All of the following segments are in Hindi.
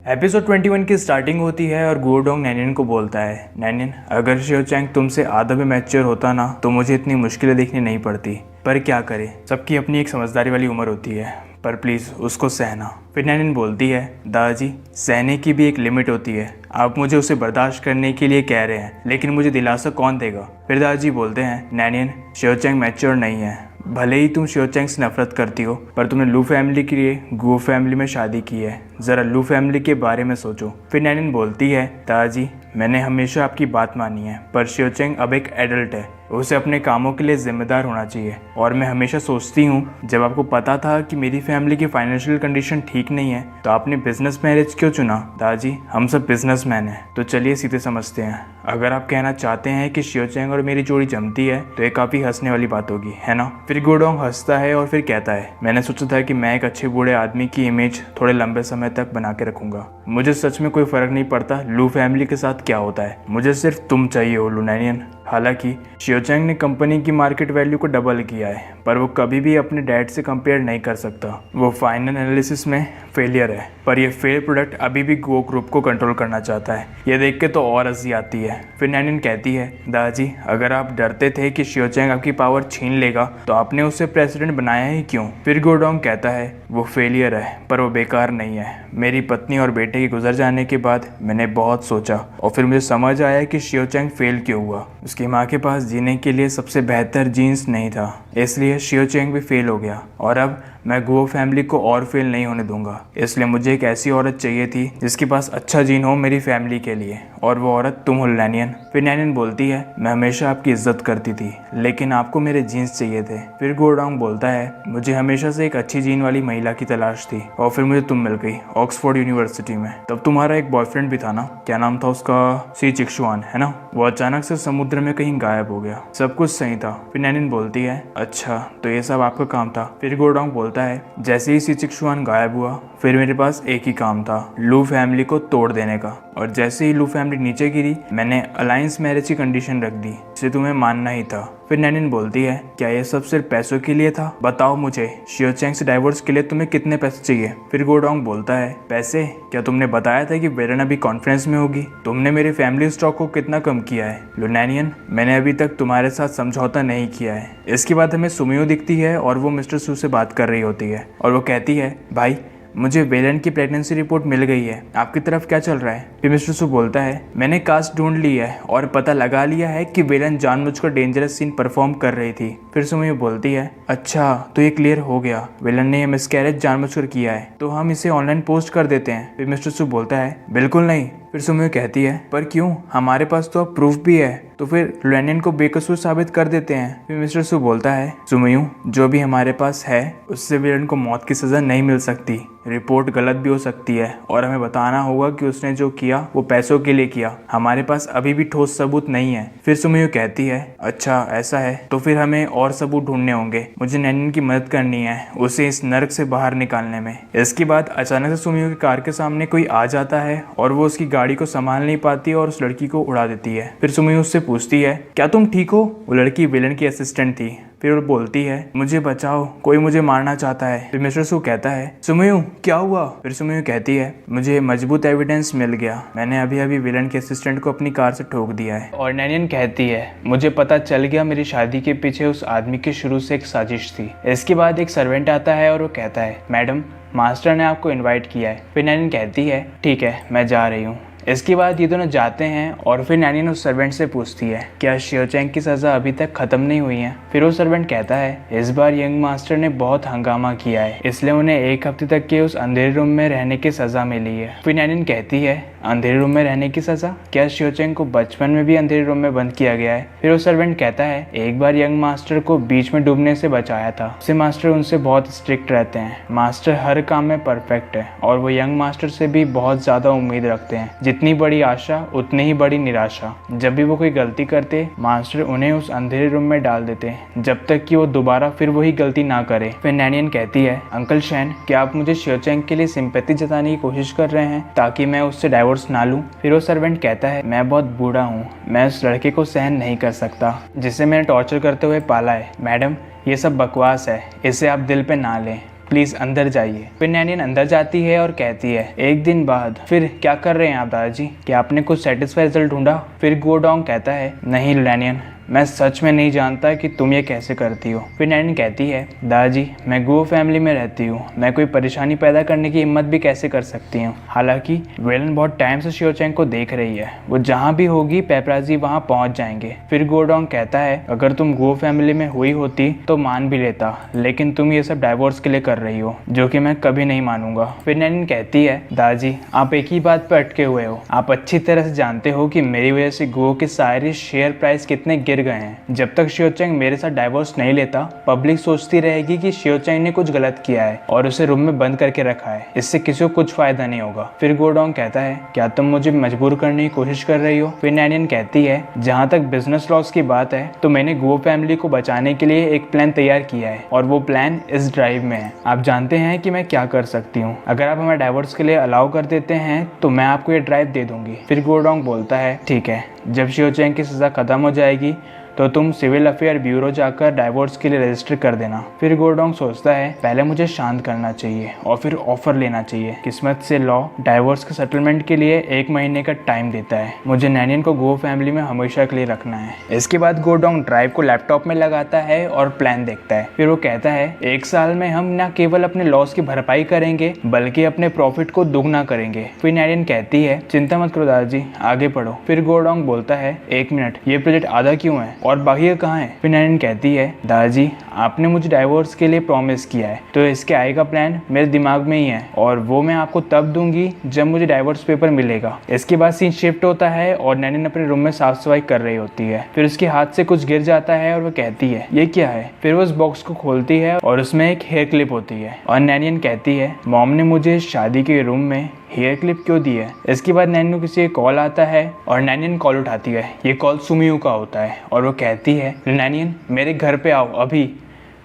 एपिसोड 21 की स्टार्टिंग होती है और गुओडोंग नैनिन को बोलता है, नैनिन अगर शियो चैंग तुमसे आधा भी मैच्योर होता ना तो मुझे इतनी मुश्किलें देखनी नहीं पड़ती। पर क्या करें, सबकी अपनी एक समझदारी वाली उम्र होती है, पर प्लीज़ उसको सहना। फिर नैनिन बोलती है, दादाजी सहने की भी एक लिमिट होती है। आप मुझे उसे बर्दाश्त करने के लिए कह रहे हैं, लेकिन मुझे दिलासा कौन देगा। फिर दादाजी बोलते हैं, नैनिन शियो चैंग मैच्योर नहीं है। भले ही तुम शियो चैंग से नफरत करती हो, पर तुमने लू फैमिली के लिए गुओ फैमिली में शादी की है। ज़रा लू फैमिली के बारे में सोचो। फिर नैनिन बोलती है, दादाजी मैंने हमेशा आपकी बात मानी है, पर शियो चैंग अब एक एडल्ट है, उसे अपने कामों के लिए जिम्मेदार होना चाहिए। और मैं हमेशा सोचती हूँ, जब आपको पता था कि मेरी फैमिली की फाइनेंशियल कंडीशन ठीक नहीं है तो आपने बिजनेस मैरिज क्यों चुना। दादाजी हम सब बिजनेसमैन हैं, तो चलिए सीधे समझते हैं। अगर आप कहना चाहते हैं कि शियो चैंग और मेरी जोड़ी जमती है तो ये काफ़ी हंसने वाली बात होगी, है ना। फिर गुओडोंग हंसता है और फिर कहता है, मैंने सोचा था कि मैं एक अच्छे बूढ़े आदमी की इमेज थोड़े लंबे समय तक बना के रखूंगा। मुझे सच में कोई फर्क नहीं पड़ता लू फैमिली के साथ क्या होता है, मुझे सिर्फ तुम चाहिए हो लुनैनियन। हालांकि शियो चैंग ने कंपनी की मार्केट वैल्यू को डबल किया है, पर वो कभी भी अपने डैड से कंपेयर नहीं कर सकता। वो फाइनल एनालिसिस में फेलियर है, पर ये फेल प्रोडक्ट अभी भी गुओ ग्रुप को कंट्रोल करना चाहता है। ये देख के तो और हंसी आती है। फिर नैनिन कहती है, दादाजी अगर आप डरते थे कि शियो चैंग आपकी पावर छीन लेगा तो आपने उसे प्रेसिडेंट बनाया ही क्यों। फिर गुओडोंग कहता है, वो फेलियर है पर वो बेकार नहीं है। मेरी पत्नी और बेटे के गुजर जाने के बाद मैंने बहुत सोचा और फिर मुझे समझ आया कि शियो चैंग फेल क्यों हुआ। उसकी माँ के पास जीने के लिए सबसे बेहतर जीन्स नहीं था, इसलिए शियो चैंग भी फेल हो गया। और अब मैं गुओ फैमिली को और फेल नहीं होने दूंगा, इसलिए मुझे एक ऐसी औरत चाहिए थी जिसके पास अच्छा जीन हो मेरी फैमिली के लिए, और वो औरत तुम हो नैनिन। फिर नैनिन बोलती है, मैं हमेशा आपकी इज्जत करती थी, लेकिन आपको मेरे जीन्स चाहिए थे। फिर गुओडोंग बोलता है, मुझे हमेशा से एक अच्छी जीन वाली महिला की तलाश थी और फिर मुझे तुम मिल गई ऑक्सफोर्ड यूनिवर्सिटी में। तब तुम्हारा एक बॉयफ्रेंड भी था ना, क्या नाम था उसका, सी चिक्सुआन, है ना। वो अचानक से समुद्र में कहीं गायब हो गया, सब कुछ सही था। फिर नैनिन बोलती है, अच्छा तो ये सब आपका काम था। फिर गुओडोंग बोलता है, जैसे ही सी चिक्सुआन गायब हुआ फिर मेरे पास एक ही काम था, लू फैमिली को तोड़ देने का। और जैसे ही लू फैमिली नीचे गिरी मैंने अलायंस मैरिज की कंडीशन रख दी, जिसे तुम्हें मानना ही था। फिर नैनिन बोलती है, क्या ये सब सिर्फ पैसों के लिए था। बताओ मुझे, शियो चैंग से डाइवोर्स के लिए तुम्हें कितने पैसे चाहिए। फिर गुओडोंग बोलता है, पैसे, क्या तुमने बताया था कि वेरन अभी कॉन्फ्रेंस में होगी। तुमने मेरे फैमिली स्टॉक को कितना कम किया है। लुनैनियन मैंने अभी तक तुम्हारे साथ समझौता नहीं किया है। इसके बाद हमें सुमियो दिखती है और वो मिस्टर सू से बात कर रही होती है और वो कहती है, भाई मुझे वेलन की प्रेगनेंसी रिपोर्ट मिल गई है, आपकी तरफ क्या चल रहा है। फिर मिस्टर सू बोलता है, मैंने कास्ट ढूंढ ली है और पता लगा लिया है कि वेलन जानबूझकर डेंजरस सीन परफॉर्म कर रही थी। फिर सुमियो बोलती है, अच्छा तो ये क्लियर हो गया, वेलन ने मिसकैरेज जानबूझकर किया है, तो हम इसे ऑनलाइन पोस्ट कर देते हैं। फिर मिस्टर सू बोलता है, बिल्कुल नहीं। फिर सुमियो कहती है, पर क्यों, हमारे पास तो अब प्रूफ भी है, तो फिर लुनैनियन को बेकसूर साबित कर देते हैं। फिर मिस्टर सू बोलता है, सुमियो जो भी हमारे पास है उससे विलन को मौत की सज़ा नहीं मिल सकती, रिपोर्ट गलत भी हो सकती है और हमें बताना होगा कि उसने जो किया वो पैसों के लिए किया। हमारे पास अभी भी ठोस सबूत नहीं है। फिर सुमियो कहती है, अच्छा ऐसा है तो फिर हमें और सबूत ढूंढने होंगे, मुझे नैनिन की मदद करनी है उसे इस नर्क से बाहर निकालने में। इसके बाद अचानक से सुमियो की कार के सामने कोई आ जाता है और वो उसकी गाड़ी को संभाल नहीं पाती और उस लड़की को उड़ा देती है। फिर सुमियो उससे पूछती है, क्या तुम ठीक हो। वो लड़की विलन की असिस्टेंट थी। फिर वो बोलती है, मुझे बचाओ, कोई मुझे मारना चाहता है। फिर मिस्टर सू कहता है, सुमियो क्या हुआ। फिर सुमियो कहती है, मुझे मजबूत एविडेंस मिल गया, मैंने अभी अभी विलन के असिस्टेंट को अपनी कार से ठोक दिया है। और नैनियन कहती है, मुझे पता चल गया मेरी शादी के पीछे उस आदमी की शुरू से एक साजिश थी। इसके बाद एक सर्वेंट आता है और वो कहता है, मैडम मास्टर ने आपको इन्वाइट किया है। फिर नैनियन कहती है, ठीक है मैं जा रही हूँ। इसके बाद ये दोनों जाते हैं और फिर नैनियन उस सर्वेंट से पूछती है, क्या शियो चैंग की सज़ा अभी तक ख़त्म नहीं हुई है। फिर वो सर्वेंट कहता है, इस बार यंग मास्टर ने बहुत हंगामा किया है, इसलिए उन्हें एक हफ्ते तक के उस अंधेरे रूम में रहने की सज़ा मिली है। फिर नैनियन कहती है, अंधेरे रूम में रहने की सज़ा, क्या शियो चैंग को बचपन में भी अंधेरे रूम में बंद किया गया है। फिर वो सर्वेंट कहता है, एक बार यंग मास्टर को बीच में डूबने से बचाया था, उससे मास्टर उनसे बहुत स्ट्रिक्ट रहते हैं, मास्टर हर काम में परफेक्ट है और वो यंग मास्टर से भी बहुत ज़्यादा उम्मीद रखते हैं, जितनी बड़ी आशा उतनी ही बड़ी निराशा। जब भी वो कोई गलती करते मास्टर उन्हें उस अंधेरे रूम में डाल देते जब तक कि वो दोबारा फिर वही गलती ना करे। फिर नैनियन कहती है, अंकल शैन क्या आप मुझे शियो चैंग के लिए सिंपैथी जताने की कोशिश कर रहे हैं ताकि मैं उससे डाइवोर्स ना लूं। फिर वो सर्वेंट कहता है, मैं बहुत बूढ़ा हूँ, मैं उस लड़के को सहन नहीं कर सकता जिसे मैंने टॉर्चर करते हुए पाला है। मैडम ये सब बकवास है, इसे आप दिल पे ना लें। प्लीज अंदर जाइए। फिर नैनियन अंदर जाती है और कहती है, एक दिन बाद फिर क्या कर रहे हैं आप दादाजी, क्या आपने कुछ सेटिस्फाई रिजल्ट ढूंढा? फिर गुओडोंग कहता है, नहीं नैनियन, मैं सच में नहीं जानता कि तुम ये कैसे करती हो। फिर नैनियन कहती है, दादाजी मैं गुओ फैमिली में रहती हूँ, मैं कोई परेशानी पैदा करने की हिम्मत भी कैसे कर सकती हूँ। हालांकि वेलन बहुत टाइम से शियो चैंग को देख रही है, वो जहाँ भी होगी पेपराजी वहाँ पहुँच जाएंगे। फिर गुओडोंग कहता है, अगर तुम गुओ फैमिली में हुई होती तो मान भी लेता, लेकिन तुम ये सब डाइवोर्स के लिए कर रही हो, जो कि मैं कभी नहीं मानूंगा। फिर नैनियन कहती है, दादाजी आप एक ही बात पर अटके हुए हो, आप अच्छी तरह से जानते हो कि मेरी वजह से गुओ के सारे शेयर प्राइस कितने गिर गए हैं। जब तक शियो चैंग मेरे साथ डाइवोर्स नहीं लेता, पब्लिक सोचती रहेगी कि शियो चैंग ने कुछ गलत किया है और उसे रूम में बंद करके रखा है, इससे किसी को कुछ फायदा नहीं होगा। फिर गुओडोंग कहता है, क्या तुम मुझे मजबूर करने की कोशिश कर रही हो? फिर नैनियन कहती है, जहाँ तक बिजनेस लॉस की बात है तो मैंने गुओ फैमिली को बचाने के लिए एक प्लान तैयार किया है और वो प्लान इस ड्राइव में है। आप जानते हैं कि मैं क्या कर सकती हूँ, अगर आप हमें डाइवोर्स के लिए अलाउ कर देते हैं तो मैं आपको ये ड्राइव दे दूंगी। फिर गुओडोंग बोलता है, ठीक है, जब शियो चैंग की सजा खत्म हो जाएगी तो तुम सिविल अफेयर ब्यूरो जाकर डाइवोर्स के लिए रजिस्टर कर देना। फिर गुओडोंग सोचता है, पहले मुझे शांत करना चाहिए और फिर ऑफर लेना चाहिए। किस्मत से लॉ डाइवोर्स के सेटलमेंट के लिए 1 महीने का टाइम देता है। मुझे नैनियन को गुओ फैमिली में हमेशा के लिए रखना है। इसके बाद गुओडोंग ड्राइव को लैपटॉप में लगाता है और प्लान देखता है। फिर वो कहता है, 1 साल में हम न केवल अपने लॉस की भरपाई करेंगे बल्कि अपने प्रॉफिट को दुगना करेंगे। फिर नैनियन कहती है, चिंता मत करो दादाजी, आगे बढ़ो। फिर गुओडोंग बोलता है, 1 मिनट, ये प्रोजेक्ट आधा क्यों है और बाकी कहाँ है? फिर नैनियन कहती है, दादाजी आपने मुझे डाइवोर्स के लिए प्रॉमिस किया है तो इसके आगे का प्लान मेरे दिमाग में ही है और वो मैं आपको तब दूंगी जब मुझे डाइवोर्स पेपर मिलेगा। इसके बाद सीन शिफ्ट होता है और नैनियन अपने रूम में साफ सफाई कर रही होती है। फिर उसके हाथ से कुछ गिर जाता है और वो कहती है, ये क्या है? फिर वो उस बॉक्स को खोलती है और उसमें एक हेयर क्लिप होती है और नैनियन कहती है, मॉम ने मुझे शादी के रूम में हेयर क्लिप क्यों दी है? इसके बाद नैनियन को किसी कॉल आता है और नैनियन कॉल उठाती है। ये कॉल सुमियू का होता है और वो कहती है, नैनियन मेरे घर पे आओ अभी।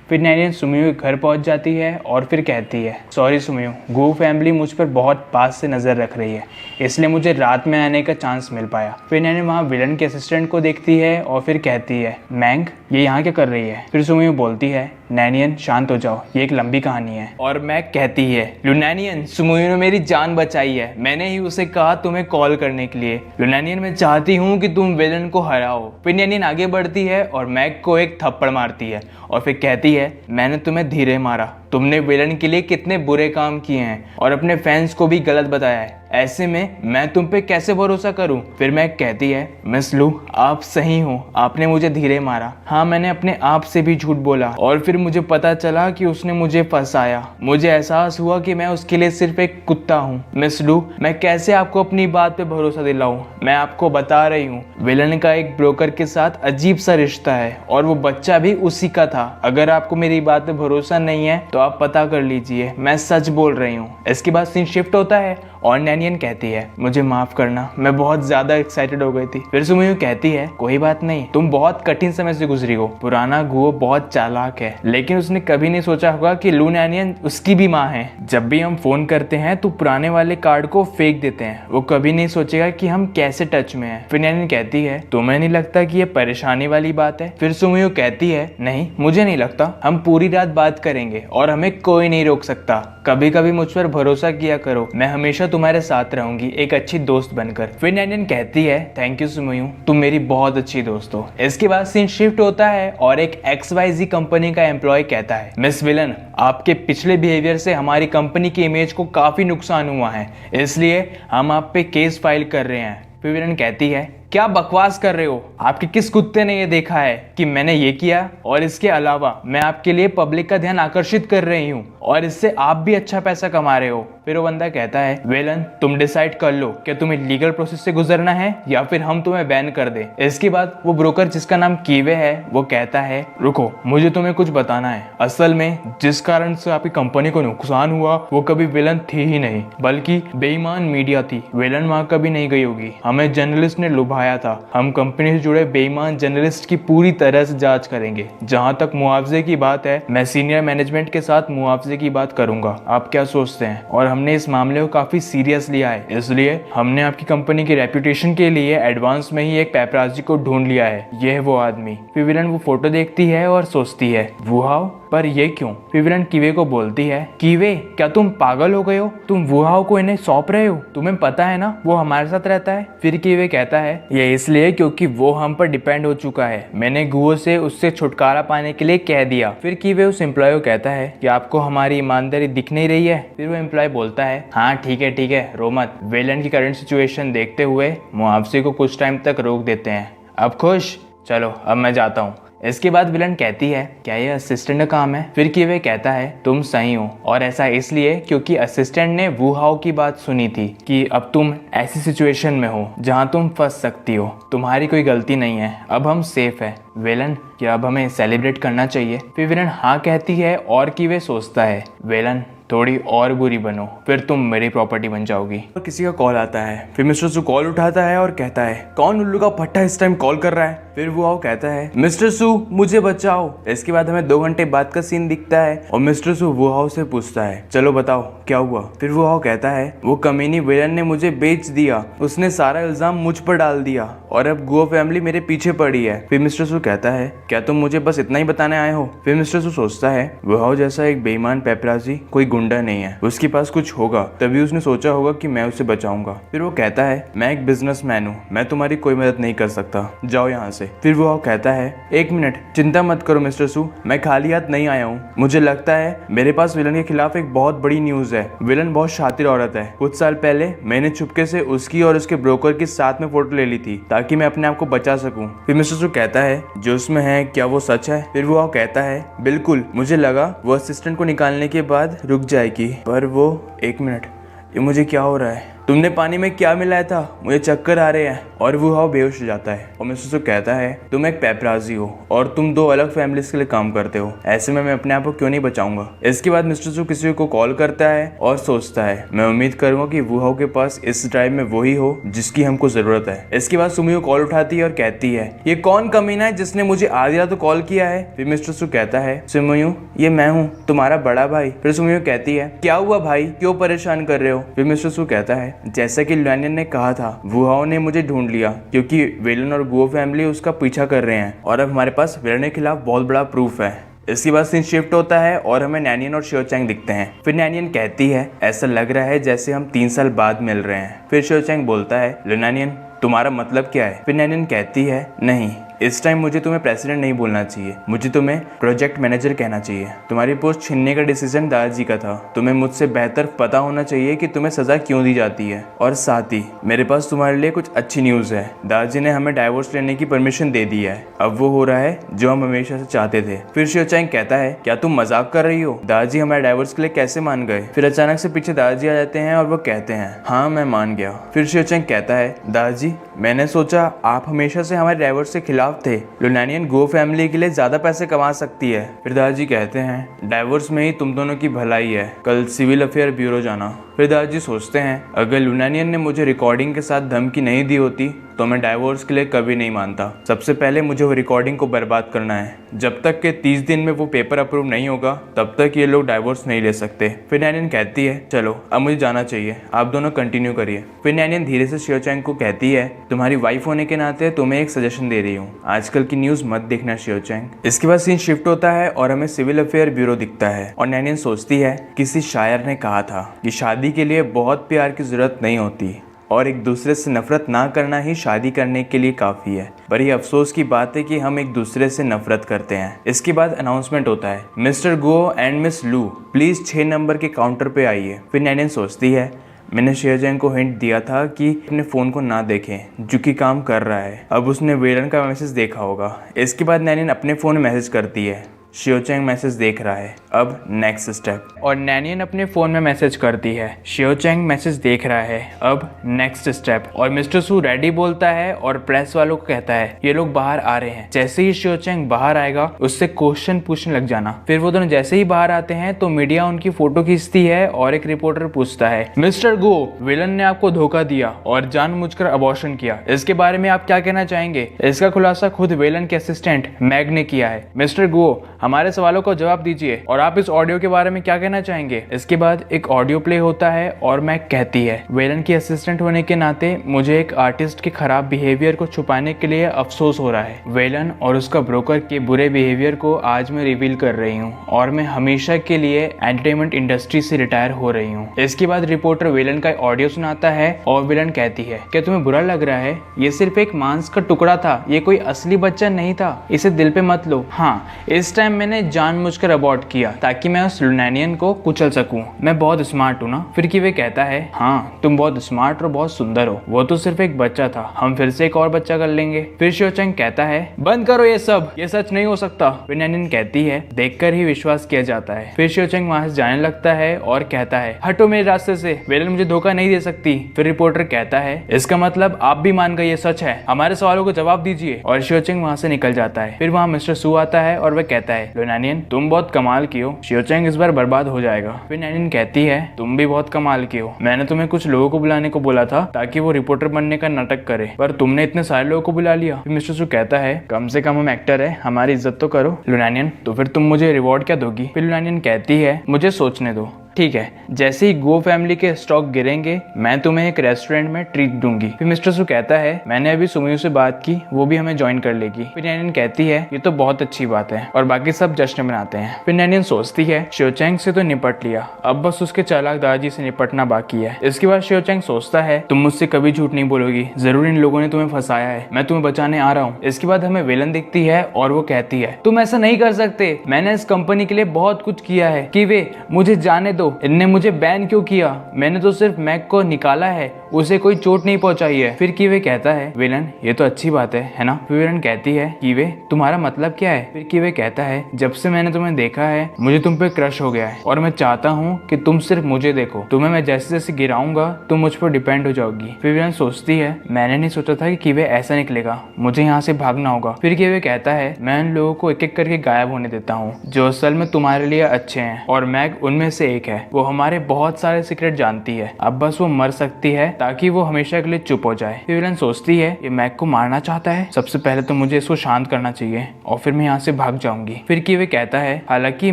फिर नैनियन सुमियू के घर पहुंच जाती है और फिर कहती है, सॉरी सुमियू, गुओ फैमिली मुझ पर बहुत पास से नज़र रख रही है, इसलिए मुझे रात में आने का चांस मिल पाया। फिर नैनियन वहाँ विलन के असिस्टेंट को देखती है और फिर कहती है, मैंग ये यहाँ क्या कर रही है? फिर सुमियू बोलती है, नैनियन शांत हो जाओ, ये एक लंबी कहानी है। और मैग कहती है, लुनैनियन सुमियू ने मेरी जान बचाई है, मैंने ही उसे कहा तुम्हें कॉल करने के लिए। लुनैनियन मैं चाहती हूँ कि तुम विलन को हराओ। फिर नैनियन आगे बढ़ती है और मैग को एक थप्पड़ मारती है और फिर कहती है, मैंने तुम्हें धीरे मारा, तुमने विलन के लिए कितने बुरे काम किए हैं और अपने फैंस को भी गलत बताया है, ऐसे में मैं तुम पे कैसे भरोसा करूं? फिर मैं कहती है, मिस लू आप सही हो, आपने मुझे धीरे मारा। हाँ मैंने अपने आप से भी झूठ बोला और फिर मुझे पता चला कि उसने मुझे फंसाया। मुझे एहसास हुआ कि मैं उसके लिए सिर्फ एक कुत्ता हूँ। मिस लू मैं कैसे आपको अपनी बात पे भरोसा दिलाऊं? मैं आपको बता रही हूँ, विलन का एक ब्रोकर के साथ अजीब सा रिश्ता है और वो बच्चा भी उसी का था। अगर आपको मेरी बात पे भरोसा नहीं है तो आप पता कर लीजिए, मैं सच बोल रही हूँ। इसके बाद सीन शिफ्ट होता है और नैनियन कहती है, मुझे माफ करना, मैं बहुत ज्यादा एक्साइटेड हो गई थी। फिर सुमियू कहती है, कोई बात नहीं, तुम बहुत कठिन समय से गुजरी हो। पुराना गुओ बहुत चालाक है, लेकिन उसने कभी नहीं सोचा होगा कि लू नैनियन उसकी भी माँ है। जब भी हम फोन करते हैं तो पुराने वाले कार्ड को फेंक देते हैं, वो कभी नहीं सोचेगा कि हम कैसे टच में हैं। फिर नैनियन कहती है, तुम्हें नहीं लगता कि ये परेशानी वाली बात है? फिर सुमियू कहती है, नहीं मुझे नहीं लगता, हम पूरी रात बात करेंगे और हमें कोई नहीं रोक सकता। कभी कभी मुझ पर भरोसा किया करो, मैं हमेशा तुम्हारे साथ रहूंगी, एक अच्छी दोस्त बनकर। फिर नैनियन कहती है, थैंक यू सुमियू, तुम मेरी बहुत अच्छी दोस्त हो। इसके बाद सीन शिफ्ट होता है और एक XYZ कंपनी का एम्प्लॉय कहता है, मिस विलन आपके पिछले बिहेवियर से हमारी कंपनी की इमेज को काफी नुकसान हुआ है, इसलिए हम आप पे केस फाइल कर रहे हैं। फिर विलन कहती है, क्या बकवास कर रहे हो? आपके किस कुत्ते ने ये देखा है कि मैंने ये किया? और इसके अलावा मैं आपके लिए पब्लिक का ध्यान आकर्षित कर रही हूँ और इससे आप भी अच्छा पैसा कमा रहे हो। फिर वो बंदा कहता है, वेलन तुम डिसाइड कर लो कि तुम्हें लीगल प्रोसेस से गुजरना है या फिर हम तुम्हें बैन कर दें। इसके बाद वो ब्रोकर जिसका नाम कीवे है वो कहता है, रुको मुझे तुम्हें कुछ बताना है। असल में जिस कारण से आपकी कंपनी को नुकसान हुआ वो कभी विलन थी ही नहीं बल्कि बेईमान मीडिया थी। विलन वहां कभी नहीं गई होगी, हमें जर्नलिस्ट ने लुभाया था। हम कंपनी से जुड़े बेईमान जर्नलिस्ट की पूरी तरह से जांच करेंगे। जहां तक मुआवजे की बात है, मैं सीनियर मैनेजमेंट के साथ मुआवजे की बात करूंगा। आप क्या सोचते हैं? और हमने इस मामले को काफी सीरियस लिया है, इसलिए हमने आपकी कंपनी की रेपुटेशन के लिए एडवांस में ही एक पेपराजी को ढूंढ लिया है। यह है वो आदमी। फिर विलन वो फोटो देखती है और सोचती है, वाओ पर ये क्यों? फिर विलन कीवे को बोलती है, कीवे क्या तुम पागल हो गए हो? तुम वुहाओ को इन्हें सौंप रहे हो? तुम्हें पता है ना वो हमारे साथ रहता है। फिर कीवे कहता है, ये इसलिए क्योंकि वो हम पर डिपेंड हो चुका है। मैंने गुओ से उससे छुटकारा पाने के लिए कह दिया। फिर कीवे उस एम्प्लॉय को कहता है कि आपको हमारी ईमानदारी दिख नहीं रही है। फिर वो एम्प्लॉय बोलता है, हाँ ठीक है रो मत। वेलन की करंट सिचुएशन देखते हुए मुआवजे को कुछ टाइम तक रोक देते हैं। अब खुश? चलो अब मैं जाता हूँ। इसके बाद विलन कहती है, क्या ये असिस्टेंट का काम है? फिर कीवे कहता है, तुम सही हो, और ऐसा इसलिए क्योंकि असिस्टेंट ने वुहाओ की बात सुनी थी कि अब तुम ऐसी सिचुएशन में हो जहां तुम फंस सकती हो। तुम्हारी कोई गलती नहीं है, अब हम सेफ है। वेलन, क्या अब हमें सेलिब्रेट करना चाहिए? फिर विलन हाँ कहती है और कीवे सोचता है, वेलन थोड़ी और बुरी बनो, फिर तुम मेरी प्रॉपर्टी बन जाओगी। और किसी का कॉल आता है। फिर मिस्टर सू कॉल उठाता है और कहता है, कौन उल्लू का पट्टा इस टाइम कॉल कर रहा है? फिर वो कहता है, मिस्टर सू मुझे बचाओ। इसके बाद हमें 2 घंटे बाद का सीन दिखता है और मिस्टर सू वुहाओ से पूछता है, चलो बताओ क्या हुआ? फिर वुहाओ कहता है, वो कमीनी विलन ने मुझे बेच दिया, उसने सारा इल्जाम मुझ पर डाल दिया और अब गुओ फैमिली मेरे पीछे पड़ी है। फिर मिस्टर सू कहता है, क्या तुम मुझे बस इतना ही बताने आए हो? फिर मिस्टर सू सोचता है, वुहाओ जैसा एक बेईमान पेपराजी कोई गुंडा नहीं है, उसके पास कुछ होगा तभी उसने सोचा होगा कि मैं उसे बचाऊंगा। फिर वो कहता है, मैं एक बिजनेसमैन हूँ, मैं तुम्हारी कोई मदद नहीं कर सकता, जाओ यहाँ से। फिर वो कहता है, 1 मिनट चिंता मत करो मिस्टर सू, मैं खाली हाथ नहीं आया हूँ। मुझे लगता है मेरे पास विलन के खिलाफ एक बहुत बड़ी न्यूज है। विलन बहुत शातिर औरत है। कुछ साल पहले मैंने चुपके से उसकी और उसके ब्रोकर की साथ में फोटो ले ली थी ताकि मैं अपने आप को बचा सकूं। फिर मिस्टर सू कहता है, जो उसमें है क्या वो सच है? फिर वो कहता है, बिल्कुल, मुझे लगा वो असिस्टेंट को निकालने के बाद रुक जाएगी, पर वो 1 मिनट, ये मुझे क्या हो रहा है? तुमने पानी में क्या मिलाया था? मुझे चक्कर आ रहे हैं। और वो बेहोश हो जाता है और मिस्टर सू कहता है, तुम एक पेपराजी हो और तुम 2 अलग फैमिलीज के लिए काम करते हो, ऐसे में मैं अपने आप को क्यों नहीं बचाऊंगा? इसके बाद मिस्टर सू किसी को कॉल करता है और सोचता है, मैं उम्मीद करूंगा कि वुहाओ के पास इस ड्राइव में वही हो जिसकी हमको जरूरत है। इसके बाद सुमियो कॉल उठाती है और कहती है, ये कौन कमीना है जिसने मुझे आधी रात को कॉल किया है? फिर मिस्टर सू कहता है, सुमियो ये मैं हूँ, तुम्हारा बड़ा भाई। फिर सुमियो कहती है, क्या हुआ भाई, क्यों परेशान कर रहे हो? फिर मिस्टर सू कहता है, जैसा कि लैनियन ने कहा था, वुहाओ ने मुझे ढूंढ लिया क्योंकि वेलन और गुओ फैमिली उसका पीछा कर रहे हैं और अब हमारे पास वेलन के खिलाफ बहुत बड़ा प्रूफ है। इसके बाद सीन शिफ्ट होता है और हमें नैनियन और शियोचैंग दिखते हैं। फिर नैनियन कहती है, ऐसा लग रहा है जैसे हम 3 साल बाद मिल रहे हैं। फिर शियोचैंग बोलता है, लो नैनियन तुम्हारा मतलब क्या है? फिर नैनियन कहती है, नहीं, इस टाइम मुझे तुम्हें प्रेसिडेंट नहीं बोलना चाहिए, मुझे तुम्हें प्रोजेक्ट मैनेजर कहना चाहिए। तुम्हारी पोस्ट छीनने का डिसीजन दादाजी का था। तुम्हें मुझसे बेहतर पता होना चाहिए कि तुम्हें सजा क्यों दी जाती है। और साथ ही मेरे पास तुम्हारे लिए कुछ अच्छी न्यूज़ है, दादाजी ने हमें डाइवोर्स लेने की परमिशन दे दी है। अब वो हो रहा है जो हम हमेशा से चाहते थे। फिर शियोचैंग कहता है, क्या तुम मजाक कर रही हो? दादाजी हमारे डाइवोर्स के लिए कैसे मान गए? फिर अचानक से पीछे दादाजी आ जाते हैं और वो कहते हैं, हाँ मैं मान गया। फिर शियोचैंग कहता है, दादाजी मैंने सोचा आप हमेशा से हमारे डाइवोर्स के खिलाफ थे। लुनानियन गो फैमिली के लिए ज्यादा पैसे कमा सकती है। फिर दादाजी कहते हैं, डाइवोर्स में ही तुम दोनों की भलाई है, कल सिविल अफेयर ब्यूरो जाना। फिर दादाजी सोचते हैं, अगर लुनानियन ने मुझे रिकॉर्डिंग के साथ धमकी नहीं दी होती तो मैं डाइवोर्स के लिए कभी नहीं मानता। सबसे पहले मुझे वो रिकॉर्डिंग को बर्बाद करना है। जब तक के 30 दिन में वो पेपर अप्रूव नहीं होगा तब तक ये लोग डाइवोर्स नहीं ले सकते। फिर नैनियन कहती है, चलो अब मुझे जाना चाहिए, आप दोनों कंटिन्यू करिए। फिर नैनियन धीरे से शियोचैंग को कहती है, तुम्हारी वाइफ होने के नाते तुम्हें एक सजेशन दे रही हूँ, आजकल की न्यूज मत देखना शियोचैंग। इसके बाद सीन शिफ्ट होता है और हमें सिविल अफेयर ब्यूरो दिखता है और नैनियन सोचती है, किसी शायर ने कहा था कि शादी के लिए बहुत प्यार की जरूरत नहीं होती और एक दूसरे से नफरत ना करना ही शादी करने के लिए काफ़ी है। बड़ी अफसोस की बात है कि हम एक दूसरे से नफरत करते हैं। इसके बाद अनाउंसमेंट होता है, मिस्टर गो एंड मिस लू प्लीज़ 6 नंबर के काउंटर पे आइए। फिर नैनियन सोचती है, मैंने शियोचैंग को हिंट दिया था कि अपने फ़ोन को ना देखें, जो कि काम कर रहा है। अब उसने वेलन का मैसेज देखा होगा। इसके बाद नैनियन अपने फ़ोन में मैसेज करती है, शियोचैंग मैसेज देख रहा है, अब नेक्स्ट स्टेप। और नैनियन अपने फ़ोन में मैसेज करती है, शियोचैंग मैसेज देख रहा है, अब नेक्स्ट स्टेप। और मिस्टर सू रेडी बोलता है और प्रेस वालों को कहता है, ये लोग बाहर आ रहे हैं। जैसे ही शियोचैंग बाहर आएगा उससे क्वेश्चन पूछने लग जाना। फिर वो दोनों जैसे ही बाहर आते हैं तो मीडिया उनकी फोटो खींचती है और एक रिपोर्टर पूछता है, मिस्टर गो, विलन ने आपको धोखा दिया और जानबूझकर अबॉर्शन किया, इसके बारे में आप क्या कहना चाहेंगे? इसका खुलासा खुद विलन के असिस्टेंट मैग ने किया है। मिस्टर गो, हमारे सवालों का जवाब दीजिए और और आप इस ऑडियो के बारे में क्या कहना चाहेंगे। इसके बाद एक ऑडियो प्ले होता है और मैग कहती है, वेलन की असिस्टेंट होने के नाते मुझे एक आर्टिस्ट के खराब बिहेवियर को छुपाने के लिए अफसोस हो रहा है। वेलन और उसका ब्रोकर के बुरे बिहेवियर को आज मैं रिवील कर रही हूँ और मैं हमेशा के लिए एंटरटेनमेंट इंडस्ट्री से रिटायर हो रही हूँ। इसके बाद रिपोर्टर वेलन का ऑडियो सुनाता है और वेलन कहती है, क्या तुम्हें बुरा लग रहा है? ये सिर्फ एक मांस का टुकड़ा था, ये कोई असली बच्चा नहीं था, इसे दिल पे मत लो। हाँ, इस टाइम मैंने जानबूझकर अबॉर्ट किया ताकि मैं उस लुनानियन को कुचल सकूं। मैं बहुत स्मार्ट हूँ ना। फिर कि वे कहता है, हाँ तुम बहुत स्मार्ट और बहुत सुंदर हो, वो तो सिर्फ एक बच्चा था, हम फिर से एक और बच्चा कर लेंगे। फिर शियो चैंग कहता है, बंद करो ये सब, ये सच नहीं हो सकता। फिर नैनिन कहती है, देखकर ही विश्वास किया जाता है। फिर शियो चैंग वहां से जाने लगता है और कहता है, हटो मेरे रास्ते से, वेलन मुझे धोखा नहीं दे सकती। फिर रिपोर्टर कहता है, इसका मतलब आप भी मान गए ये सच है, हमारे सवालों को जवाब दीजिए। और शियो चैंग वहां से निकल जाता है। फिर वहां मिस्टर सू आता है और वह कहता है, लो नैनिन तुम बहुत कमाल की हो, शियो चैंग इस बार बर्बाद हो जाएगा। फिर नैनिन कहती है, तुम भी बहुत कमाल की हो, मैंने तुम्हें कुछ लोगों को बुलाने को बोला था ताकि वो रिपोर्टर बनने का नाटक करे, पर तुमने इतने सारे लोगों को बुला लिया। फिर मिस्टर सू कहता है, कम से कम हम एक्टर है, हमारी इज्जत तो करो। लुनानियन, तो फिर तुम मुझे रिवॉर्ड क्या दोगी? फिर लुनानियन कहती है, मुझे सोचने दो, ठीक है, जैसे ही गो फैमिली के स्टॉक गिरेंगे मैं तुम्हें एक रेस्टोरेंट में ट्रीट दूंगी। फिर मिस्टर सू कहता है, मैंने अभी सुमियू से बात की, वो भी हमें ज्वाइन कर लेगी। फिर नैनिन कहती है, ये तो बहुत अच्छी बात है, और बाकी सब जश्न मनाते हैं। फिर नैनिन सोचती है, शियो चैंग से तो निपट लिया, अब बस उसके चालाक दादाजी से निपटना बाकी है। इसके बाद शियो चैंग सोचता है, तुम मुझसे कभी झूठ नहीं बोलोगी, जरूर इन लोगों ने तुम्हें फंसाया है, मैं तुम्हें बचाने आ रहा हूँ। इसके बाद हमें वेलन दिखती है और वो कहती है, तुम ऐसा नहीं कर सकते, मैंने इस कंपनी के लिए बहुत कुछ किया है, कि वे मुझे जाने दो, इनने मुझे बैन क्यों किया? मैंने तो सिर्फ मैग को निकाला है, उसे कोई चोट नहीं पहुंचाई है। फिर कीवे कहता है, विलन ये तो अच्छी बात है ना? फिर विलन कहती है, कीवे तुम्हारा मतलब क्या है? फिर कीवे कहता है, जब से मैंने तुम्हें देखा है मुझे तुम पे क्रश हो गया है और मैं चाहता हूँ कि तुम सिर्फ मुझे देखो, तुम्हें मैं जैसे जैसे गिराऊंगा तुम मुझ पर डिपेंड हो जाओगी। फिर विलन सोचती है, मैंने नहीं सोचा था कि कीवे ऐसा निकलेगा, मुझे यहाँ से भागना होगा। फिर कीवे कहता है, मैं उन लोगों को एक एक करके गायब होने देता हूँ जो असल में तुम्हारे लिए अच्छे हैं, और मैग उनमें से एक है, वो हमारे बहुत सारे सीक्रेट जानती है, अब बस वो मर सकती है ताकि वो हमेशा के लिए चुप हो जाए। फिर विलन सोचती है, ये मैग को मारना चाहता है, सबसे पहले तो मुझे इसको शांत करना चाहिए और फिर मैं यहाँ से भाग जाऊंगी। फिर कीवे कहता है, हालांकि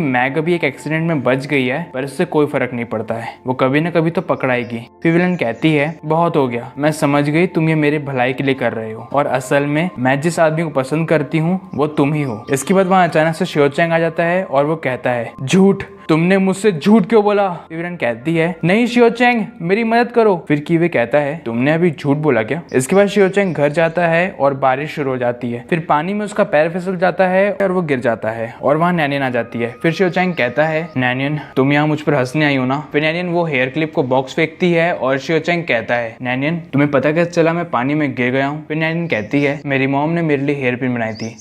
मैग अभी एक एक्सीडेंट में बच गई है पर इससे कोई फर्क नहीं पड़ता है, वो कभी न कभी तो पकड़ाएगी। फिर विलन कहती है, बहुत हो गया, मैं समझ गई तुम ये मेरे भलाई के लिए कर रहे हो, और असल में मैं जिस आदमी को पसंद करती हूँ वो तुम ही हो। इसके बाद वहाँ अचानक से शियो चैंग आ जाता है और वो कहता है, झूठ, तुमने मुझसे झूठ क्यों बोला? विलन कहती है, नहीं शियो चैंग मेरी मदद करो। फिर कीवे कहता है, तुमने अभी झूठ बोला क्या? इसके बाद शियो चैंग घर जाता है और बारिश शुरू हो जाती है। फिर पानी में उसका पैर फिसल जाता है और वो गिर जाता है और वहाँ नैनियन आ जाती है। फिर शियो चैंग कहता है, नैनियन तुम यहाँ मुझ पर हंसने आई हो ना? फिर नैनियन वो हेयर क्लिप को बॉक्स फेंकती है और शियो चैंग कहता है, नैनियन तुम्हें पता कैसे चला मैं पानी में गिर गया हूँ? फिर नैनियन कहती है, मेरी मॉम ने मेरे लिए हेयर पिन बनाई थी।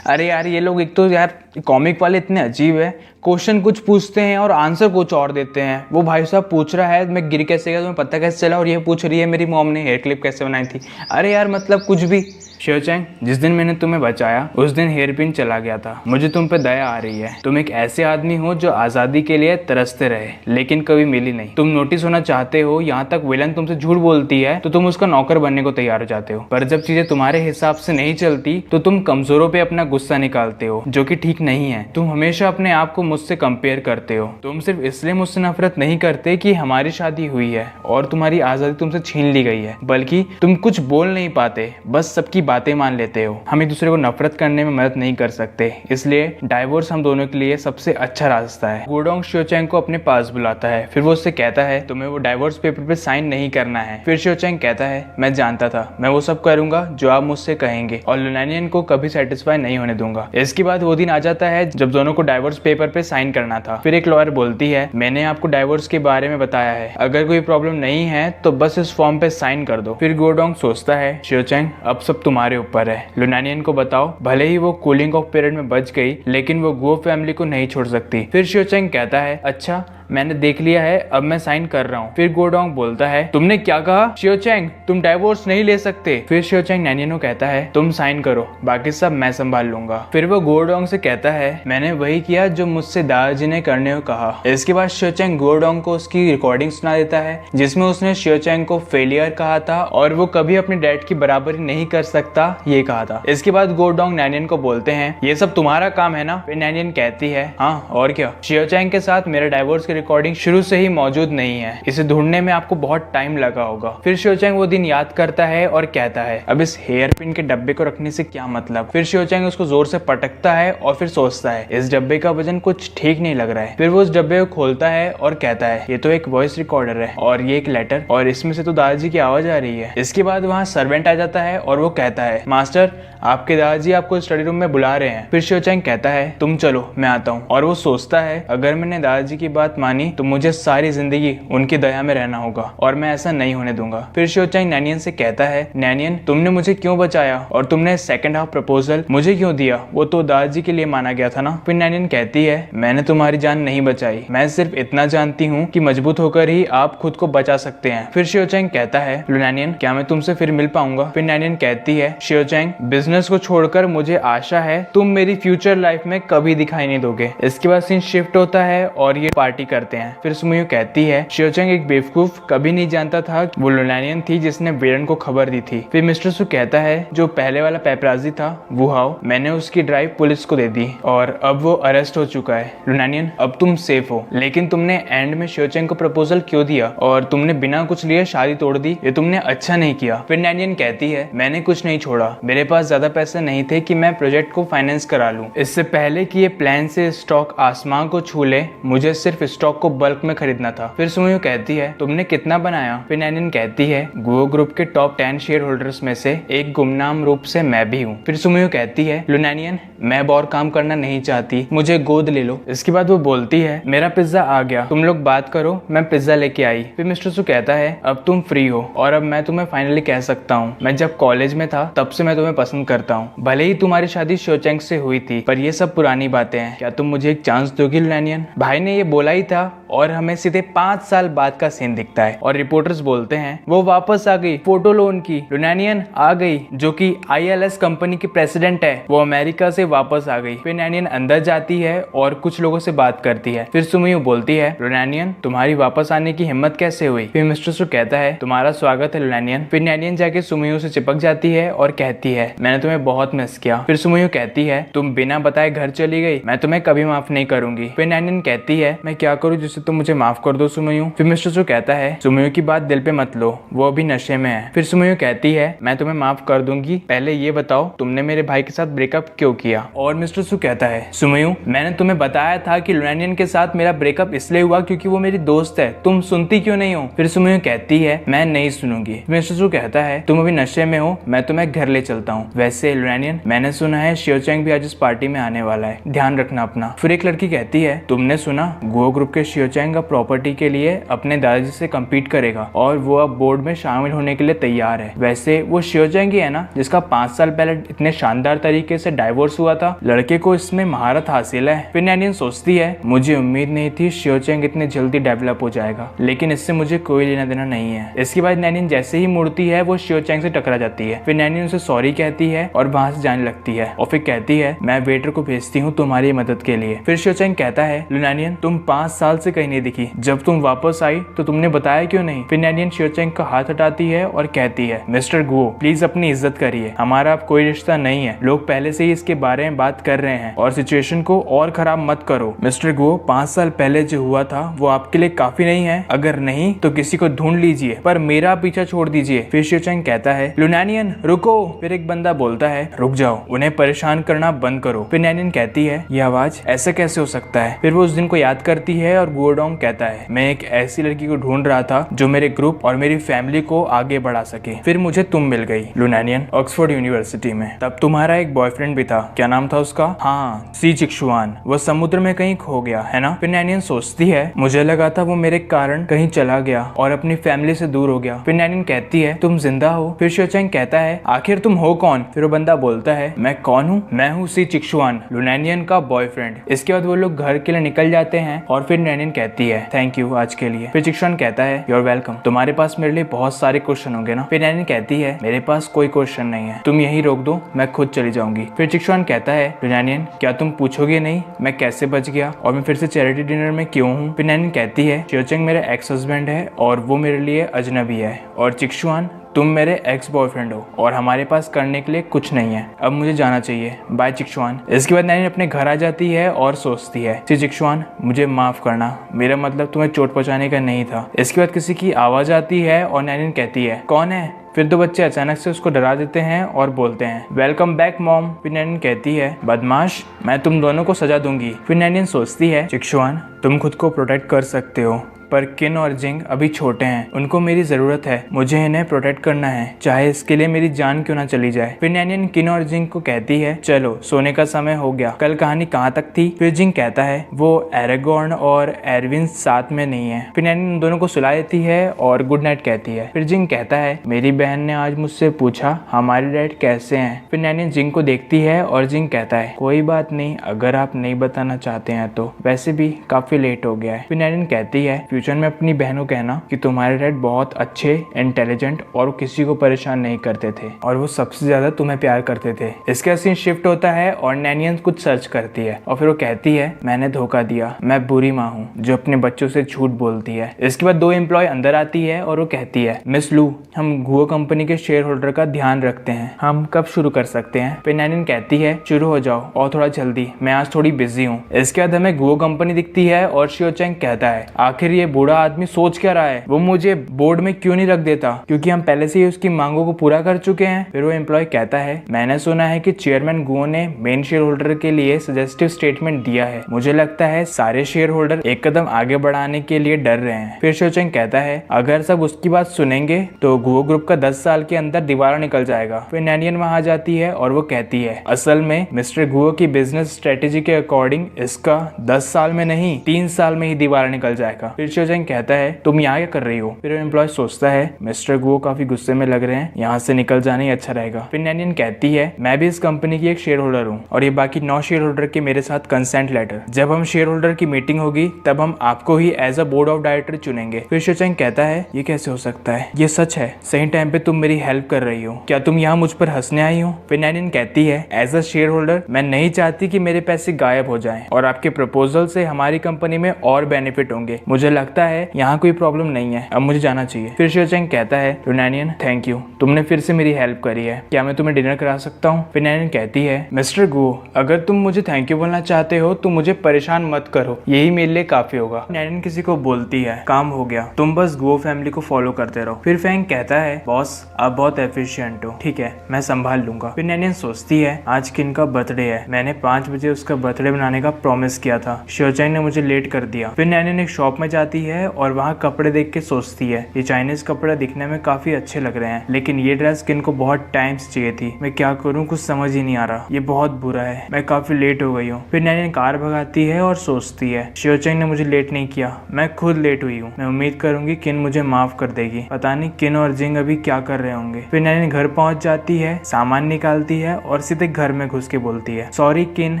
अरे यार ये लोग एक तो यार कॉमिक वाले इतने अजीब है, क्वेश्चन कुछ पूछते हैं और आंसर कुछ और देते हैं। वो भाई साहब पूछ रहा है मैं गिर कैसे गया, तुम्हें पता कैसे चला, और ये पूछ रही है मेरी मॉम ने हेयर क्लिप कैसे बनाई थी। अरे यार मतलब कुछ भी। शियो चैंग, जिस दिन मैंने तुम्हें बचाया उस दिन हेयर पिन चला गया था, मुझे तुम पे दया आ रही है। तुम एक ऐसे आदमी हो जो आज़ादी के लिए तरसते रहे लेकिन कभी मिली नहीं। तुम नोटिस होना चाहते हो, यहाँ तक विलन तुमसे झूठ बोलती है तो तुम उसका नौकर बनने को तैयार हो जाते हो, पर जब चीजें तुम्हारे हिसाब से नहीं चलती तो तुम कमजोरों पे अपना गुस्सा निकालते हो, जो कि ठीक नहीं है। तुम हमेशा अपने आप को मुझसे कंपेयर करते हो। तुम सिर्फ इसलिए मुझसे नफरत नहीं करते कि हमारी शादी हुई है और तुम्हारी आज़ादी तुमसे छीन ली गई है, बल्कि तुम कुछ बोल नहीं पाते, बस सबकी बातें मान लेते हो। हम एक दूसरे को नफरत करने में मदद नहीं कर सकते, इसलिए डाइवोर्स हम दोनों के लिए सबसे अच्छा रास्ता है। गुडोंग शियो चैंग को अपने पास बुलाता है, फिर वो उससे कहता है तुम्हें वो डाइवोर्स पेपर पे साइन नहीं करना है। फिर शियो चैंग कहता है, मैं जानता था, मैं वो सब करूंगा जो आप मुझसे कहेंगे और लुनानियन को कभी सेटिस्फाई नहीं होने दूंगा। इसके बाद वो दिन आ जाता है जब दोनों को डाइवोर्स पेपर पे साइन करना था। फिर एक लॉयर बोलती है, मैंने आपको डाइवोर्स के बारे में बताया है, अगर कोई प्रॉब्लम नहीं है तो बस इस फॉर्म पे साइन कर दो। फिर गुडोंग सोचता है, शियो चैंग अब सब तुम्हारे ऊपर है, लुनानियन को बताओ, भले ही वो कूलिंग ऑफ पीरियड में बच गई लेकिन वो गुओ फैमिली को नहीं छोड़ सकती। फिर शियो चैंग कहता है, अच्छा मैंने देख लिया है, अब मैं साइन कर रहा हूँ। फिर गोडोंग बोलता है तुमने क्या कहा शियोचैंग, तुम डाइवोर्स नहीं ले सकते। फिर शियोचैंग नैनियन को कहता है तुम साइन करो, बाकी सब मैं संभाल लूंगा। फिर वो गोडोंग से कहता है मैंने वही किया जो मुझसे दादाजी ने करने को कहा। इसके बाद शियोचैंग गोडोंग को उसकी रिकॉर्डिंग सुना देता है जिसमें उसने शियोचैंग को फेलियर कहा था और वो कभी अपने डैड की बराबरी नहीं कर सकता ये कहा था। इसके बाद गोडोंग नैनियन को बोलते हैं ये सब तुम्हारा काम है ना। फिर नैनियन कहती है हाँ और क्या, शियोचैंग के साथ मेरे डाइवोर्स की रिकॉर्डिंग शुरू से ही मौजूद नहीं है, इसे ढूंढने में आपको बहुत टाइम लगा होगा। फिर शियोचैंग वो दिन याद करता है और कहता है अब इस हेयर पिन के डब्बे को रखने से क्या मतलब। फिर शियोचैंग उसको जोर से पटकता है और फिर सोचता है इस डब्बे का वजन कुछ ठीक नहीं लग रहा है। फिर वो उस डब्बे को खोलता है और कहता है ये तो एक वॉइस रिकॉर्डर है और ये एक लेटर और इसमें से तो दादाजी की आवाज आ रही है। इसके बाद वहाँ सर्वेंट आ जाता है और वो कहता है मास्टर आपके दादाजी आपको स्टडी रूम में बुला रहे हैं। फिर शियोचैंग कहता है तुम चलो मैं आता हूँ। और वो सोचता है अगर मैंने दादाजी की बात मानी तो मुझे सारी जिंदगी उनकी दया में रहना होगा और मैं ऐसा नहीं होने दूंगा। फिर शियोचैंग नैनियन से कहता है नैनियन तुमने मुझे क्यों बचाया और तुमने सेकंड हाफ प्रपोजल मुझे क्यों दिया, वो तो दादाजी के लिए माना गया था ना। फिर नैनियन कहती है मैंने तुम्हारी जान नहीं बचाई, मैं सिर्फ इतना जानती हूँ कि मजबूत होकर ही आप खुद को बचा सकते हैं। फिर शियोचैंग कहता है नैनियन क्या मैं तुमसे फिर मिल पाऊंगा। फिर नैनियन कहती है शियोचैंग बिजनेस को छोड़कर मुझे आशा है तुम मेरी फ्यूचर लाइफ में कभी दिखाई नहीं दोगे। इसके बाद सीन शिफ्ट होता है और ये पार्टी करते हैं। फिर सुमियो कहती है शियोचैंग एक बेवकूफ कभी नहीं जानता था वो लुनैनियन थी जिसने वेरन को खबर दी थी। फिर मिस्टर सु कहता है जो पहले वाला पेपराजी था वो हाउ, मैंने उसकी ड्राइव पुलिस को दे दी और अब वो अरेस्ट हो चुका है। लुनैनियन अब तुम सेफ हो, लेकिन तुमने एंड में शियोचैंग को प्रपोजल क्यों दिया और तुमने बिना कुछ लिए शादी तोड़ दी, ये तुमने अच्छा नहीं किया। फिर नैनियन कहती है मैंने कुछ नहीं छोड़ा, मेरे पास ज्यादा पैसे नहीं थे कि मैं प्रोजेक्ट को फाइनेंस करा लूं। इससे पहले कि ये प्लान से स्टॉक आसमान को छू ले मुझे सिर्फ स्टॉक को बल्क में खरीदना था। फिर सुमियो कहती है तुमने कितना बनाया। फिर नैनियन कहती है गुओ ग्रुप के टॉप 10 शेयर होल्डर्स में से एक गुमनाम रूप से मैं भी हूँ। फिर सुमियो कहती है लुनैनियन मैं अब और काम करना नहीं चाहती, मुझे गोद ले लो। इसके बाद वो बोलती है मेरा पिज्जा आ गया, तुम लोग बात करो, मैं पिज्जा लेके आई। फिर मिस्टर सु कहता है अब तुम फ्री हो और अब मैं तुम्हें फाइनली कह सकता हूँ मैं जब कॉलेज में था तब से मैं तुम्हें पसंद करता हूँ। भले ही तुम्हारी शादी शियोचैंग से हुई थी पर ये सब पुरानी बातें हैं, क्या तुम मुझे एक चांस दोगी लुनैनियन। भाई ने ये बोला ही था और हमें सीधे 5 साल बाद का सीन दिखता है और रिपोर्टर्स बोलते हैं वो वापस आ गई, फोटो लो उनकी। लुनैनियन आ गई जो कि ILS कंपनी की प्रेसिडेंट है, वो अमेरिका से वापस आ गई। फिर नैनियन अंदर जाती है और कुछ लोगों से बात करती है। फिर सुमियो बोलती है लुनैनियन तुम्हारी वापस आने की हिम्मत कैसे हुई। फिर मिस्टर सु कहता है तुम्हारा स्वागत है लुनैनियन। फिर नैनियन जाके सुमियो से चिपक जाती है और कहती है मैंने तुम्हें बहुत मिस किया। फिर सुमियो कहती है तुम बिना बताए घर चली गई, मैं तुम्हें कभी माफ नहीं करूंगी। फिर नैनियन कहती है मैं क्या करूँ जिससे तुम मुझे माफ कर दो सुमियो। फिर मिस्टर सु कहता है सुमियो की बात दिल पे मत लो, वो अभी नशे में है। फिर सुमियो कहती है मैं तुम्हें माफ कर दूंगी, पहले ये बताओ तुमने मेरे भाई के साथ ब्रेकअप क्यों किया। और मिस्टर सु कहता है सुमियो मैंने तुम्हें बताया था कि लुनैनियन के साथ मेरा ब्रेकअप इसलिए हुआ क्योंकि वो मेरी दोस्त है, तुम सुनती क्यों नहीं हो। फिर सुमियो कहती है मैं नहीं सुनूंगी। मिस्टर सु कहता है तुम अभी नशे में हो, मैं तुम्हें घर ले चलता हूँ। वैसे लुनैनियन मैंने सुना है शियोचैंग भी आज इस पार्टी में आने वाला है, ध्यान रखना अपना। फिर एक लड़की कहती है तुमने सुना गो ग्रुप के शियोचैंग का प्रॉपर्टी के लिए अपने दादाजी से कम्पीट करेगा और वो अब बोर्ड में शामिल होने के लिए तैयार है। वैसे वो शियोचैंग ही है ना जिसका 5 साल पहले इतने शानदार तरीके से डाइवोर्स हुआ था, लड़के को इसमें महारत हासिल है। फिर नैनियन सोचती है मुझे उम्मीद नहीं थी शियोचैंग इतने जल्दी डेवलप हो जाएगा, लेकिन इससे मुझे कोई लेना देना नहीं है। इसके बाद नैनियन जैसे ही मुड़ती है वो शियोचैंग से टकरा जाती है। फिर नैनियन उसे सॉरी कहती है और वहां से जाने लगती है और फिर कहती है मैं वेटर को भेजती हूँ तुम्हारी मदद के लिए। फिर शियोचैंग कहता है लुनैनियन तुम 5 साल से कहीं नहीं दिखी, जब तुम वापस आई तो तुमने बताया क्यों नहीं। फिर नैनियन शियोचैंग का हाथ हटाती है और कहती है मिस्टर गुओ प्लीज अपनी इज्जत करिए, हमारा अब कोई रिश्ता नहीं है, लोग पहले से ही इसके बारे में बात कर रहे हैं और सिचुएशन को और खराब मत करो। मिस्टर गुओ 5 साल पहले जो हुआ था वो आपके लिए काफी नहीं है, अगर नहीं तो किसी को ढूंढ लीजिए पर मेरा पीछा छोड़ दीजिए। फिर शियोचैंग कहता है लुनैनियन रुको। फिर एक बंदा बोलता है रुक जाओ, उन्हें परेशान करना बंद करो। फिर नैनियन कहती है ये आवाज ऐसा कैसे हो सकता है। फिर वो उस दिन को याद करती है और गुओडोंग कहता है मैं एक ऐसी लड़की को ढूंढ रहा था जो मेरे ग्रुप और मेरी फैमिली को आगे बढ़ा सके, फिर मुझे तुम मिल गई लुनैनियन ऑक्सफोर्ड यूनिवर्सिटी में। तब तुम्हारा एक बॉयफ्रेंड भी था, क्या नाम था उसका। हाँ सी चिक्सुआन, वो समुद्र में कहीं खो गया है ना। फिर नैनियन सोचती है मुझे लगा था वो मेरे कारण कहीं चला गया और अपनी फैमिली से दूर हो गया। फिर नैनियन कहती है तुम जिंदा हो। फिर शियोचैंग कहता है आखिर तुम हो कौन। फिर वो बंदा बोलता है मैं कौन हूँ, मैं हूँ सी चिक्सुआन, लुनैनियन का बॉयफ्रेंड। इसके बाद वो लोग घर के लिए निकल जाते हैं और फिर नैनियन कहती है थैंक यू आज के लिए। फिर चिक्सुआन कहता है यू आर वेलकम। तुम्हारे पास मेरे लिए बहुत सारे क्वेश्चन होंगे ना। फिर नैनिन कहती है मेरे पास कोई क्वेश्चन नहीं है, तुम यही रोक दो, मैं खुद चली जाऊंगी। फिर चिक्सुआन कहता है नैनिन क्या तुम पूछोगे नहीं मैं कैसे बच गया और मैं फिर से चैरिटी डिनर में क्यों हूँ। फिर नैनिन कहती है शियोचेंग मेरा एक्स हस्बैंड है और वो मेरे लिए अजनबी है और चिक्सुआन तुम मेरे एक्स बॉयफ्रेंड हो और हमारे पास करने के लिए कुछ नहीं है, अब मुझे जाना चाहिए, बाय चिक्सुआन। इसके बाद नैनिन अपने घर आ जाती है और सोचती है चिक्सुआन मुझे माफ करना, मेरा मतलब तुम्हें चोट पहुंचाने का नहीं था। इसके बाद किसी की आवाज आती है और नैनिन कहती है कौन है। फिर दो बच्चे अचानक से उसको डरा देते हैं और बोलते हैं वेलकम बैक मॉम। फिर नैनिन कहती है बदमाश मैं तुम दोनों को सजा दूंगी। फिर नैनिन सोचती है चिक्सुआन तुम खुद को प्रोटेक्ट कर सकते हो पर किन और जिंग अभी छोटे हैं, उनको मेरी जरूरत है, मुझे इन्हें प्रोटेक्ट करना है चाहे इसके लिए मेरी जान क्यों ना चली जाए। फिर नैनिन किन और जिंग को कहती है चलो सोने का समय हो गया, कल कहानी कहाँ तक थी। फिर जिंग कहता है वो एरेगॉर्न और एरविन साथ में नहीं है। फिर नैनिन दोनों को सुला देती है और गुड नाइट कहती है। फिर जिंग कहता है मेरी बहन ने आज मुझसे पूछा हमारे डैड कैसे हैं। फिर नैनिन जिंग को देखती है और जिंग कहता है कोई बात नहीं, अगर आप नहीं बताना चाहते हैं तो, वैसे भी काफी लेट हो गया है। फिर नैनिन कहती है फ्यूचर में अपनी बहन को कहना कि तुम्हारे डैड बहुत अच्छे, इंटेलिजेंट और किसी को परेशान नहीं करते थे और वो सबसे ज्यादा तुम्हें प्यार करते थे। इसके सीन शिफ्ट होता है और नैनिन कुछ सर्च करती है और फिर वो कहती है मैंने धोखा दिया, मैं बुरी माँ हूँ जो अपने बच्चों से झूठ बोलती है। इसके बाद दो एम्प्लॉय अंदर आती है और वो कहती है मिस लू हम गुओ कंपनी के शेयर होल्डर का ध्यान रखते हैं, हम कब शुरू कर सकते हैं। फिर नैनिन कहती है शुरू हो जाओ और थोड़ा जल्दी, मैं आज थोड़ी बिजी हूँ। इसके बाद हमें गुओ कंपनी दिखती है और शियोचेंग कहता है आखिर ये बूढ़ा आदमी सोच क्या रहा है, वो मुझे बोर्ड में क्यों नहीं रख देता क्योंकि हम पहले से ही उसकी मांगों को पूरा कर चुके हैं। फिर वो एम्प्लॉय कहता है मैंने सुना है कि चेयरमैन गुओ ने मेन शेयर होल्डर के लिए सजेस्टिव स्टेटमेंट दिया है, मुझे लगता है सारे शेयर होल्डर एक कदम आगे बढ़ाने के लिए डर रहे हैं। फिर शियोचेंग कहता है अगर सब उसकी बात सुनेंगे तो गुओ ग्रुप का 10 साल के अंदर दिवाला निकल जाएगा। फिर नैनिन वहां आ जाती है और वो कहती है असल में मिस्टर गुओ की बिजनेस स्ट्रेटेजी के अकॉर्डिंग इसका 10 साल में नहीं 3 साल में ही दिवाला निकल जाएगा। फिर शियोचेंग कहता है तुम यहाँ क्या कर रही हो। फिर एम्प्लॉय सोचता है मिस्टर गुओ काफी गुस्से में लग रहे हैं, यहाँ से निकल जाना ही अच्छा रहेगा। फिर नैनिन कहती है मैं भी इस कंपनी की एक शेयर होल्डर हूँ और ये बाकी 9 शेयर होल्डर के मेरे साथ कंसेंट लेटर, जब हम शेयर होल्डर की मीटिंग होगी तब हम आपको ही as a board of director चुनेंगे। फिर शियोचेंग कहता है ये कैसे हो सकता है, ये सच है, सही टाइम पे तुम मेरी हेल्प कर रही हो, क्या तुम यहाँ मुझ पर हंसने आई हो। फिर नैनिन कहती है एज अ शेयर होल्डर मैं नहीं चाहती कि मेरे पैसे गायब हो जाएं और आपके प्रपोजल से हमारी कंपनी में और बेनिफिट होंगे, मुझे लगता है यहाँ कोई प्रॉब्लम नहीं है, अब मुझे जाना चाहिए। फिर शियोचेंग कहता है नैनिन थैंक यू, तुमने फिर से मेरी हेल्प करी है, क्या मैं तुम्हें डिनर करा सकता हूँ। फिर नैनिन कहती है मिस्टर गुओ अगर तुम मुझे थैंक यू बोलना चाहते हो तो मुझे परेशान मत करो, यही मेरे लिए काफी होगा। नैनिन किसी को बोलती है काम हो गया, तुम बस गुओ फैमिली को फॉलो करते रहो। फिर फैंग कहता है बॉस आप बहुत एफिशिएंट हो, ठीक है मैं संभाल लूंगा। फिर नैनिन सोचती है आज किन का बर्थडे है, मैंने 5 बजे उसका बर्थडे बनाने का प्रॉमिस किया था, शियोचेंग ने मुझे लेट कर दिया। फिर नैनिन एक शॉप में जाती है और वहाँ कपड़े देख के सोचती है ये चाइनीज कपड़े दिखने में काफी अच्छे लग रहे हैं लेकिन ये ड्रेस किन को बहुत टाइम से चाहिए थी, मैं क्या करूँ कुछ समझ ही नहीं आ रहा, ये बहुत बुरा है, मैं काफी लेट हो गई हूँ। फिर नैनिन कार भगाती है और सोचती है शियोचेंग ने मुझे लेट नहीं किया, मैं खुद लेट हुई हूँ, मैं उम्मीद करूंगी किन मुझे माफ कर देगी, पता नहीं किन और जिंग अभी क्या कर रहे होंगे। फिर नैनिन घर पहुंच जाती है, सामान निकालती है और सीधे घर में घुस के बोलती है सॉरी किन,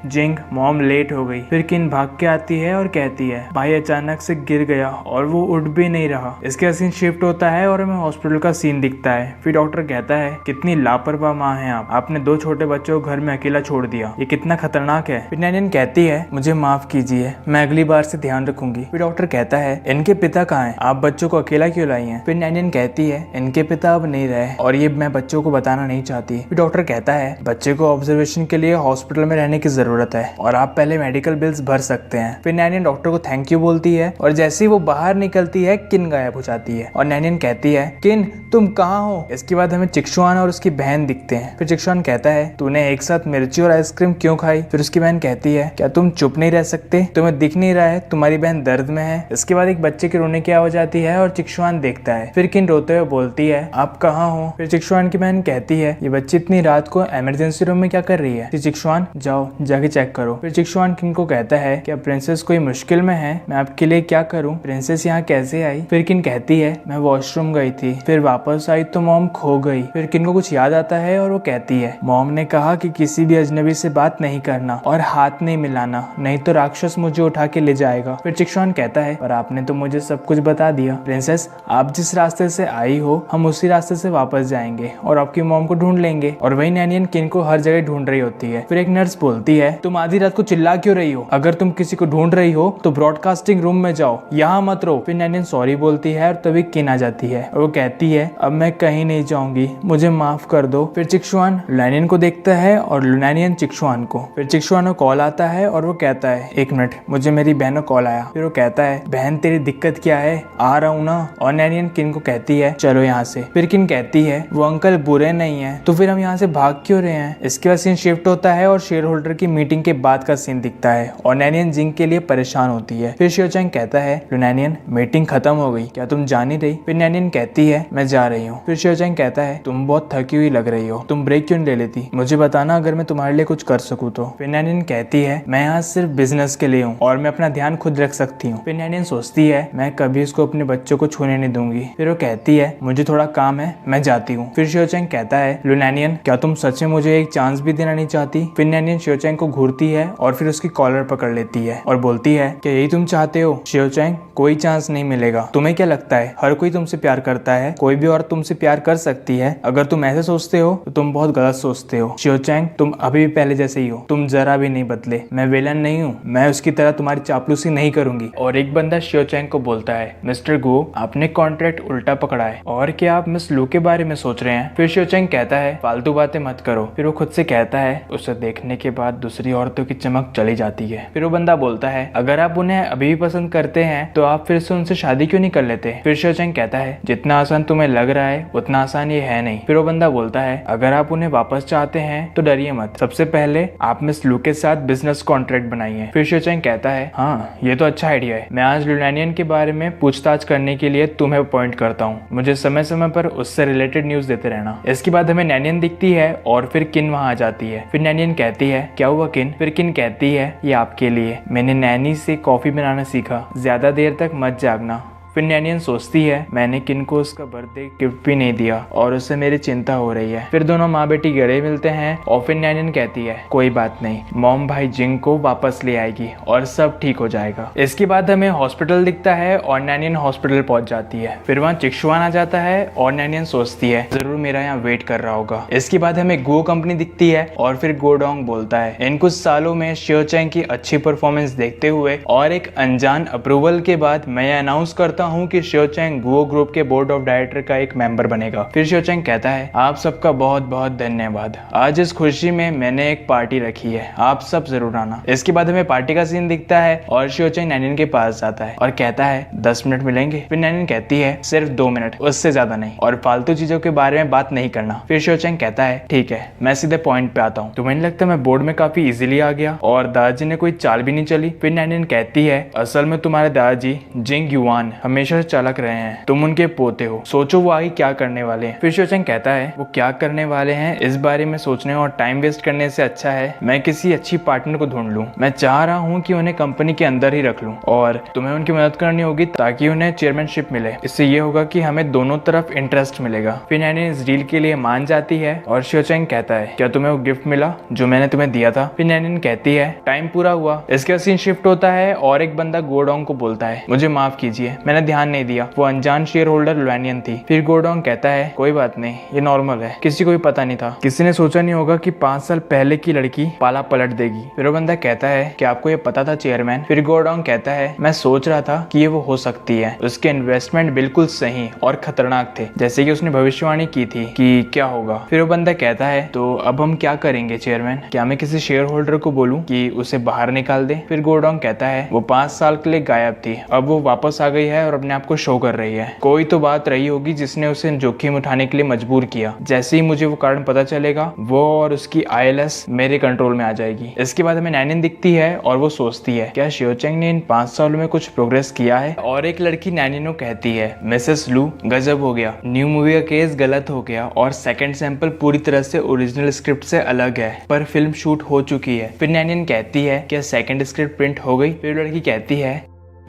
जिंग, मॉम लेट हो गई। फिर किन भाग के आती है और कहती है भाई अचानक से गिर गया और वो उठ भी नहीं रहा। इसके सीन शिफ्ट होता है और हमें हॉस्पिटल का सीन दिखता है। फिर डॉक्टर कहता है कितनी लापरवाह माँ है आप, आपने 2 छोटे बच्चों को घर में अकेला छोड़ दिया, ये कितना खतरनाक है। फिर नैनिन कहती है मुझे माफ कीजिए, मैं अगली बार से ध्यान रखूंगी। फिर डॉक्टर कहता है इनके पिता कहाँ हैं, आप बच्चों को अकेला क्यों लाई हैं। फिर नैनिन कहती है इनके पिता अब नहीं रहे और ये मैं बच्चों को बताना नहीं चाहती। फिर डॉक्टर कहता है बच्चे को ऑब्जर्वेशन के लिए हॉस्पिटल में रहने की जरूरत है और आप पहले मेडिकल बिल्स भर सकते हैं। फिर नैनिन डॉक्टर को थैंक यू बोलती है और जैसे ही वो बाहर निकलती है किन गायब हो जाती है और नैनिन कहती है किन तुम कहाँ हो। इसके बाद हमें चिक्सुआन और उसकी बहन दिखते हैं। फिर चिक्सुआन कहता है तूने एक साथ मिर्ची और आइसक्रीम क्यों खाई। फिर उसकी बहन कहती है क्या तुम चुप नहीं रह सकते, तुम्हें दिख नहीं रहा है तुम्हारी बहन दर्द में है। इसके बाद एक बच्चे के रोने की आवाज आती है और चिक्सुआन देखता है। फिर किन रोते हुए बोलती है आप कहाँ हो। फिर चिक्सुआन की बहन कहती है ये बच्ची इतनी रात को इमरजेंसी रूम में क्या कर रही है। फिर चिक्सुआन जाओ जाके चेक करो। फिर चिक्सुआन किन को कहता है क्या प्रिंसेस कोई मुश्किल में है, मैं आपके लिए क्या करूँ। करूं? प्रिंसेस यहाँ कैसे आई? फिर किन कहती है मैं वॉशरूम गई थी, फिर वापस आई तो मॉम खो गई। फिर किन को कुछ याद आता है और वो कहती है मॉम ने कहा कि किसी भी अजनबी से बात नहीं करना और हाथ नहीं मिलाना, नहीं तो राक्षस मुझे उठा के ले जाएगा। फिर चिक्सुआन कहता है पर आपने तो मुझे सब कुछ बता दिया। प्रिंसेस आप जिस रास्ते से आई हो हम उसी रास्ते से वापस जाएंगे और आपकी मॉम को ढूंढ लेंगे। और वही नैनियन किन को हर जगह ढूंढ रही होती है। फिर एक नर्स बोलती है तुम आधी रात को चिल्ला क्यों रही हो? अगर तुम किसी को ढूंढ रही हो तो ब्रॉडकास्टिंग रूम में जाओ, यहाँ मत रहो। फिर नैनियन सॉरी बोलती है और तभी किन आ जाती है और वो कहती है अब मैं कहीं नहीं जाऊंगी, मुझे माफ कर दो। फिर चिक्सुआन लुनैनियन को देखता है और लुनैनियन चिक्सुआन को। फिर चिक्सुआन को कॉल आता है और वो कहता है एक मिनट मुझे मेरी बहन को कॉल आया। फिर वो कहता है बहन तेरी दिक्कत क्या है? आ रहा हूँ ना। और नैनियन किन को कहती है चलो यहाँ से। फिर किन कहती है वो अंकल बुरे नहीं है तो फिर हम यहाँ से भाग क्यों रहे हैं? इसके बाद सीन शिफ्ट होता है और शेयर होल्डर की मीटिंग के बाद का सीन दिखता है और नैनियन जिंग के लिए परेशान होती है। फिर शियो चैंग कहता है लुनैनियन मीटिंग खत्म हो गई, क्या तुम जा नहीं रही? फिर नैनियन कहती है मैं जा रही हूँ। फिर शियो चैंग कहता है तुम बहुत थकी हुई लग रही हो, तुम ब्रेक क्यों नहीं ले लेती? मुझे बताना अगर मैं तुम्हारे लिए कुछ कर सकूँ तो। फिर नैनियन कहती है मैं यहाँ सिर्फ बिजनेस के लिए हूँ और मैं अपना ध्यान खुद रख सकती हूँ। फिर नैनियन सोचती है मैं कभी इसको अपने बच्चों को छूने नहीं दूंगी। फिर वो कहती है मुझे थोड़ा काम है मैं जाती हूँ। फिर शियो चैंग कहता है लुनैनियन क्या तुम सच में मुझे एक चांस भी देना नहीं चाहती? फिर नैनियन शियो चैंग को घूरती है और फिर उसकी कॉलर पकड़ लेती है और बोलती है कि यही तुम चाहते हो? शियो चैंग कोई चांस नहीं मिलेगा। तुम्हें क्या लगता है हर कोई तुमसे प्यार करता है? कोई भी औरत तुमसे प्यार कर सकती है। अगर तुम ऐसे सोचते हो तो तुम बहुत गलत सोचते हो। शियो चैंग तुम अभी भी पहले जैसे ही हो, तुम जरा भी नहीं बदले। मैं विलन नहीं हूँ, मैं उसकी तरह तुम्हारी चापलूसी नहीं करूंगी। और एक बंदा शियो चैंग को बोलता है मिस्टर गो आपने कॉन्ट्रैक्ट उल्टा पकड़ा है और क्या आप मिस लू के बारे में सोच रहे हैं? फिर शियो चैंग कहता है फालतू बातें मत करो। फिर वो खुद से कहता है उसे देखने के बाद दूसरी औरतों की चमक चली जाती है। फिर वो बंदा बोलता है अगर आप उन्हें अभी भी पसंद करते हैं तो आप फिर से उनसे शादी क्यों नहीं कर लेते? फिर शियो चैंग कहता है जितना आसान तुम्हें लग रहा है उतना आसान ये है नहीं। फिर वो बंदा बोलता है अगर आप उन्हें वापस चाहते हैं तो डरिए मत, सबसे पहले आप मिस लू के साथ बिजनेस कॉन्ट्रैक्ट बनाइए। फिर शियो चैंग कहता है हाँ ये तो अच्छा आइडिया है, मैं आज लुनैनियन के बारे में पूछताछ करने के लिए तुम्हें अपॉइंट करता हूँ, मुझे समय समय पर उससे रिलेटेड न्यूज देते रहना। इसके बाद हमें नैनियन दिखती है और फिर किन वहाँ आ जाती है। फिर नैनियन कहती है क्या हुआ किन? फिर किन कहती है ये आपके लिए, मैंने नैनी से कॉफी बनाना सीखा, ज्यादा देर तक मत जागना। फिर नैनियन सोचती है मैंने किन को उसका बर्थडे गिफ्ट भी नहीं दिया और उससे मेरी चिंता हो रही है। फिर दोनों माँ बेटी गले मिलते हैं और फिर नैनियन कहती है कोई बात नहीं, मॉम भाई जिंग को वापस ले आएगी और सब ठीक हो जाएगा। इसके बाद हमें हॉस्पिटल दिखता है और नैनियन हॉस्पिटल पहुंच जाती है। फिर वहाँ चिक्सुआन आ जाता है और नैनियन सोचती है जरूर मेरा यहाँ वेट कर रहा होगा। इसके बाद हमें गो कंपनी दिखती है और फिर गोडोंग बोलता है इन कुछ सालों में शियो चैंग की अच्छी परफॉर्मेंस देखते हुए और एक अनजान अप्रूवल के बाद मैं अनाउंस करता हूँ कि शियो चैंग गुओ ग्रुप के बोर्ड ऑफ डायरेक्टर का एक मेंबर बनेगा। फिर शियो चैंग कहता है आप सबका बहुत बहुत धन्यवाद, आज इस खुशी में मैंने एक पार्टी रखी है, आप सब जरूर आना। इसके बाद हमें पार्टी का सीन दिखता है और शियो चैंग नैनियन के पास जाता है और कहता है 10 मिनट मिलेंगे? फिर नैनियन कहती है सिर्फ 2 मिनट, उससे ज्यादा नहीं, और फालतू चीजों के बारे में बात नहीं करना। फिर शियो चैंग कहता है ठीक है मैं सीधे पॉइंट पे आता हूँ। तुम्हें नहीं लगता मैं बोर्ड में काफी इजीली आ गया और दादाजी ने कोई चाल भी नहीं चली? फिर नैनियन कहती है असल में तुम्हारे दादाजी जिंग युआन हमेशा से चालक रहे हैं, तुम उनके पोते हो, सोचो वो आगे क्या करने वाले हैं। फिर शियो चैंग कहता है वो क्या करने वाले हैं इस बारे में सोचने और टाइम वेस्ट करने से अच्छा है मैं किसी अच्छी पार्टनर को ढूंढ लूं। मैं चाह रहा हूं कि उन्हें कंपनी के अंदर ही रख लूं और तुम्हें उनकी मदद करनी होगी ताकि उन्हें चेयरमैनशिप मिले, इससे ये होगा कि हमें दोनों तरफ इंटरेस्ट मिलेगा। फिर नैनियन इस डील के लिए मान जाती है और शियो चैंग कहता है क्या तुम्हें वो गिफ्ट मिला जो मैंने तुम्हें दिया था? फिर नैनियन कहती है टाइम पूरा हुआ। इसके बाद सीन शिफ्ट होता है और एक बंदा गोडोंग को बोलता है मुझे माफ कीजिए मैंने ध्यान नहीं दिया, वो अनजान शेयर होल्डर लुनैनियन थी। फिर गोडोंग कहता है कोई बात नहीं ये नॉर्मल है, किसी को भी पता नहीं था, किसी ने सोचा नहीं होगा कि 5 साल पहले की लड़की पाला पलट देगी। फिर वो बंदा कहता है कि आपको ये पता था चेयरमैन? फिर गोडोंग कहता है मैं सोच रहा था कि ये वो हो सकती है, उसके इन्वेस्टमेंट बिल्कुल सही और खतरनाक थे जैसे कि उसने भविष्यवाणी की थी कि क्या होगा। फिर वो बंदा कहता है तो अब हम क्या करेंगे चेयरमैन, क्या मैं किसी शेयर होल्डर को बोलूं कि उसे बाहर निकाल दे? फिर गोडोंग कहता है वो 5 साल के लिए गायब थी, अब वो वापस आ गई है और अपने आप को शो कर रही है, कोई तो बात रही होगी जिसने उसे जोखिम उठाने के लिए मजबूर किया, जैसे ही मुझे वो कारण पता चलेगा वो और उसकी आईएलएस मेरे कंट्रोल में आ जाएगी। इसके बाद हमें नैनियन दिखती है और वो सोचती है क्या शियो चैंग ने इन 5 सालों में कुछ प्रोग्रेस किया है? और एक लड़की नैनियन को कहती है मिसेस लू गजब हो गया, न्यू मूवी का केस गलत हो गया और सेकंड सैंपल पूरी तरह से ओरिजिनल स्क्रिप्ट से अलग है पर फिल्म शूट हो चुकी है। फिर नैनियन कहती है क्या सेकंड स्क्रिप्ट प्रिंट हो गई? फिर लड़की कहती है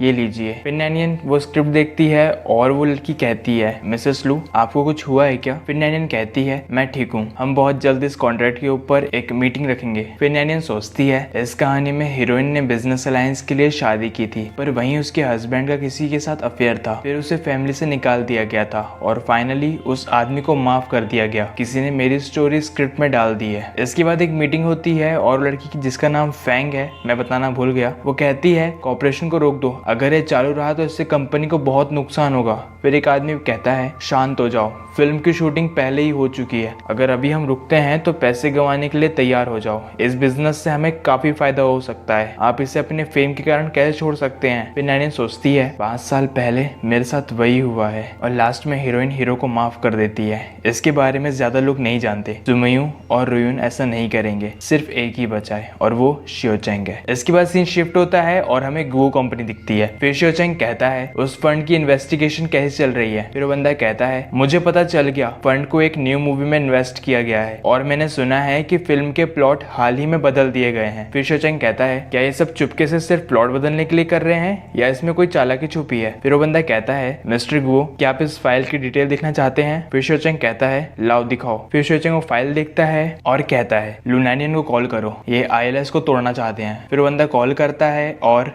ये लीजिए। फिर नैनियन वो स्क्रिप्ट देखती है और वो लड़की कहती है, मिसेस लू आपको कुछ हुआ है क्या? फिर नैनियन कहती है, मैं ठीक हूँ, हम बहुत जल्द इस कॉन्ट्रैक्ट के ऊपर एक मीटिंग रखेंगे। फिर नैनियन सोचती है, इस कहानी में हीरोइन ने बिजनेस अलायंस के लिए शादी की थी, पर वहीं उसके हस्बैंड का किसी के साथ अफेयर था। फिर उसे फैमिली से निकाल दिया गया था और फाइनली उस आदमी को माफ कर दिया गया। किसी ने मेरी स्टोरी स्क्रिप्ट में डाल दी है। इसके बाद एक मीटिंग होती है और लड़की की जिसका नाम फैंग है, मैं बताना भूल गया, वो कहती है कॉर्पोरेशन को रोक दो, अगर ये चालू रहा तो इससे कंपनी को बहुत नुकसान होगा। फिर एक आदमी कहता है, शांत हो जाओ, फिल्म की शूटिंग पहले ही हो चुकी है, अगर अभी हम रुकते हैं तो पैसे गंवाने के लिए तैयार हो जाओ। इस बिजनेस से हमें काफी फायदा हो सकता है, आप इसे अपने फेम के कारण कैसे छोड़ सकते हैं? फिर नैनियन सोचती है, 5 साल पहले मेरे साथ वही हुआ है, और लास्ट में हीरोइन हीरो को माफ कर देती है। इसके बारे में ज्यादा लोग नहीं जानते। जुमयू और रुयुन ऐसा नहीं करेंगे, सिर्फ एक ही बचा है और वो शियोचेंग है। इसके बाद सीन शिफ्ट होता है और हमें गुओ कंपनी दिखती है। फिर शियोचेंग कहता है, उस फंड की इन्वेस्टिगेशन कैसे चल रही है? फिर वो बंदा कहता है, मुझे पता चल गया, फंड को एक न्यू मूवी में इन्वेस्ट किया गया है और मैंने सुना है कि फिल्म के प्लॉट हाल ही में बदल दिए गए हैं। फिर शियोचेंग कहता है, क्या ये सब चुपके से सिर्फ प्लॉट बदलने के लिए कर रहे हैं या इसमें कोई चालाकी छुपी है? फिर वो बंदा कहता है, मिस्टर गुओ क्या आप इस फाइल की डिटेल देखना चाहते हैं? फिर शियोचेंग कहता है, लाओ दिखाओ। फिर शियोचेंग वो फाइल देखता है और कहता है, लुनानियन को कॉल करो, ये ILS को तोड़ना चाहते हैं। फिर वो बंदा कॉल करता है और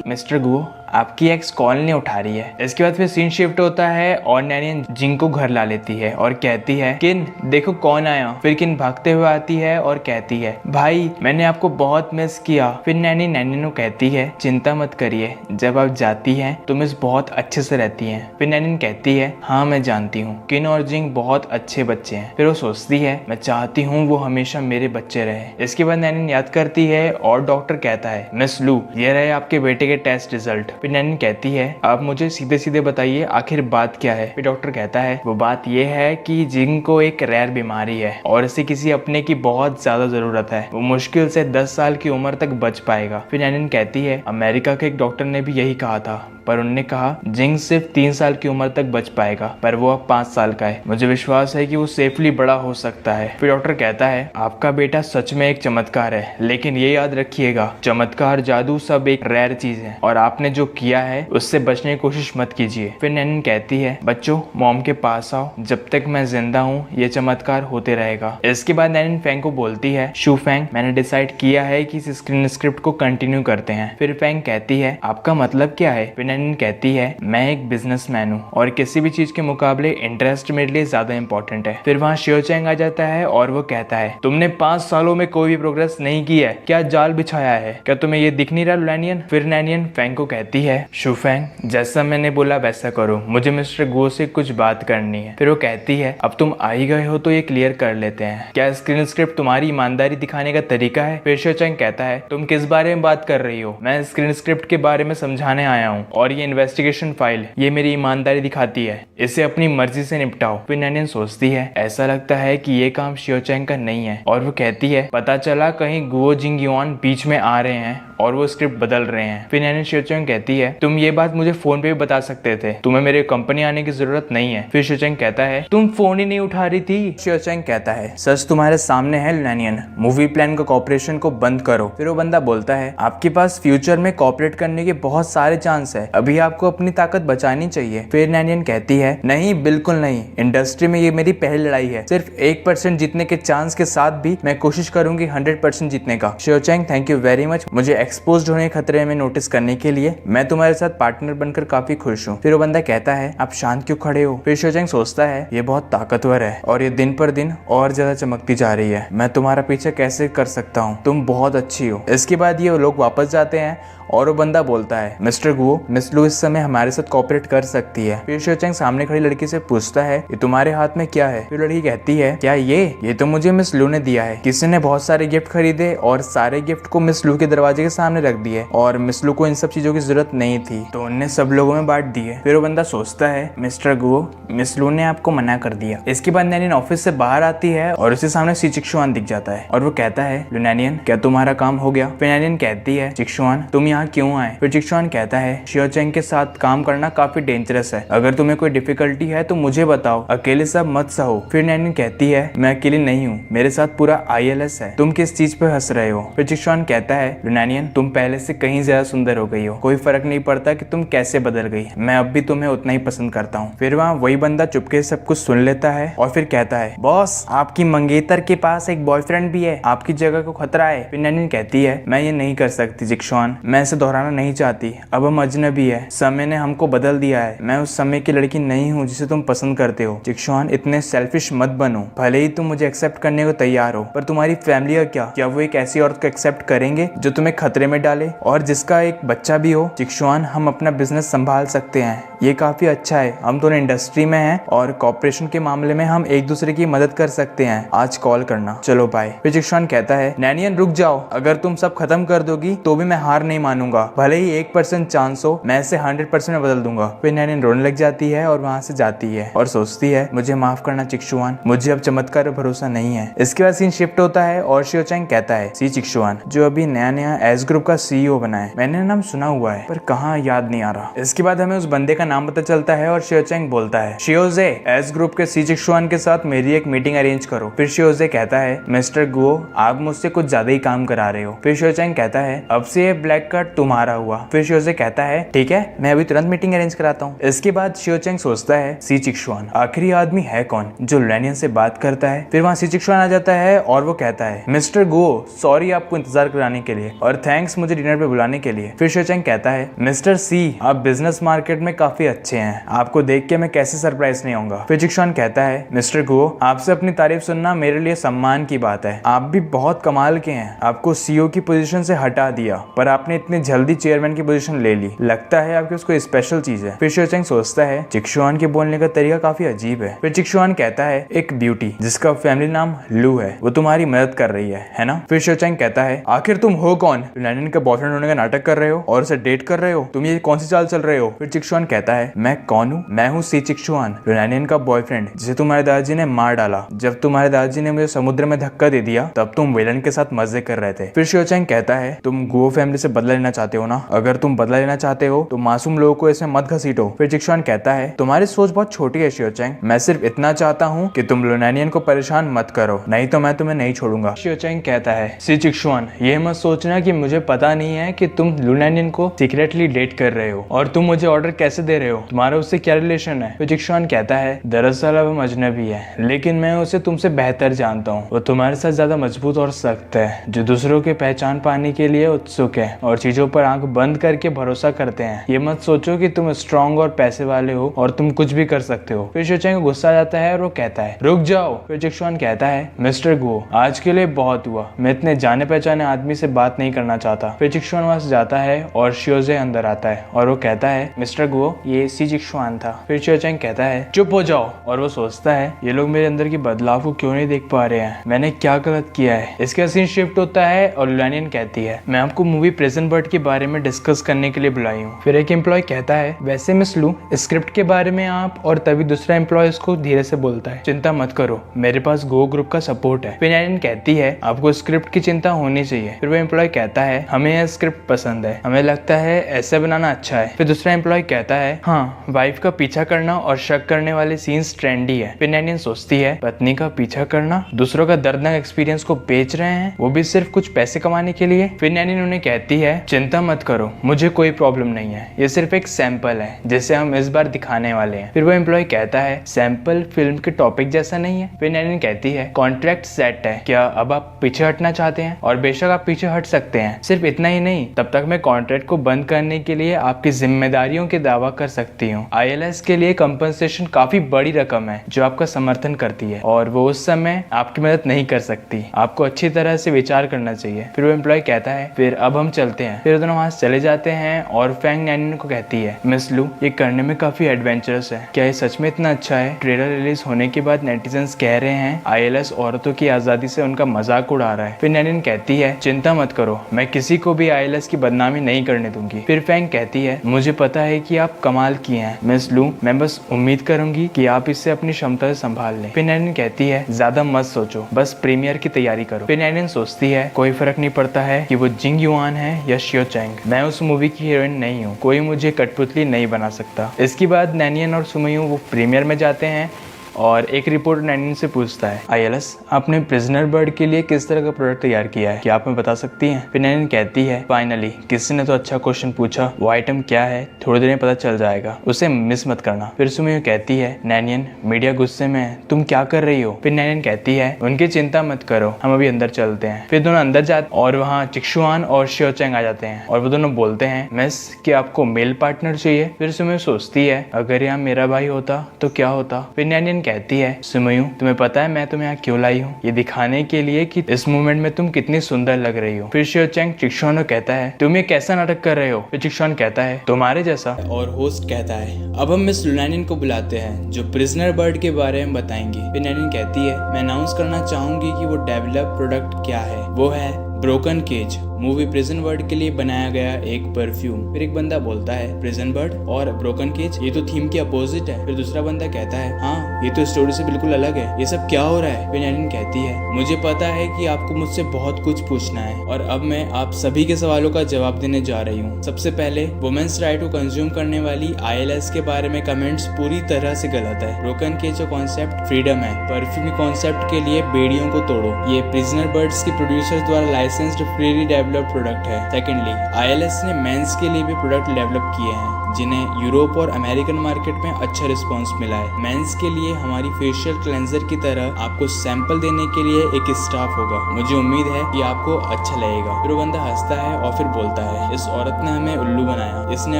मिस्टर गुओ आपकी एक्स कॉल नहीं उठा रही है। इसके बाद फिर सीन शिफ्ट होता है और नैनियन जिंग को घर ला लेती है और कहती है, किन देखो कौन आया। फिर किन भागते हुए आती है और कहती है, भाई मैंने आपको बहुत मिस किया। फिर नैनियन को कहती है, चिंता मत करिए, जब आप जाती हैं तो मिस बहुत अच्छे से रहती हैं। फिर नैनियन कहती है, हाँ मैं जानती हूँ, किन और जिंग बहुत अच्छे बच्चे हैं। फिर वो सोचती है, मैं चाहती हूँ वो हमेशा मेरे बच्चे रहे। इसके बाद नैनियन याद करती है और डॉक्टर कहता है, मिस लू ये रहे आपके बेटे के टेस्ट रिजल्ट। फिर नैनियन कहती है, आप मुझे सीधे सीधे बताइए आखिर बात क्या है? फिर डॉक्टर कहता है, वो बात ये है कि जिंग को एक रेयर बीमारी है और इसे किसी अपने की बहुत ज्यादा जरूरत है, वो मुश्किल से 10 साल की उम्र तक बच पाएगा। फिर नैनियन कहती है, अमेरिका के एक डॉक्टर ने भी यही कहा था, पर उन्होंने कहा जिंग सिर्फ 3 साल की उम्र तक बच पाएगा, पर वो अब 5 साल का है, मुझे विश्वास है कि वो सेफली बड़ा हो सकता है। फिर डॉक्टर कहता है, आपका बेटा सच में एक चमत्कार है, लेकिन ये याद रखिएगा चमत्कार जादू सब एक रेयर चीज है और आपने जो किया है उससे बचने की कोशिश मत कीजिए। फिर नैनियन कहती है, बच्चों मॉम के पास आओ, जब तक मैं जिंदा हूँ ये चमत्कार होते रहेगा। इसके बाद नैनियन फैंग को बोलती है, शू फैंग मैंने डिसाइड किया है कि इस स्क्रीन स्क्रिप्ट को कंटिन्यू करते हैं। फिर फैंग कहती है, आपका मतलब क्या है? फिर नैनियन कहती है, मैं एक बिजनेसमैन हूँ और किसी भी चीज के मुकाबले इंटरेस्ट मेरे लिए ज्यादा इंपॉर्टेंट है। फिर वहाँ शियोचेंग आ जाता है और वो कहता है, तुमने 5 सालों में कोई भी प्रोग्रेस नहीं की है, क्या जाल बिछाया है, क्या तुम्हें ये दिख नहीं रहा लुनानियन? फिर नैनियन फैंग को कहती है, शू फैंग जैसा मैंने बोला वैसा करो, मुझे मिस्टर गो से कुछ बात करनी है। फिर वो कहती है, अब तुम आ ही गए हो तो ये क्लियर कर लेते हैं, क्या स्क्रीन स्क्रिप्ट तुम्हारी ईमानदारी दिखाने का तरीका है? फिर शियोचेंग कहता है, तुम किस बारे में बात कर रही हो? मैं स्क्रीन स्क्रिप्ट के बारे में समझाने आया हूँ और ये इन्वेस्टिगेशन फाइल ये मेरी ईमानदारी दिखाती है, इसे अपनी मर्जी से निपटाओ। फिर नैनियन सोचती है, ऐसा लगता है कि ये काम शियोचेंग का नहीं है और वो कहती है, पता चला कहीं गुओ जिंग युआन बीच में आ रहे हैं और वो स्क्रिप्ट बदल रहे हैं। फिर नैनियन शियोचेंग कहती है, तुम ये बात मुझे फोन पे भी बता सकते थे, तुम्हें मेरे कंपनी आने की जरूरत नहीं है। फिर शियोचेंग कहता है, तुम फोन ही नहीं उठा रही थी। शियोचेंग कहता है, सच तुम्हारे सामने है लुनानियन, मूवी प्लान का कॉपरेशन को बंद करो। फिर वो बंदा बोलता है, आपके पास फ्यूचर में कॉपरेट करने के बहुत सारे चांस है, अभी आपको अपनी ताकत बचानी चाहिए। फिर नैनियन कहती है, नहीं बिल्कुल नहीं, इंडस्ट्री में ये मेरी पहली लड़ाई है, सिर्फ 1% जीतने के चांस के साथ भी मैं कोशिश करूंगी 100% जीतने का। शियोचेंग थैंक यू वेरी मच, मुझे एक्सपोज होने खतरे में नोटिस करने के लिए, मैं तुम्हारे साथ पार्टनर बनकर काफी खुश हूँ। फिर वो बंदा कहता है, आप शांत क्यों खड़े हो? फिर शियोचेंग सोचता है, ये बहुत ताकतवर है और ये दिन पर दिन और ज्यादा चमकती जा रही है, मैं तुम्हारा पीछा कैसे कर सकता हूँ, तुम बहुत अच्छी हो। इसके बाद ये लोग वापस जाते हैं और वो बंदा बोलता है, मिस्टर गुओ मिस लू इस समय हमारे साथ कोऑपरेट कर सकती है। फिर शियोचेंग सामने खड़ी लड़की से पूछता है, ये तुम्हारे हाथ में क्या है? फिर लड़की कहती है, क्या ये तो मुझे मिस लू ने दिया है, किसी ने बहुत सारे गिफ्ट खरीदे और सारे गिफ्ट को मिस लू के दरवाजे के सामने रख दिए और मिस लू को इन सब चीजों की जरूरत नहीं थी तो उन्हें सब लोगों में बांट दिए। फिर वो बंदा सोचता है, मिस्टर गुओ मिस लू ने आपको मना कर दिया। इसके बाद नैनियन ऑफिस से बाहर आती है और उसके सामने सी चिक्शुआन दिख जाता है और वो कहता है, लुनानियन क्या तुम्हारा काम हो गया? फिर नैनियन कहती है, चिक्शुआन तुम यहाँ क्यों आए? फिर चिक्सुआन कहता है शियो चैंग के साथ काम करना काफी डेंजरस है, अगर तुम्हें कोई डिफिकल्टी है तो मुझे बताओ, अकेले सब मत सहो। फिर नैनिन कहती है मैं अकेली नहीं हूँ, मेरे साथ पूरा ILS है, तुम किस चीज पे हंस रहे हो? फिर चिक्सुआन कहता है नैनिन तुम पहले से कहीं ज्यादा सुंदर हो गई हो, कोई फर्क नहीं पड़ता कि तुम कैसे बदल गई, मैं अब भी तुम्हें उतना ही पसंद करता हूँ। फिर वहाँ वही बंदा चुपके से सब कुछ सुन लेता है और फिर कहता है बॉस आपकी मंगेतर के पास एक बॉयफ्रेंड भी है, आपकी जगह को खतरा है। फिर नैनिन कहती है मैं ये नहीं कर सकती चिक्सुआन, मैं इसे दोहराना नहीं चाहती, अब हम अजनबी है, समय ने हमको बदल दिया है, मैं उस समय की लड़की नहीं हूँ जिसे तुम पसंद करते हो। चिक्सुआन इतने सेल्फिश मत बनो, भले ही तुम मुझे एक्सेप्ट करने को तैयार हो, पर तुम्हारी फैमिली का क्या वो एक ऐसी औरत को एक्सेप्ट करेंगे जो तुम्हें खतरे में डाले और जिसका एक बच्चा भी हो? चिक्सुआन हम अपना बिजनेस संभाल सकते हैं, ये काफी अच्छा है, हम दोनों इंडस्ट्री में हैं और कॉर्पोरेशन के मामले में हम एक दूसरे की मदद कर सकते हैं, आज कॉल करना, चलो बाय। फिर चिक्सुआन कहता है नैनियन रुक जाओ, अगर तुम सब खत्म कर दोगी तो भी मैं हार नहीं मानूंगा, भले ही 1% चांस हो, मैं इसे 100% में बदल दूंगा। फिर नैनियन रोने लग जाती है और वहां से जाती है और सोचती है मुझे माफ करना चिक्सुआन, मुझे अब चमत्कार पर भरोसा नहीं है। इसके बाद सीन शिफ्ट होता है और शियो चैंग कहता है सी चिक्सुआन जो अभी नया एस ग्रुप का CEO बना है, मैंने नाम सुना हुआ है पर कहाँ याद नहीं आ रहा। इसके बाद हमें उस बंदे का नाम पता चलता है और शियो चैंग बोलता है शियोजे एस ग्रुप के सी चिक्सुआन के साथ मेरी एक मीटिंग अरेंज करो। फिर शियोजे कहता है मिस्टर गुओ आप मुझसे कुछ ज्यादा ही काम करा रहे हो। फिर शियो चैंग कहता है अब से ये ब्लैक कार्ड तुम्हारा हुआ। फिर शियोजे कहता है ठीक है मैं अभी तुरंत मीटिंग अरेंज कराता हूँ। इसके बाद शियो चैंग सोचता है सी चिक्सुआन आखिरी आदमी है कौन जो लैनियन से बात करता है। फिर वहाँ सी चिक्सुआन आ जाता है और वो कहता है मिस्टर गुओ सॉरी आपको इंतजार कराने के लिए और थैंक्स मुझे डिनर पे बुलाने के लिए। फिर शियो चैंग कहता है मिस्टर सी आप बिजनेस मार्केट में काफी अच्छे हैं, आपको देख के मैं कैसे सरप्राइज नहीं होऊंगा। फिर चिक्सुआन कहता है मिस्टर गुओ आपसे अपनी तारीफ सुनना मेरे लिए सम्मान की बात है, आप भी बहुत कमाल के हैं, आपको CEO की पोजीशन से हटा दिया पर आपने इतनी जल्दी चेयरमैन की पोजीशन ले ली, लगता है आपके उसको स्पेशल चीज है। फिर शियो चैंग सोचता है चिक्सुआन के बोलने का तरीका काफी अजीब है। फिर चिक्सुआन कहता है एक ब्यूटी जिसका फैमिली नाम लू है वो तुम्हारी मदद कर रही है ना। फिर शियो चैंग कहता है आखिर तुम हो कौन, लैनियन का बॉयफ्रेंड होने का नाटक कर रहे हो और उसे डेट कर रहे हो, तुम ये कौन सी चाल चल रहे हो। फिर चिक्सुआन कहता है मैं कौन हूँ, मैं हूँ सी चिक्सुआन लैनियन का बॉयफ्रेंड जिसे तुम्हारे दादाजी ने मार डाला, जब तुम्हारे दादाजी ने मुझे समुद्र में धक्का दे दिया तब तुम विलन के साथ मजे कर रहे थे। फिर शियो चैंग कहता है तुम गुओ फैमिली से बदला लेना चाहते हो ना, अगर तुम बदला लेना चाहते हो तो मासूम लोगों को इसमें मत घसीटो। फिर चिक्सुआन कहता है तुम्हारी सोच बहुत छोटी है शियो चैंग, मैं सिर्फ इतना चाहता हूँ कि तुम लुनानियन को परेशान मत करो, नहीं तो मैं तुम्हें नहीं छोड़ूंगा। शियो चैंग कहता है सी चिक्सुआन ये मत सोचना कि मुझे पता नहीं है कि तुम लुनानियन को सीक्रेटली डेट कर रहे हो और तुम मुझे ऑर्डर कैसे दे रहे हो, तुम्हारा उससे क्या रिलेशन है। फिर चिक्सुआन कहता है दरअसल अब हम अजनबी है लेकिन मैं उसे तुमसे बेहतर जानता हूँ, वो तुम्हारे साथ ज्यादा मजबूत और सख्त है, जो दूसरों की पहचान पाने के लिए उत्सुक है और चीजों पर आंख बंद करके भरोसा करते हैं। ये मत सोचो कि तुम स्ट्रॉन्ग और पैसे वाले हो और तुम कुछ भी कर सकते हो। फिर शियो चैंग को गुस्सा आ जाता है और वो कहता है रुक जाओ। फिर चिक्सुआन कहता है मिस्टर गुओ आज के लिए बहुत हुआ, मैं इतने जाने पहचाने आदमी से बात नहीं करना चाहता। फिर चिक्सुआन वहां से जाता है और शियोजे अंदर आता है और वो कहता है मिस्टर गुओ ये सी चिक्सुआन था। फिर शियो चैंग कहता है चुप हो जाओ और वो सोचता है ये लोग मेरे अंदर की बदलाव को क्यों नहीं देख पा रहे हैं, मैंने क्या गलत किया है। इसके सीन शिफ्ट होता है और लुनानियन कहती है मैं आपको मूवी प्रेजेंट बर्ड के बारे में डिस्कस करने के लिए बुलाई हूँ। फिर एक एम्प्लॉय कहता है वैसे मिस लू स्क्रिप्ट के बारे में आप, और तभी दूसरा एम्प्लॉय उसको धीरे से बोलता है चिंता मत करो मेरे पास गो ग्रुप का सपोर्ट है। फिर लुनानियन कहती है आपको स्क्रिप्ट की चिंता होनी चाहिए। फिर वो एम्प्लॉय कहता है हमें यह स्क्रिप्ट पसंद है, हमें लगता है ऐसे बनाना अच्छा है। फिर दूसरा एम्प्लॉय कहता है हाँ वाइफ का पीछा करना और शक करने वाले सीन्स ट्रेंडी है। फिर लुनानियन सोचती है पत्नी का पीछा करना, दूसरों का दर्दनाक एक्सपीरियंस को बेच रहे हैं वो भी सिर्फ कुछ पैसे कमाने के लिए। फिर लुनानियन उन्हें कहती है चिंता मत करो मुझे कोई प्रॉब्लम नहीं है, ये सिर्फ एक सैंपल है जिसे हम इस बार दिखाने वाले हैं। फिर वो एम्प्लॉय कहता है सैंपल फिल्म के टॉपिक जैसा नहीं है। फिर लुनानियन कहती है कॉन्ट्रैक्ट सेट है, क्या अब आप पीछे हटना चाहते हैं, और बेशक आप पीछे हट सकते हैं, सिर्फ इतना ही नहीं तब तक मैं कॉन्ट्रैक्ट को बंद करने के लिए आपकी जिम्मेदारियों के दावा कर सकती हूँ। ILS के लिए कंपनसेशन काफी बड़ी रकम है जो आपका समर्थन करती है और वो उस समय आपकी मदद नहीं कर सकती, आपको अच्छी तरह से विचार करना चाहिए। फिर वो एम्प्लॉय कहता है फिर अब हम चलते हैं। फिर दोनों वहां चले जाते हैं और फैंग लुनानियन को कहती है मिस लू ये करने में काफी एडवेंचरस है, क्या ये सच में इतना अच्छा है। ट्रेलर रिलीज होने के बाद नेटिजन्स कह रहे हैं ILS औरतों की आजादी से उनका मजाक उड़ा रहा है। फिर लुनानियन कहती है चिंता मत करो मैं किसी को भी ILS की बदनामी नहीं करने दूंगी। फिर फैंग कहती है मुझे पता है कि आप कमाल किए हैं मिस लू, मैं बस उम्मीद करूंगी कि आप इससे अपनी क्षमता से संभाल लें। फिर लुनानियन कहती है ज्यादा मत सोचो बस प्रीमियर की तैयारी करो। फिर लुनानियन सोचती है कोई फर्क नहीं पड़ता है कि वो जिंग युआन है या शियो चैंग, मैं उस मूवी की हीरोइन नहीं हूँ, कोई मुझे कठपुतली नहीं बना सकता। इसके बाद नैनियन और सुमयू वो प्रीमियर में जाते हैं और एक रिपोर्टर नैनियन से पूछता है, आईएलएस आपने प्रिजनर बर्ड के लिए किस तरह का प्रोडक्ट तैयार किया है, क्या आप हमें बता सकती हैं? फिर नैनियन कहती है, फाइनली किसी ने तो अच्छा क्वेश्चन पूछा, वो आइटम क्या है थोड़ी देर में पता चल जाएगा, उसे मिस मत करना। फिर सुमयू कहती है, नैनियन मीडिया गुस्से में है, तुम क्या कर रही हो? फिर नैनियन कहती है, उनकी चिंता मत करो, हम अभी अंदर चलते हैं। फिर दोनों अंदर जाते और वहाँ चिक्शुआन और शियो चैंग आ जाते हैं और वो दोनों बोलते हैं, मिस कि आपको मेल पार्टनर चाहिए? फिर सुमयू सोचती है, अगर यहाँ मेरा भाई होता तो क्या होता? फिर नैनियन कहती है, सुमयू तुम्हें पता है मैं तुम्हें यहाँ क्यों लाई हूँ? ये दिखाने के लिए कि इस मूवमेंट में तुम कितनी सुंदर लग रही हो। फिर शियो चैंग चिक्शुआन को कहता है, तुम ये कैसा नाटक कर रहे हो? फिर चिक्शुआन कहता है, तुम्हारे जैसा। और होस्ट कहता है, अब हम मिस नैनियन को बुलाते हैं जो प्रिजनर बर्ड के बारे में बताएंगी। फिर नैनियन कहती है, मैं अनाउंस करना चाहूंगी कि वो डेवलप प्रोडक्ट क्या है, वो है broken cage, movie prison bird के लिए बनाया गया एक परफ्यूम। फिर एक बंदा बोलता है, प्रिजन बर्ड और ब्रोकन केज, ये तो थीम के अपोजिट है। फिर दूसरा बंदा कहता है, हाँ ये तो स्टोरी से बिल्कुल अलग है, ये सब क्या हो रहा है? फिर नैनियन कहती है, मुझे पता है कि आपको मुझसे बहुत कुछ पूछना है और अब मैं आप सभी के सवालों का जवाब देने जा रही हूँ। सबसे पहले, वुमेन्स राइट को कंज्यूम करने वाली आईएलएस के बारे में कमेंट्स पूरी तरह से गलत है। ब्रोकन केज का कॉन्सेप्ट फ्रीडम है, परफ्यूम के कॉन्सेप्ट के लिए बेड़ियों को तोड़ो, ये प्रिजनर बर्ड्स के प्रोड्यूसर्स द्वारा लाइसेंस्ड फ्रीली डेवलप्ड प्रोडक्ट है। सेकेंडली, आईएलएस ने मेंस के लिए भी प्रोडक्ट डेवलप किए हैं जिन्हें यूरोप और अमेरिकन मार्केट में अच्छा रिस्पांस मिला है। मेंस के लिए हमारी फेशियल क्लेंजर की तरह आपको सैंपल देने के लिए एक स्टाफ होगा, मुझे उम्मीद है कि आपको अच्छा लगेगा। फिर वो बंदा हंसता है और फिर बोलता है, इस औरत ने हमें उल्लू बनाया, इसने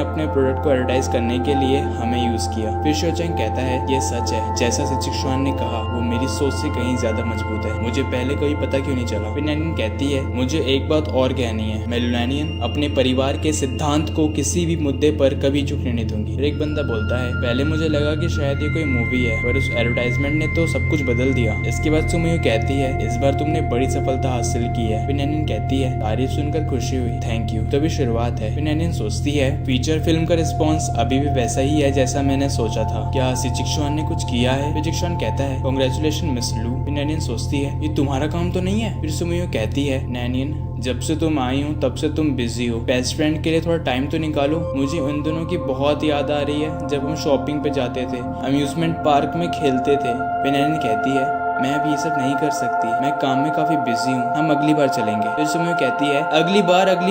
अपने प्रोडक्ट को एडवर्टाइज करने के लिए हमें यूज किया। फिर शियो चैंग कहता है, ये सच है, जैसा चिक्शुआन ने कहा, वो मेरी सोच से कहीं ज्यादा मजबूत है, मुझे पहले कभी पता क्यों नहीं चला? फिर नैनियन कहती है, मुझे एक बात और कहनी है, मैं लुनानियन अपने परिवार के सिद्धांत को किसी भी मुद्दे पर कभी झुकने नहीं दूंगी। फिर एक बंदा बोलता है, पहले मुझे लगा कि शायद ये कोई मूवी है, पर उस एडवर्टाइजमेंट ने तो सब कुछ बदल दिया। इसके बाद सुमयू कहती है, इस बार तुमने बड़ी सफलता हासिल की है। फिर नैनियन कहती है, तारीफ सुनकर खुशी हुई, थैंक यू, तो अभी शुरुआत है। फिर नैनियन सोचती है, फीचर फिल्म का रिस्पॉन्स अभी भी वैसा ही है जैसा मैंने सोचा था, क्या चिक्शुआन ने कुछ किया है? फिर चिक्शुआन कहता है, कांग्रेचुलेशन मिस लू। फिर नैनियन सोचती है, ये तुम्हारा काम तो नहीं है? फिर सुमयू कहती है, नैनियन जब से तुम आई हो तब से तुम बिजी हो, बेस्ट फ्रेंड के लिए थोड़ा टाइम तो निकालो, मुझे उन दिनों की बहुत याद आ रही है जब हम शॉपिंग पे जाते थे, अम्यूजमेंट पार्क में खेलते थे। फिर नैनियन कहती है, मैं अभी ये सब नहीं कर सकती, मैं काम में काफी बिजी हूँ, हम अगली बार चलेंगे। फिर सुमयू कहती है, अगली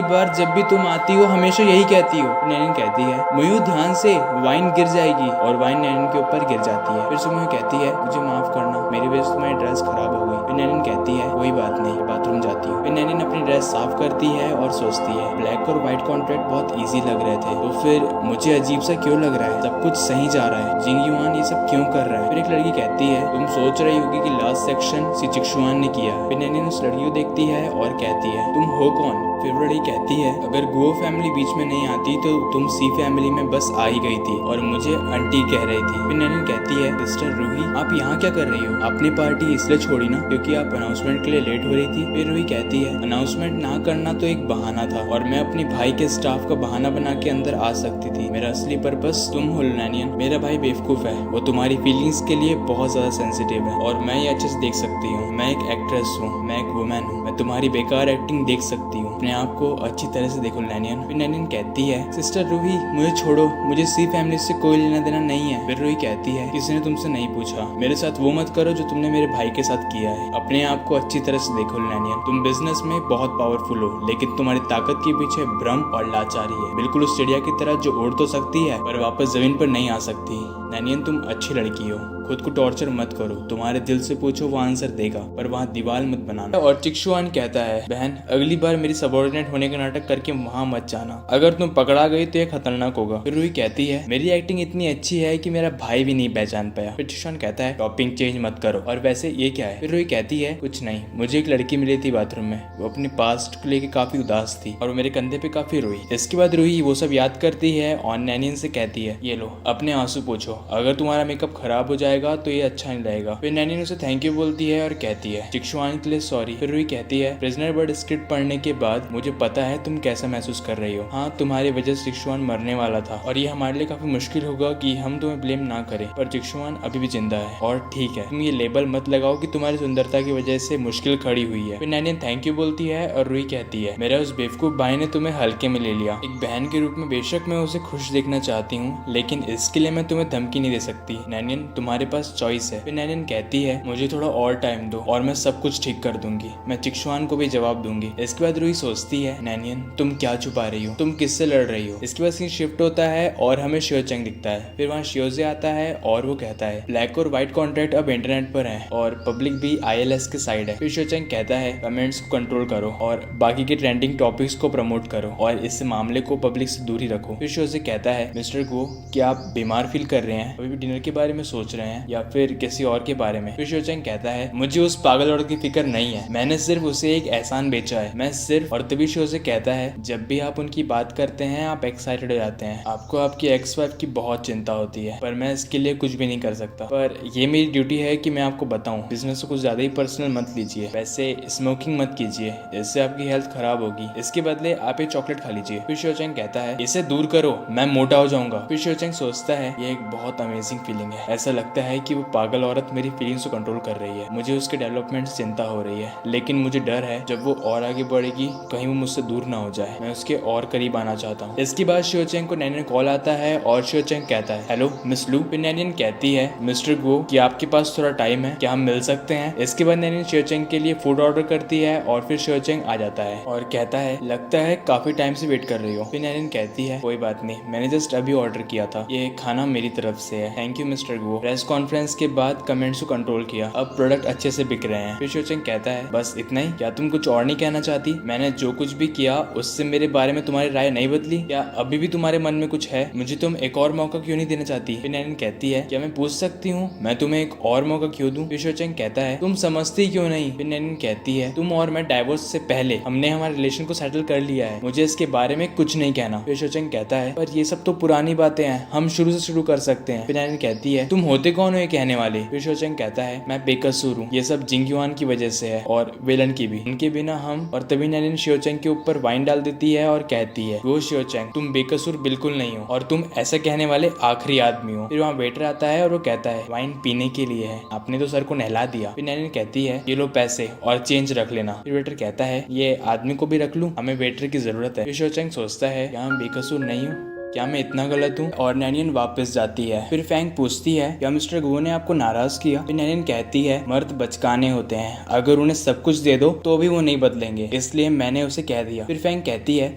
बार जब भी तुम आती हो हमेशा यही कहती हो। नैनियन कहती है, मयू ध्यान से, वाइन गिर जाएगी, और वाइन नैनियन के ऊपर गिर जाती है। फिर सुमयू कहती है, मुझे माफ करना, मेरी वजह से तुम्हारी ड्रेस खराब हो गई। फिर नैनियन कहती है, कोई बात नहीं, बाथरूम जाती हूँ। फिर नैनियन अपनी ड्रेस साफ करती है और सोचती है, ब्लैक और व्हाइट कॉन्ट्रास्ट बहुत ईजी लग रहे थे, तो फिर मुझे अजीब सा क्यों लग रहा है, सब कुछ सही जा रहा है, जिंग युआन ये सब क्यों कर रहा है? फिर एक लड़की कहती है, तुम सोच रही होगी कि लास्ट सेक्शन चिक्शुआन ने किया। फिर नैनियन उस लड़की को देखती है और कहती है, तुम हो कौन? फिर वो लड़की कहती है, अगर गुओ फैमिली बीच में नहीं आती तो तुम सी फैमिली में बस आ ही गई थी और मुझे आंटी कह रही थी। फिर नैनियन कहती है, मिस्टर रूही आप यहाँ क्या कर रही हो? आपने पार्टी इसलिए छोड़ी ना क्योंकि आप अनाउंसमेंट के लिए लेट हो रही थी? फिर रूही कहती है, अनाउंसमेंट ना करना तो एक बहाना था और मैं अपने भाई के स्टाफ का बहाना बना के अंदर आ सकती थी, मेरा असली पर्पस तुम हो लुनानियन। मेरा भाई बेवकूफ है, वो तुम्हारी फीलिंग्स के लिए बहुत ज्यादा सेंसिटिव है और मैं ये अच्छे से देख सकती हूँ, मैं एक एक्ट्रेस हूँ, मैं एक वुमेन हूँ, मैं तुम्हारी बेकार एक्टिंग देख सकती हूँ, अपने आप को अच्छी तरह से देखो नैनियन। फिर नैनियन कहती है, सिस्टर रूही मुझे छोड़ो, मुझे सी फैमिली से कोई लेना देना नहीं है। फिर रूही कहती है, किसी ने तुमसे नहीं पूछा, मेरे साथ वो मत करो जो तुमने मेरे भाई के साथ किया है, अपने आप को अच्छी तरह से देखो नैनियन। तुम बिजनेस में बहुत पावरफुल हो लेकिन तुम्हारी ताकत के पीछे भ्रम और लाचारी है, बिल्कुल उस चिड़िया की तरह जो उड़ तो सकती है पर वापस जमीन पर नहीं आ सकती। नैनियन तुम अच्छी लड़की हो, खुद को टॉर्चर मत करो, तुम्हारे दिल से पूछो वो आंसर देगा, पर वहाँ दीवार मत बनाना। और चिक्शुआन कहता है, बहन अगली बार मेरी सबऑर्डिनेट होने का नाटक करके वहाँ मत जाना, अगर तुम पकड़ा गई तो ये खतरनाक होगा। फिर रूही कहती है, मेरी एक्टिंग इतनी अच्छी है कि मेरा भाई भी नहीं पहचान पाया। फिर चिक्शुआन कहता है, टॉपिंग चेंज मत करो, और वैसे ये क्या है? फिर रूही कहती है, कुछ नहीं, मुझे एक लड़की मिली थी बाथरूम में, वो अपनी पास्ट को लेके काफी उदास थी और वो मेरे कंधे पे काफी रोई। इसके बाद रूही वो सब याद करती है और नैनियन से कहती है, ये लो अपने आंसू पोंछो, अगर तुम्हारा मेकअप खराब हो जाएगा तो ये अच्छा नहीं रहेगा। फिर नैनिन उसे थैंक यू बोलती है और कहती है चिक्शुआन के लिए सॉरी। फिर रूही कहती है प्रिजनर बर्ड स्क्रिप्ट पढ़ने के बाद मुझे पता है तुम कैसा महसूस कर रही हो। हाँ, तुम्हारी वजह से चिक्शुआन मरने वाला था और ये हमारे लिए काफी मुश्किल होगा कि हम तुम्हें ब्लेम ना करें, पर चिक्शुआन अभी भी जिंदा है और ठीक है। तुम ये लेबल मत लगाओ कि तुम्हारी सुंदरता की वजह से मुश्किल खड़ी हुई है। फिर नैनिन थैंक यू बोलती है और रूही कहती है मेरा उस बेवकूफ भाई ने तुम्हें हल्के में ले लिया। एक बहन के रूप में बेशक मैं उसे खुश देखना चाहती हूँ, लेकिन इसके लिए मैं तुम्हें धमकी नहीं दे सकती। नैनिन, तुम्हारे पास चॉइस है। फिर नैनिन कहती है मुझे थोड़ा और टाइम दो और मैं सब कुछ ठीक कर दूंगी। मैं चिक्शुआन को भी जवाब दूंगी। इसके बाद रूही सोचती है नैनिन तुम क्या छुपा रही हो, तुम किससे लड़ रही हो। इसके बाद सीन शिफ्ट होता है और हमें शियोचेंग दिखता है। फिर वहाँ शियोजे आता है और वो कहता है ब्लैक और व्हाइट कॉन्ट्रैक्ट अब इंटरनेट पर है और पब्लिक भी ILS के साइड है। फिर शियोचेंग कहता है कमेंट्स को कंट्रोल करो और बाकी के ट्रेंडिंग टॉपिक्स को प्रमोट करो और इस मामले को पब्लिक से दूर ही रखो। फिर शियोजे कहता है मिस्टर गो, क्या आप बीमार फील कर रहे हैं, अभी भी डिनर के बारे में सोच रहे हैं या फिर किसी और के बारे में। फिर शियोचेंग कहता है मुझे उस पागल औरत की फिक्र नहीं है, मैंने सिर्फ उसे एक एहसान बेचा है, मैं सिर्फ। और तभी शियोजे कहता है जब भी आप उनकी बात करते हैं आप एक्साइटेड हो जाते हैं, आपको आपकी एक्स वाइफ की बहुत चिंता होती है, पर मैं इसके लिए कुछ भी नहीं कर सकता। पर ये मेरी ड्यूटी है कि मैं आपको बताऊं, बिजनेस को कुछ ज्यादा ही पर्सनल मत लीजिए, वैसे स्मोकिंग मत कीजिए, इससे आपकी हेल्थ खराब होगी, इसके बदले आप एक चॉकलेट खा लीजिए। फिर शियोचेंग कहता है इसे दूर करो, मैं मोटा हो जाऊंगा। फिर शियोचेंग सोचता है ये एक बहुत अमेजिंग फीलिंग है, ऐसा लगता है कि वो पागल औरत मेरी फीलिंग्स को कंट्रोल कर रही है, मुझे उसके डेवलपमेंट से चिंता हो रही है, लेकिन मुझे डर है जब वो और आगे बढ़ेगी कहीं वो मुझसे दूर ना हो जाए, मैं उसके और करीब आना चाहता हूँ। इसके बाद शियोचेंग को नैनिन कॉल आता है और शियोचेंग कहता है हेलो मिस लू। फिर नैनिन कहती है मिस्टर गो कि आपके पास थोड़ा टाइम है, क्या हम मिल सकते हैं। इसके बाद नैनिन शियोचेंग के लिए फूड ऑर्डर करती है और फिर शियोचेंग आ जाता है और कहता है लगता है काफी टाइम से वेट कर रही हो। फिर नैनिन कहती है कोई बात नहीं, मैंने जस्ट अभी ऑर्डर किया था, ये खाना मेरी तरफ से है, thank you mister go. Press conference के बाद कमेंट्स को कंट्रोल किया, अब प्रोडक्ट अच्छे से बिक रहे हैं। फिर शियोचेंग कहता है बस इतना ही, क्या तुम कुछ और नहीं कहना चाहती, मैंने जो कुछ भी किया उससे मेरे बारे में तुम्हारी राय नहीं बदली, क्या अभी भी तुम्हारे मन में कुछ है, मुझे तुम एक और मौका क्यों नहीं देना चाहती। फिर नैनिन कहती है क्या मैं पूछ सकती हूँ मैं तुम्हें एक और मौका क्यों दूं। फिर शियोचेंग कहता है तुम समझती क्यों नहीं। फिर नैनिन कहती है तुम और मैं डाइवोर्स से पहले हमने हमारे रिलेशन को सेटल कर लिया है, मुझे इसके बारे में कुछ नहीं कहना। फिर शियोचेंग कहता है पर ये सब तो पुरानी बातें हैं, हम शुरू से शुरू कर सकते हैं। फिर नैनिन कहती है तुम होते कौन हो ये कहने वाले। फिर शियोचेंग कहता है मैं बेकसूर हूँ, ये सब जिंगयुआन की वजह से है और वेलन की भी, उनके बिना हम। और तभी नैनिन शियोचेंग के ऊपर वाइन डाल देती है और कहती है वो शियोचेंग तुम बेकसूर बिल्कुल नहीं हो और तुम ऐसा कहने वाले आखिरी आदमी हो। फिर वहाँ वेटर आता है और वो कहता है वाइन पीने के लिए है, आपने तो सर को नहला दिया। फिर नैनिन कहती है ये लो पैसे और चेंज रख लेना। फिर वेटर कहता है ये आदमी को भी रख लूं, हमें वेटर की जरूरत है। फिर शियोचेंग सोचता है क्या मैं बेकसूर नहीं हूँ, क्या मैं इतना गलत हूँ। और नैनिन वापस जाती है। फिर फैंग पूछती है क्या मिस्टर गो ने आपको नाराज किया। फिर नैनिन कहती है मर्द बचकाने होते हैं, अगर उन्हें सब कुछ दे दो तो भी वो नहीं बदलेंगे, इसलिए मैंने उसे कह दिया। फिर फैंग कहती है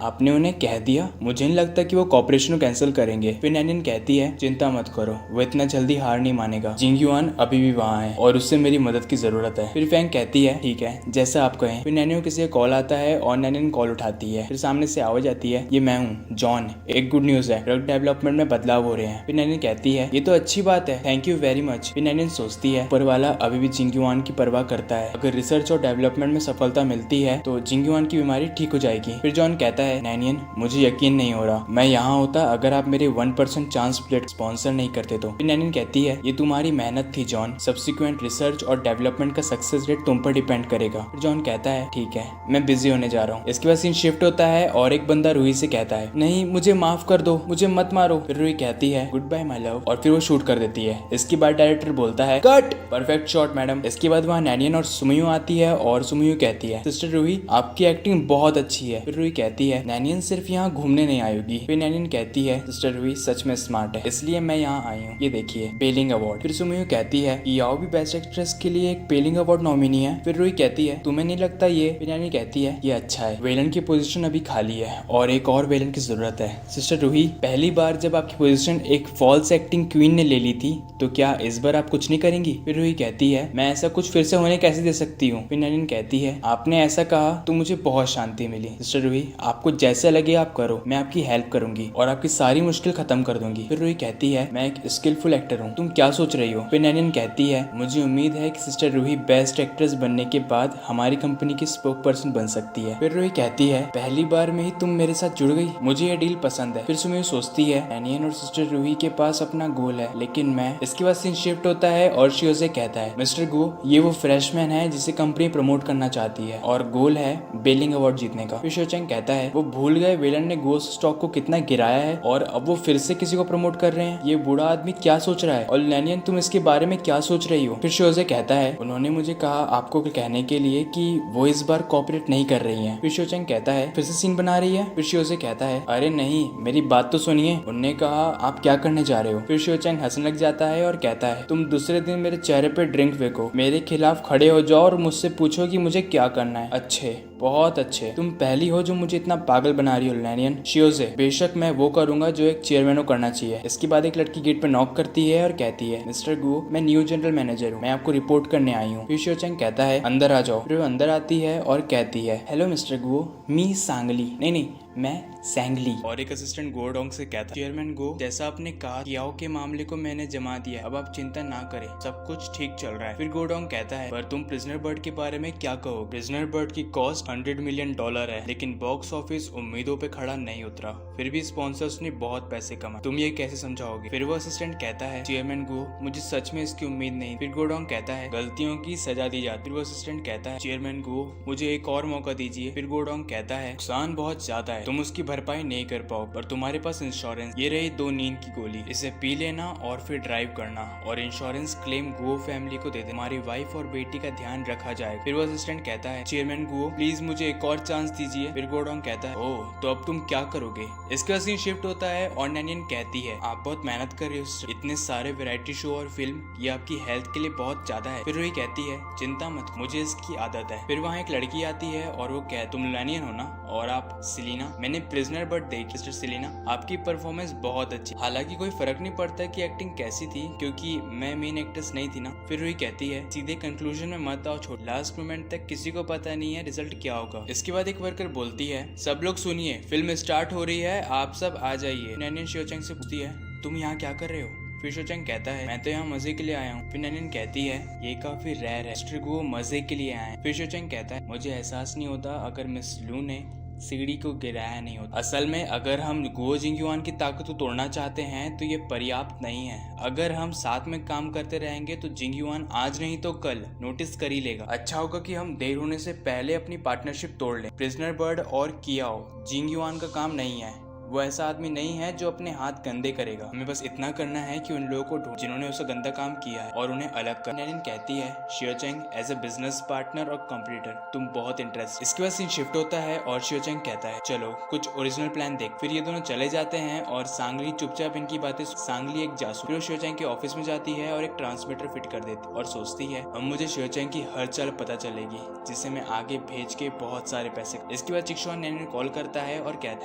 आपने उन्हें कह दिया, मुझे नहीं लगता कि वो कॉपरेशन को कैंसिल करेंगे। फिर नैनिन कहती है चिंता मत करो, वो इतना जल्दी हार नहीं मानेगा, जिंगयुआन अभी भी वहाँ है और उससे मेरी मदद की जरूरत है। फिर फैंग कहती है ठीक है जैसा आप कहें। फिर नैनिन को किसी का कॉल आता है और नैनिन कॉल उठाती है। फिर सामने से आवाज आती है ये मैं हूँ जॉन, एक गुड न्यूज है, ड्रग डेवलपमेंट में बदलाव हो रहे हैं। फिर नैनिन कहती है ये तो अच्छी बात है, थैंक यू वेरी मच। फिर नैनिन सोचती है ऊपर वाला अभी भी जिंगयुआन की परवाह करता है, अगर रिसर्च और डेवलपमेंट में सफलता मिलती है तो जिंगयुआन की बीमारी ठीक हो जाएगी। फिर जॉन कहता है नैनिन मुझे यकीन नहीं हो रहा, मैं यहाँ होता अगर आप मेरे 1% चांस प्लेट स्पॉन्सर नहीं करते तो। फिर नैनिन कहती है ये तुम्हारी मेहनत थी जॉन, सब्सिक्वेंट रिसर्च और डेवलपमेंट का सक्सेस रेट तुम पर डिपेंड करेगा। फिर जॉन कहता है ठीक है मैं बिजी होने जा रहा हूँ। इसके बाद सीन शिफ्ट होता है और एक बंदा रूही से कहता है नहीं मुझे माफ कर दो, मुझे मत मारो। फिर रूही कहती है गुड बाय माय लव और फिर वो शूट कर देती है। इसके बाद डायरेक्टर बोलता है कट, परफेक्ट शॉट मैडम। इसके बाद वहाँ नैनिन और सुमियो आती है और सुमियो कहती है सिस्टर रूही आपकी एक्टिंग बहुत अच्छी है। फिर रूही कहती है नैनिन सिर्फ यहाँ घूमने नहीं आई होगी। फिर नैनिन कहती है सिस्टर रूही सच में स्मार्ट है, इसलिए मैं यहाँ आई हूँ, ये देखिए पेलिंग अवार्ड। फिर सुमियो कहती है याओ भी बेस्ट एक्ट्रेस के लिए एक पेलिंग अवार्ड नॉमिनी है। फिर रूही कहती है तुम्हें नहीं लगता ये। फिर नैनिन कहती है ये अच्छा है, वेलन की पोजीशन अभी खाली है और एक और वेलन की जरूरत है। सिस्टर रूही पहली बार जब आपकी पोजीशन एक फॉल्स एक्टिंग क्वीन ने ले ली थी तो क्या इस बार आप कुछ नहीं करेंगी। फिर रूही कहती है मैं ऐसा कुछ फिर से होने कैसे दे सकती हूँ। फिर नैनिन कहती है आपने ऐसा कहा तो मुझे बहुत शांति मिली। सिस्टर रूही आपको जैसा लगे आप करो, मैं आपकी हेल्प करूंगी और आपकी सारी मुश्किल खत्म कर दूंगी। फिर रूही कहती है मैं एक स्किलफुल एक्टर हूँ, तुम क्या सोच रही हो। फिर नैनिन कहती है मुझे उम्मीद है कि सिस्टर रूही बेस्ट एक्ट्रेस बनने के बाद हमारी कंपनी की स्पोक पर्सन बन सकती है। फिर रूही कहती है पहली बार में ही तुम मेरे साथ जुड़ गई, मुझे ये डील पसंद है। फिर समय सोचती है नैनियन और सिस्टर रूही के पास अपना गोल है, लेकिन मैं। इसके बाद सीन शिफ्ट होता है और शियोजे कहता है मिस्टर गो, ये वो फ्रेशमैन है जिसे कंपनी प्रमोट करना चाहती है और गोल है बेलिंग अवार्ड जीतने का। फिर शियोचैंग कहता है वो भूल गए वेलन ने गोस्ट स्टॉक को कितना गिराया है और अब वो फिर से किसी को प्रमोट कर रहे हैं। ये बूढ़ा आदमी क्या सोच रहा है और नैनियन तुम इसके बारे में क्या सोच रही हो। फिर शियोजे कहता है उन्होंने मुझे कहा आपको कहने के लिए कि वो इस बार कोऑपरेट नहीं कर रही हैं। फिर शियोचैंग कहता है फिर से सीन बना रही है। फिर शियोजे कहता है अरे नहीं, मेरी बात तो सुनिए। उन्होंने कहा आप क्या करने जा रहे हो। फिर शियोचैंग हंसने लग जाता है और कहता है तुम दूसरे दिन मेरे चेहरे पे ड्रिंक फेंको, मेरे खिलाफ खड़े हो जाओ और मुझसे पूछो कि मुझे क्या करना है। अच्छे, बहुत अच्छे, तुम पहली हो जो मुझे इतना पागल बना रही हो नैनियन। शियोजे बेशक मैं वो करूंगा जो एक चेयरमैन को करना चाहिए। इसके बाद एक लड़की गेट पे नॉक करती है और कहती है मिस्टर गु, मैं न्यू जनरल मैनेजर हूँ, मैं आपको रिपोर्ट करने आई हूँ। फिर शियोचैंग कहता है अंदर आ जाओ। फिर वो अंदर आती है और कहती है हेलो मिस्टर गु, मी सांगली, नहीं मैं सैंगली। और एक असिस्टेंट गोडोंग से कहता है चेयरमैन गो, जैसा आपने कहा कियाओ के मामले को मैंने जमा दिया, अब आप चिंता ना करें, सब कुछ ठीक चल रहा है। फिर गोडोंग कहता है पर तुम प्रिजनर बर्ड के बारे में क्या कहो। प्रिजनर बर्ड की कॉस्ट $100 मिलियन है, लेकिन बॉक्स ऑफिस उम्मीदों पे खड़ा नहीं उतरा, फिर भी स्पॉन्सर्स ने बहुत पैसे कमाए, तुम ये कैसे समझाओगे। फिर वो असिस्टेंट कहता है चेयरमैन गो, मुझे सच में इसकी उम्मीद नहीं। फिर गोडोंग कहता है गलतियों की सजा दी जाती। फिर वो असिस्टेंट कहता है चेयरमैन गो, मुझे एक और मौका दीजिए। फिर गोडोंग कहता है नुकसान बहुत ज्यादा है, तुम उसकी भरपाई नहीं कर पाओ, पर तुम्हारे पास इंश्योरेंस, ये रही 2 नींद की गोली, इसे पी लेना और फिर ड्राइव करना, और इंश्योरेंस क्लेम गो फैमिली को दे दे, हमारी वाइफ और बेटी का ध्यान रखा जाए। फिर वो असिस्टेंट कहता है चेयरमैन गो, प्लीज मुझे एक और चांस दीजिए। फिर गोडोंग कहता है ओह, तो अब तुम क्या करोगे। इसका सीन शिफ्ट होता है और नैनियन कहती है आप बहुत मेहनत कर रहे हो, इतने सारे वैरायटी शो और फिल्म, ये आपकी हेल्थ के लिए बहुत ज्यादा है। फिर रूही कहती है चिंता मत, मुझे इसकी आदत है। फिर वहाँ एक लड़की आती है और वो कह तुम नैनियन हो ना, और आप सेलिना, मैंने प्रिजनर बर्ड देखी। मिस्टर सेलिना, आपकी परफॉर्मेंस बहुत अच्छी, हालांकि कोई फर्क नहीं पड़ता कि एक्टिंग कैसी थी, क्योंकि मैं मेन एक्ट्रेस नहीं थी ना। फिर रूही कहती है सीधे कंक्लूजन में मत आओ, छोड़, लास्ट मोमेंट तक किसी को पता नहीं है रिजल्ट क्या होगा। इसके बाद एक वर्कर बोलती है सब लोग सुनिए, फिल्म स्टार्ट हो रही है, आप सब आ जाइए। नैनियन शियोचैंग से पूछती है तुम यहाँ क्या कर रहे हो। फिर शियोचैंग कहता है मैं तो यहाँ मजे के लिए आया हूँ। फिर नैनियन कहती है ये काफी रेयर है, मिस्टर गो मजे के लिए आए। फिर शियोचैंग कहता है मुझे एहसास नहीं होता अगर मिस लू ने सीढ़ी को गिराया नहीं होता। असल में अगर हम गुओ जिंगयुआन की ताकत को तोड़ना चाहते हैं तो ये पर्याप्त नहीं है। अगर हम साथ में काम करते रहेंगे तो जिंगयुआन आज नहीं तो कल नोटिस कर ही लेगा। अच्छा होगा कि हम देर होने से पहले अपनी पार्टनरशिप तोड़ लें। प्रिजनर बर्ड और कियाओ जिंगयुआन का काम नहीं है, वो ऐसा आदमी नहीं है जो अपने हाथ गंदे करेगा। हमें बस इतना करना है कि उन लोगों को ढूंढ जिन्होंने उसका गंदा काम किया है और उन्हें अलग कर। नैनियन कहती है शियोचैंग एज अ बिजनेस पार्टनर और कॉम्पिटिटर तुम बहुत इंटरेस्ट। इसके बाद सीन शिफ्ट होता है और शियोचैंग कहता है चलो कुछ ओरिजिनल प्लान देख। फिर ये दोनों चले जाते हैं और सांगली चुपचाप इनकी बातें। सांगली एक जासूस। फिर वो शियोचैंग के ऑफिस में जाती है और एक ट्रांसमीटर फिट कर देती और सोचती है अब मुझे शियोचैंग की हर चाल पता चलेगी, जिसे मैं आगे भेज के बहुत सारे पैसे। इसके बाद चिक्सुआन नैनियन कॉल करता है और कहता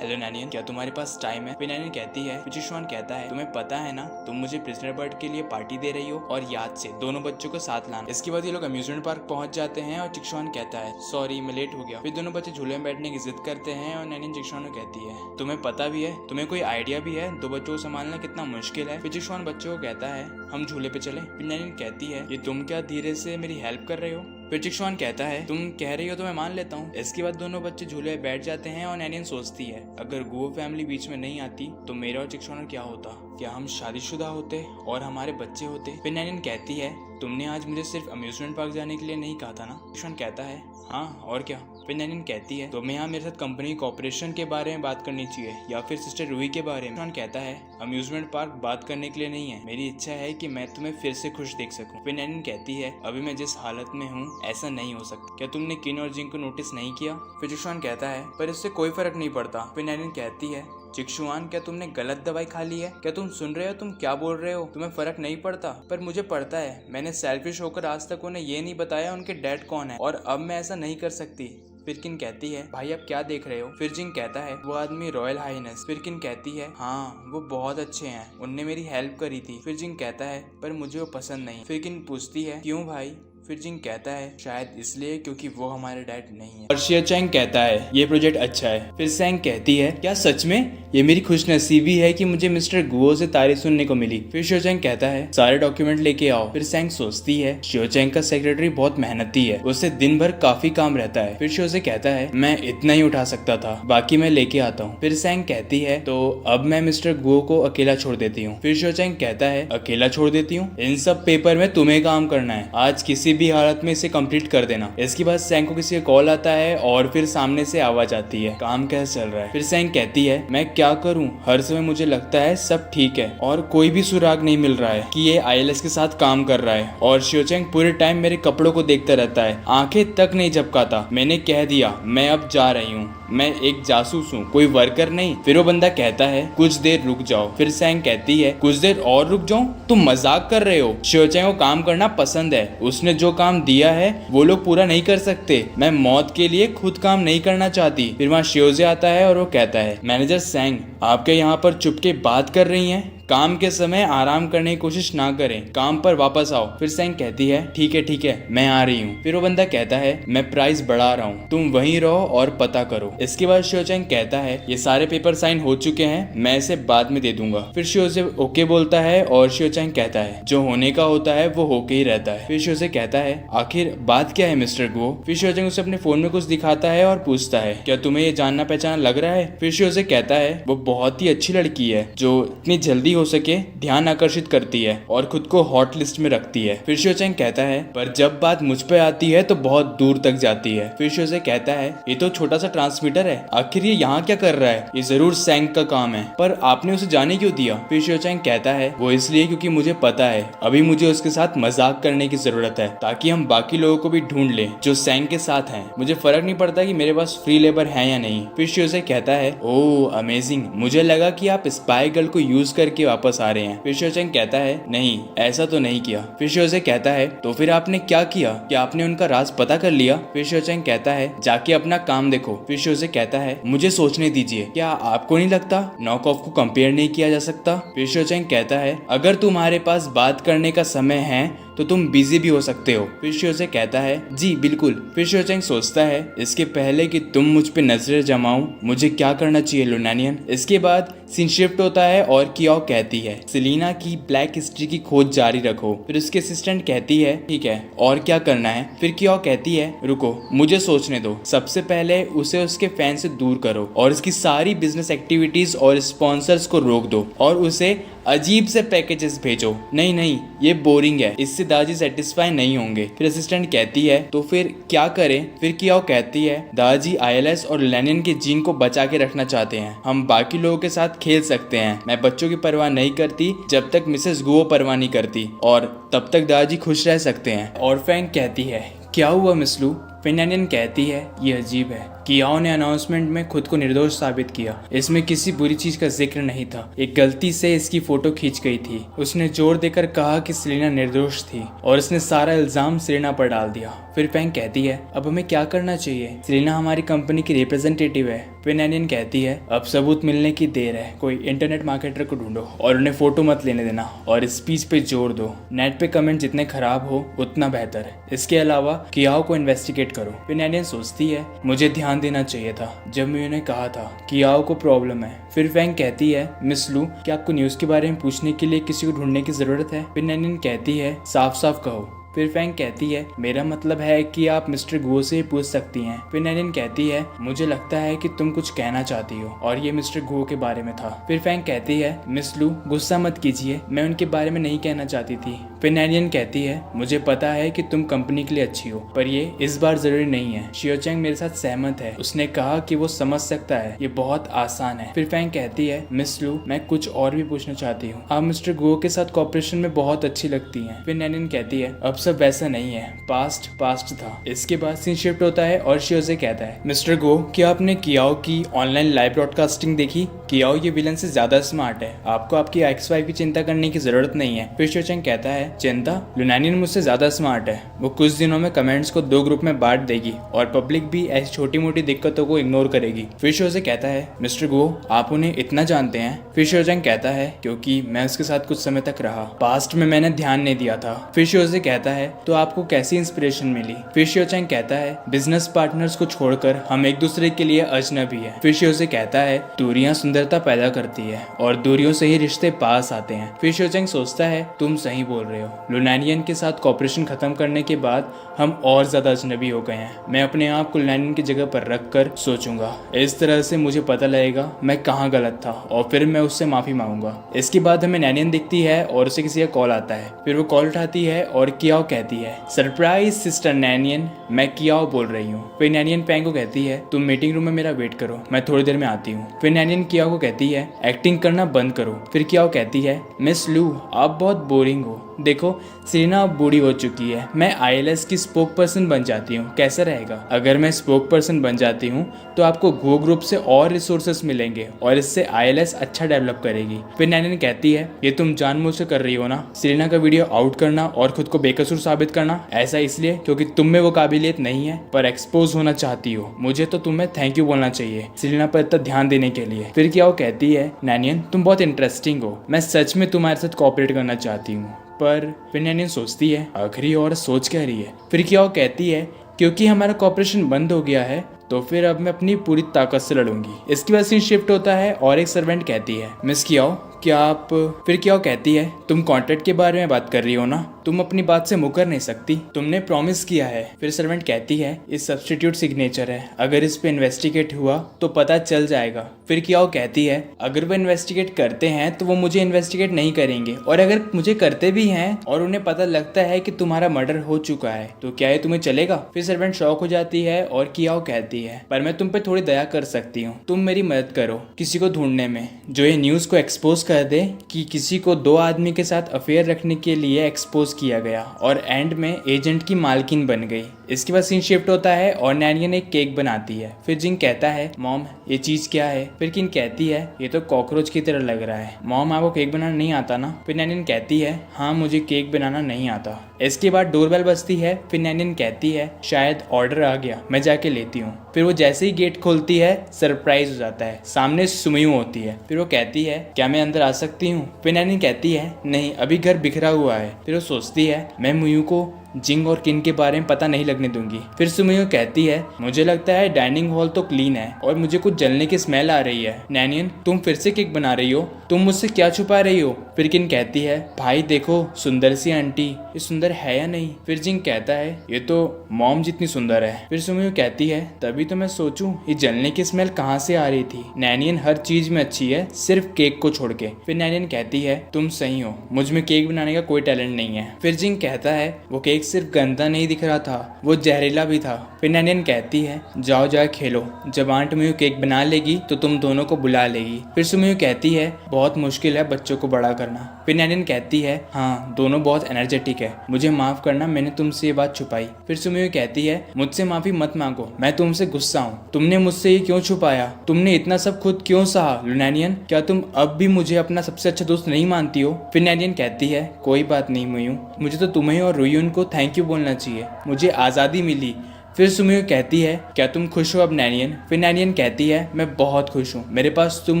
है हेलो नैनियन, क्या तुम्हारे पास टाइम है। नैनियन कहती है, चिक्सुआन कहता है तुम्हें पता है ना तुम मुझे प्रिजनर बर्ड के लिए पार्टी दे रही हो, और याद से दोनों बच्चों को साथ लाना। इसके बाद ये लोग अम्यूजमेंट पार्क पहुंच जाते हैं और चिक्सुआन कहता है सॉरी मैं लेट हो गया। फिर दोनों बच्चे झूले में बैठने की जिद करते हैं और नैनियन चिक्सुआन को कहती है तुम्हें पता भी है, तुम्हें कोई आइडिया भी है 2 बच्चों को संभालना कितना मुश्किल है। फिर चिक्सुआन बच्चों को कहता है हम झूले पे चले। फिर नैनियन कहती है ये तुम क्या धीरे से मेरी हेल्प कर रहे हो। फिर चिक्सुआन कहता है तुम कह रही हो तो मैं मान लेता हूँ। इसके बाद दोनों बच्चे झूले में बैठ जाते हैं और नैनियन सोचती है अगर गुओ फैमिली बीच में नहीं आती तो मेरा और चिक्सुआन क्या होता, क्या हम शादीशुदा होते और हमारे बच्चे होते। फिर नैनियन कहती है तुमने आज मुझे सिर्फ अम्यूजमेंट पार्क जाने के लिए नहीं कहा था ना। चिक्सुआन कहता है हाँ और क्या। फिर नैनियन कहती है तुम्हें यहाँ मेरे साथ कंपनी कॉर्पोरेशन के बारे में बात करनी चाहिए या फिर सिस्टर रूही के बारे में। चिक्सुआन कहता है अम्यूजमेंट पार्क बात करने के लिए नहीं है, मेरी इच्छा है कि मैं तुम्हें फिर से खुश देख सकूं। फिर नैनियन कहती है अभी मैं जिस हालत में हूँ ऐसा नहीं हो सकता, क्या तुमने किन और जिंग को नोटिस नहीं किया। फिर चिक्सुआन कहता है पर इससे कोई फर्क नहीं पड़ता। फिर नैनियन कहती है चिक्सुआन क्या तुमने गलत दवाई खा ली है, क्या तुम सुन रहे हो, तुम क्या बोल रहे हो, तुम्हें फर्क नहीं पड़ता। पर मुझे पड़ता है, मैंने सेल्फिश होकर आज तक उन्हें ये नहीं बताया उनके डैड कौन है, और अब मैं ऐसा नहीं कर सकती। फिर किन कहती है भाई आप क्या देख रहे हो। फिर जिंग कहता है वो आदमी रॉयल हाइनेस। फिर किन कहती है हाँ वो बहुत अच्छे हैं, उनने मेरी हेल्प करी थी। फिर जिंग कहता है पर मुझे वो पसंद नहीं। फिर किन पूछती है क्यों भाई। फिर जिंग कहता है शायद इसलिए क्योंकि वो हमारे डैड नहीं है। और शियो चैंग कहता है ये प्रोजेक्ट अच्छा है। फिर सैंग कहती है क्या सच में? ये मेरी खुशनसीबी है कि मुझे मिस्टर गुओ से तारीफ सुनने को मिली। फिर शियो चैंग कहता है सारे डॉक्यूमेंट लेके आओ। फिर सैंग सोचती है शियो चैंग का सेक्रेटरी बहुत मेहनती है, उससे दिन भर काफी काम रहता है। फिर शियो से कहता है मैं इतना ही उठा सकता था, बाकी मैं लेके आता हूँ। फिर सैंग कहती है तो अब मैं मिस्टर गुओ को अकेला छोड़ देती हूँ। फिर शियो चैंग कहता है अकेला छोड़ देती हूँ? इन सब पेपर में तुम्हें काम करना है, आज किसी भी हालत में इसे कंप्लीट कर देना। इसके बाद सैंग को किसी का कॉल आता है और फिर सामने से आवाज आती है काम कैसे चल रहा है। फिर सैंग कहती है मैं क्या करूं, हर समय मुझे लगता है सब ठीक है और कोई भी सुराग नहीं मिल रहा है कि ये आईएलएस के साथ काम कर रहा है। और शियो चैंग पूरे टाइम मेरे कपड़ों को देखता रहता है, आंखें तक नहीं झपकाता। मैंने कह दिया मैं अब जा रही हूँ, मैं एक जासूस हूँ, कोई वर्कर नहीं। फिर वो बंदा कहता है कुछ देर रुक जाओ। फिर सैंग कहती है कुछ देर और रुक जाऊं? तुम मजाक कर रहे हो। शियो चैंग को काम करना पसंद है, उसने जो काम दिया है वो लोग पूरा नहीं कर सकते। मैं मौत के लिए खुद काम नहीं करना चाहती। फिर वहाँ शियोजे आता है और वो कहता है मैनेजर सैंग आपके यहाँ पर चुपके बात कर रही हैं, काम के समय आराम करने की कोशिश ना करें, काम पर वापस आओ। फिर सैंग कहती है ठीक है मैं आ रही हूँ। फिर वो बंदा कहता है मैं प्राइस बढ़ा रहा हूँ, तुम वहीं रहो और पता करो। इसके बाद शियो चैंग कहता है ये सारे पेपर साइन हो चुके हैं, मैं इसे बाद में दे दूंगा। फिर शियो से ओके बोलता है और शियो चैंग कहता है जो होने का होता है वो होके ही रहता है। फिर शियो से कहता है आखिर बात क्या है मिस्टर गुओ। फिर शियो चैंग उसे अपने फोन में कुछ दिखाता है और पूछता है क्या तुम्हें ये जानना पहचाना लग रहा है। फिर शियो से कहता है वो बहुत ही अच्छी लड़की है जो इतनी जल्दी हो सके ध्यान आकर्षित करती है और खुद को हॉट लिस्ट में रखती है। फिर शियो चैंग कहता है पर जब बात मुझ पे आती है तो बहुत दूर तक जाती है। फिर शियो से कहता है ये तो छोटा सा ट्रांसमीटर है, आखिर ये यहाँ क्या कर रहा है, ये जरूर सैंग का काम है, पर आपने उसे जाने क्यों दिया। फिर शियो चैंग कहता है वो इसलिए क्योंकि मुझे पता है अभी मुझे उसके साथ मजाक करने की जरूरत है ताकि हम बाकी लोगों को भी ढूंढ ले जो सैंग के साथ हैं। मुझे फर्क नहीं पड़ता कि मेरे पास फ्री लेबर है या नहीं। फिर शियो से कहता है ओह अमेजिंग, मुझे लगा कि आप स्पाई गर्ल को यूज करके वापस आ रहे हैं। फिर शियो चैंग कहता है नहीं ऐसा तो नहीं किया। फिर शियो से कहता है तो फिर आपने क्या किया, क्या आपने उनका राज पता कर लिया। फिर शियो चैंग कहता है जाके अपना काम देखो। फिर शियो से कहता है मुझे सोचने दीजिए, क्या आपको नहीं लगता नॉक ऑफ को कंपेयर नहीं किया जा सकता। फिर शियो चैंग कहता है अगर तुम्हारे पास बात करने का समय है तो तुम बिजी भी हो सकते हो। फिर शियो से कहता है जी बिल्कुल। फिर शियो चैंग सोचता है इसके पहले कि तुम मुझ पे नजरें जमाऊं मुझे क्या करना चाहिए लुनानियन। इसके बाद सीन शिफ्ट होता है और कियाओ कहती है सेलिना की ब्लैक हिस्ट्री की खोज जारी रखो। फिर उसके असिस्टेंट कहती है ठीक है और क्या करना है। फिर कियाओ कहती है रुको मुझे सोचने दो, सबसे पहले उसे उसके फैन से दूर करो और इसकी सारी बिजनेस एक्टिविटीज और स्पॉन्सर्स को रोक दो और उसे अजीब से पैकेजेस भेजो। नहीं ये बोरिंग है, इससे दादाजी सेटिस्फाई नहीं होंगे। फिर असिस्टेंट कहती है तो फिर क्या करें। फिर कियाओ कहती है दादाजी आईएलएस और लेनिन के जीन को बचा के रखना चाहते हैं, हम बाकी लोगों के साथ खेल सकते हैं, मैं बच्चों की परवाह नहीं करती जब तक मिसेस गुओ परवाह नहीं करती और तब तक दादाजी खुश रह सकते हैं। और फैंग कहती है क्या हुआ मिस लू। फिनानियन कहती है ये अजीब है, कियाओ ने अनाउंसमेंट में खुद को निर्दोष साबित किया, इसमें किसी बुरी चीज का जिक्र नहीं था, एक गलती से इसकी फोटो खींच गई थी। उसने जोर देकर कहा कि सेलिना निर्दोष थी और उसने सारा इल्जाम सेलिना पर डाल दिया। फिर फैंग कहती है अब हमें क्या करना चाहिए, सेलिना हमारी कंपनी की रिप्रेजेंटेटिव है। फिनानियन कहती है अब सबूत मिलने की देर है, कोई इंटरनेट मार्केटर को ढूंढो और उन्हें फोटो मत लेने देना और स्पीच पे जोर दो, नेट पे कमेंट जितने खराब हो उतना बेहतर है। इसके अलावा कियाओ को इन्वेस्टिगेट करो। फिनानियन सोचती है मुझे ध्यान देना चाहिए था जब मैं उन्हें कहा था कियाओ को प्रॉब्लम है। फिर फैंग कहती है मिस लू क्या आपको न्यूज़ के बारे में पूछने के लिए किसी को ढूंढने की जरूरत है। फिनानियन कहती है साफ साफ कहो। फिर फैंग कहती है मेरा मतलब है कि आप मिस्टर गुओ से पूछ सकती हैं। फिर नैनिन कहती है मुझे लगता है कि तुम कुछ कहना चाहती हो और ये मिस्टर गुओ के बारे में था। फिर फैंग कहती है मिस लू गुस्सा मत कीजिए, मैं उनके बारे में नहीं कहना चाहती थी। फिर नैनिन कहती है मुझे पता है कि तुम कंपनी के लिए अच्छी हो पर ये इस बार जरूरी नहीं है। शियो चैंग मेरे साथ सहमत है, उसने कहा कि वो समझ सकता है, ये बहुत आसान है। फिर फैंग कहती है मिस लू मैं कुछ और भी पूछना चाहती हूँ, आप मिस्टर गुओ के साथ कॉपरेशन में बहुत अच्छी लगती हैं। फिर नैनिन कहती है अब सब वैसा नहीं है, पास्ट था। इसके बाद सीन शिफ्ट होता है और शियो से कहता है मिस्टर गो क्या आपने कियाओ की ऑनलाइन लाइव ब्रॉडकास्टिंग देखी? कियाओ ये विलन से ज्यादा स्मार्ट है, आपको आपकी एक्स वाइफ की चिंता करने की जरूरत नहीं है। फिर शियो चैंग कहता है चिंता? लुनानियन मुझसे ज़्यादा स्मार्ट है। वो कुछ दिनों में कमेंट्स को 2 ग्रुप में बांट देगी और पब्लिक भी ऐसी छोटी मोटी दिक्कतों को इग्नोर करेगी। फिर शोजे कहता है, मिस्टर गो, आप उन्हें इतना जानते हैं? फिर शोजैंग कहता है, क्योंकि मैं उसके साथ कुछ समय तक रहा। पास्ट में मैंने ध्यान नहीं दिया था। फिर शोजे कहता है, तो आपको कैसी इंस्पिरेशन मिली? फिर शोजैंग कहता है, बिजनेस पार्टनर्स को छोड़कर हम एक दूसरे के लिए अजनबी है। फिर शोजे कहता है, दूरियां सुंदरता पैदा करती है और दूरियों से ही रिश्ते पास आते हैं। फिर शोजैंग सोचता है, तुम सही बोल रहे हो। लुनानियन के साथ कॉपरेशन खत्म करने के बाद हम और ज्यादा अजनबी हो गए हैं। मैं अपने आप को लुनानियन की जगह पर रख कर सोचूंगा। इस तरह से मुझे पता लगेगा मैं कहाँ गलत था और फिर मैं उससे माफी मांगूंगा। इसके बाद हमें नैनियन दिखती है और उसे किसी का कॉल आता है। फिर वो कॉल उठाती है और कियाओ कहती है, सरप्राइज सिस्टर नैनियन, मैं कियाओ बोल रही हूँ। फिर नैनियन पैंग को कहती है, तुम मीटिंग रूम में मेरा वेट करो, मैं थोड़ी देर में आती हूँ। फिर नैनियन कियाओ को कहती है, एक्टिंग करना बंद करो। फिर कियाओ कहती है, मिस लू, आप बहुत बोरिंग हो। देखो सेरेना अब बूढ़ी हो चुकी है, मैं आईएलएस की स्पोक पर्सन बन जाती हूँ, कैसा रहेगा? अगर मैं स्पोक पर्सन बन जाती हूँ तो आपको गो ग्रुप से और रिसोर्सेस मिलेंगे और इससे आईएलएस अच्छा डेवलप करेगी। फिर नैनियन कहती है, ये तुम जानबूझ कर कर रही हो ना, सेरेना का वीडियो आउट करना और खुद को बेकसूर साबित करना, ऐसा इसलिए क्योंकि तुम में वो काबिलियत नहीं है पर एक्सपोज होना चाहती हो। मुझे तो तुम्हें थैंक यू बोलना चाहिए सेरेना पर इतना ध्यान देने के लिए। फिर क्या वो कहती है, नैनियन तुम बहुत इंटरेस्टिंग हो, मैं सच में तुम्हारे साथ कोऑपरेट करना चाहती हूँ। पर फिर नैनियन सोचती है, आखिरी और सोच क्या रही है? फिर क्या वो कहती है, क्योंकि हमारा कॉपरेशन बंद हो गया है तो फिर अब मैं अपनी पूरी ताकत से लड़ूंगी। इसके बाद सीन शिफ्ट होता है और एक सर्वेंट कहती है, मिस कियाओ क्या आप? फिर क्या कहती है, तुम कॉन्ट्रैक्ट के बारे में बात कर रही हो ना, तुम अपनी बात से मुकर नहीं सकती, तुमने प्रॉमिस किया है। फिर सर्वेंट कहती है, इस सब्स्टिट्यूट सिग्नेचर है, अगर इस पे इन्वेस्टिगेट हुआ तो पता चल जाएगा। फिर क्या कहती है, अगर वो इन्वेस्टिगेट करते हैं तो वो मुझे इन्वेस्टिगेट नहीं करेंगे, और अगर मुझे करते भी हैं और उन्हें पता लगता है कि तुम्हारा मर्डर हो चुका है तो क्या ये तुम्हें चलेगा? फिर सर्वेंट शॉक हो जाती है और कियाओ कहती है, पर मैं तुम पे थोड़ी दया कर सकती हूँ, तुम मेरी मदद करो किसी को ढूंढने में जो ये न्यूज को एक्सपोज कर दे कि किसी को 2 आदमी के साथ अफेयर रखने के लिए एक्सपोज किया गया और एंड में एजेंट की मालकिन बन गई। इसके बाद सीन शिफ्ट होता है और नैनियन एक केक बनाती है। फिर जिंग कहता है, मॉम ये चीज क्या है? फिर किन कहती है, ये तो कॉकरोच की तरह लग रहा है। मॉम आपको केक बनाना नहीं आता ना? फिर नैनियन कहती है, हाँ मुझे केक बनाना नहीं आता। इसके बाद डोरबेल बजती है। फिर नैनियन कहती है, शायद ऑर्डर आ गया, मैं जाके लेती हूँ। फिर वो जैसे ही गेट खोलती है सरप्राइज हो जाता है, सामने सुमयू होती है। फिर वो कहती है, क्या मैं अंदर आ सकती हूँ? फिर नैनियन कहती है, नहीं अभी घर बिखरा हुआ है। फिर वो सोचती है, मैं मुयू को जिंग और किन के बारे में पता नहीं लगने दूंगी। फिर सुमयू कहती है, मुझे लगता है डाइनिंग हॉल तो क्लीन है और मुझे कुछ जलने की स्मेल आ रही है। नैनियन तुम फिर से केक बना रही हो, तुम मुझसे क्या छुपा रही हो? फिर किन कहती है, भाई देखो सुंदर सी आंटी, ये सुंदर है या नहीं? फिर जिंग कहता है, ये तो मॉम जितनी सुंदर है। फिर सुमयू कहती है, तभी तो मैं सोचूं ये जलने की स्मेल कहाँ से आ रही थी। नैनियन हर चीज में अच्छी है सिर्फ केक को छोड़ के। फिर नैनियन कहती है, तुम सही हो, मुझ में केक बनाने का कोई टैलेंट नहीं है। फिर जिंग कहता है, वो केक सिर्फ गंदा नहीं दिख रहा था, वो जहरीला भी था। फिर नैनियन कहती है, जाओ जाओ खेलो, जब आंट मुयू केक बना लेगी तो तुम दोनों को बुला लेगी। फिर सुमयू कहती है, बहुत मुश्किल है बच्चों को बड़ा करना। फिर नैनियन कहती है, हाँ दोनों बहुत एनर्जेटिक है, मुझे माफ करना मैंने तुमसे ये बात छुपाई। फिर सुमयू कहती है, मुझसे माफी मत मांगो, मैं तुमसे गुस्सा हूँ, तुमने मुझसे ये क्यों छुपाया, तुमने इतना सब खुद क्यों सहा? लुनानियन क्या तुम अब भी मुझे अपना सबसे अच्छा दोस्त नहीं मानती हो? फिर नैनियन कहती है, कोई बात नहीं मुयू, मुझे तो तुम्हें और रुयुन को थैंक यू बोलना चाहिए, मुझे आज़ादी मिली। फिर सुमयू कहती है, क्या तुम खुश हो अब नैनियन? फिर नैनियन कहती है, मैं बहुत खुश हूँ, मेरे पास तुम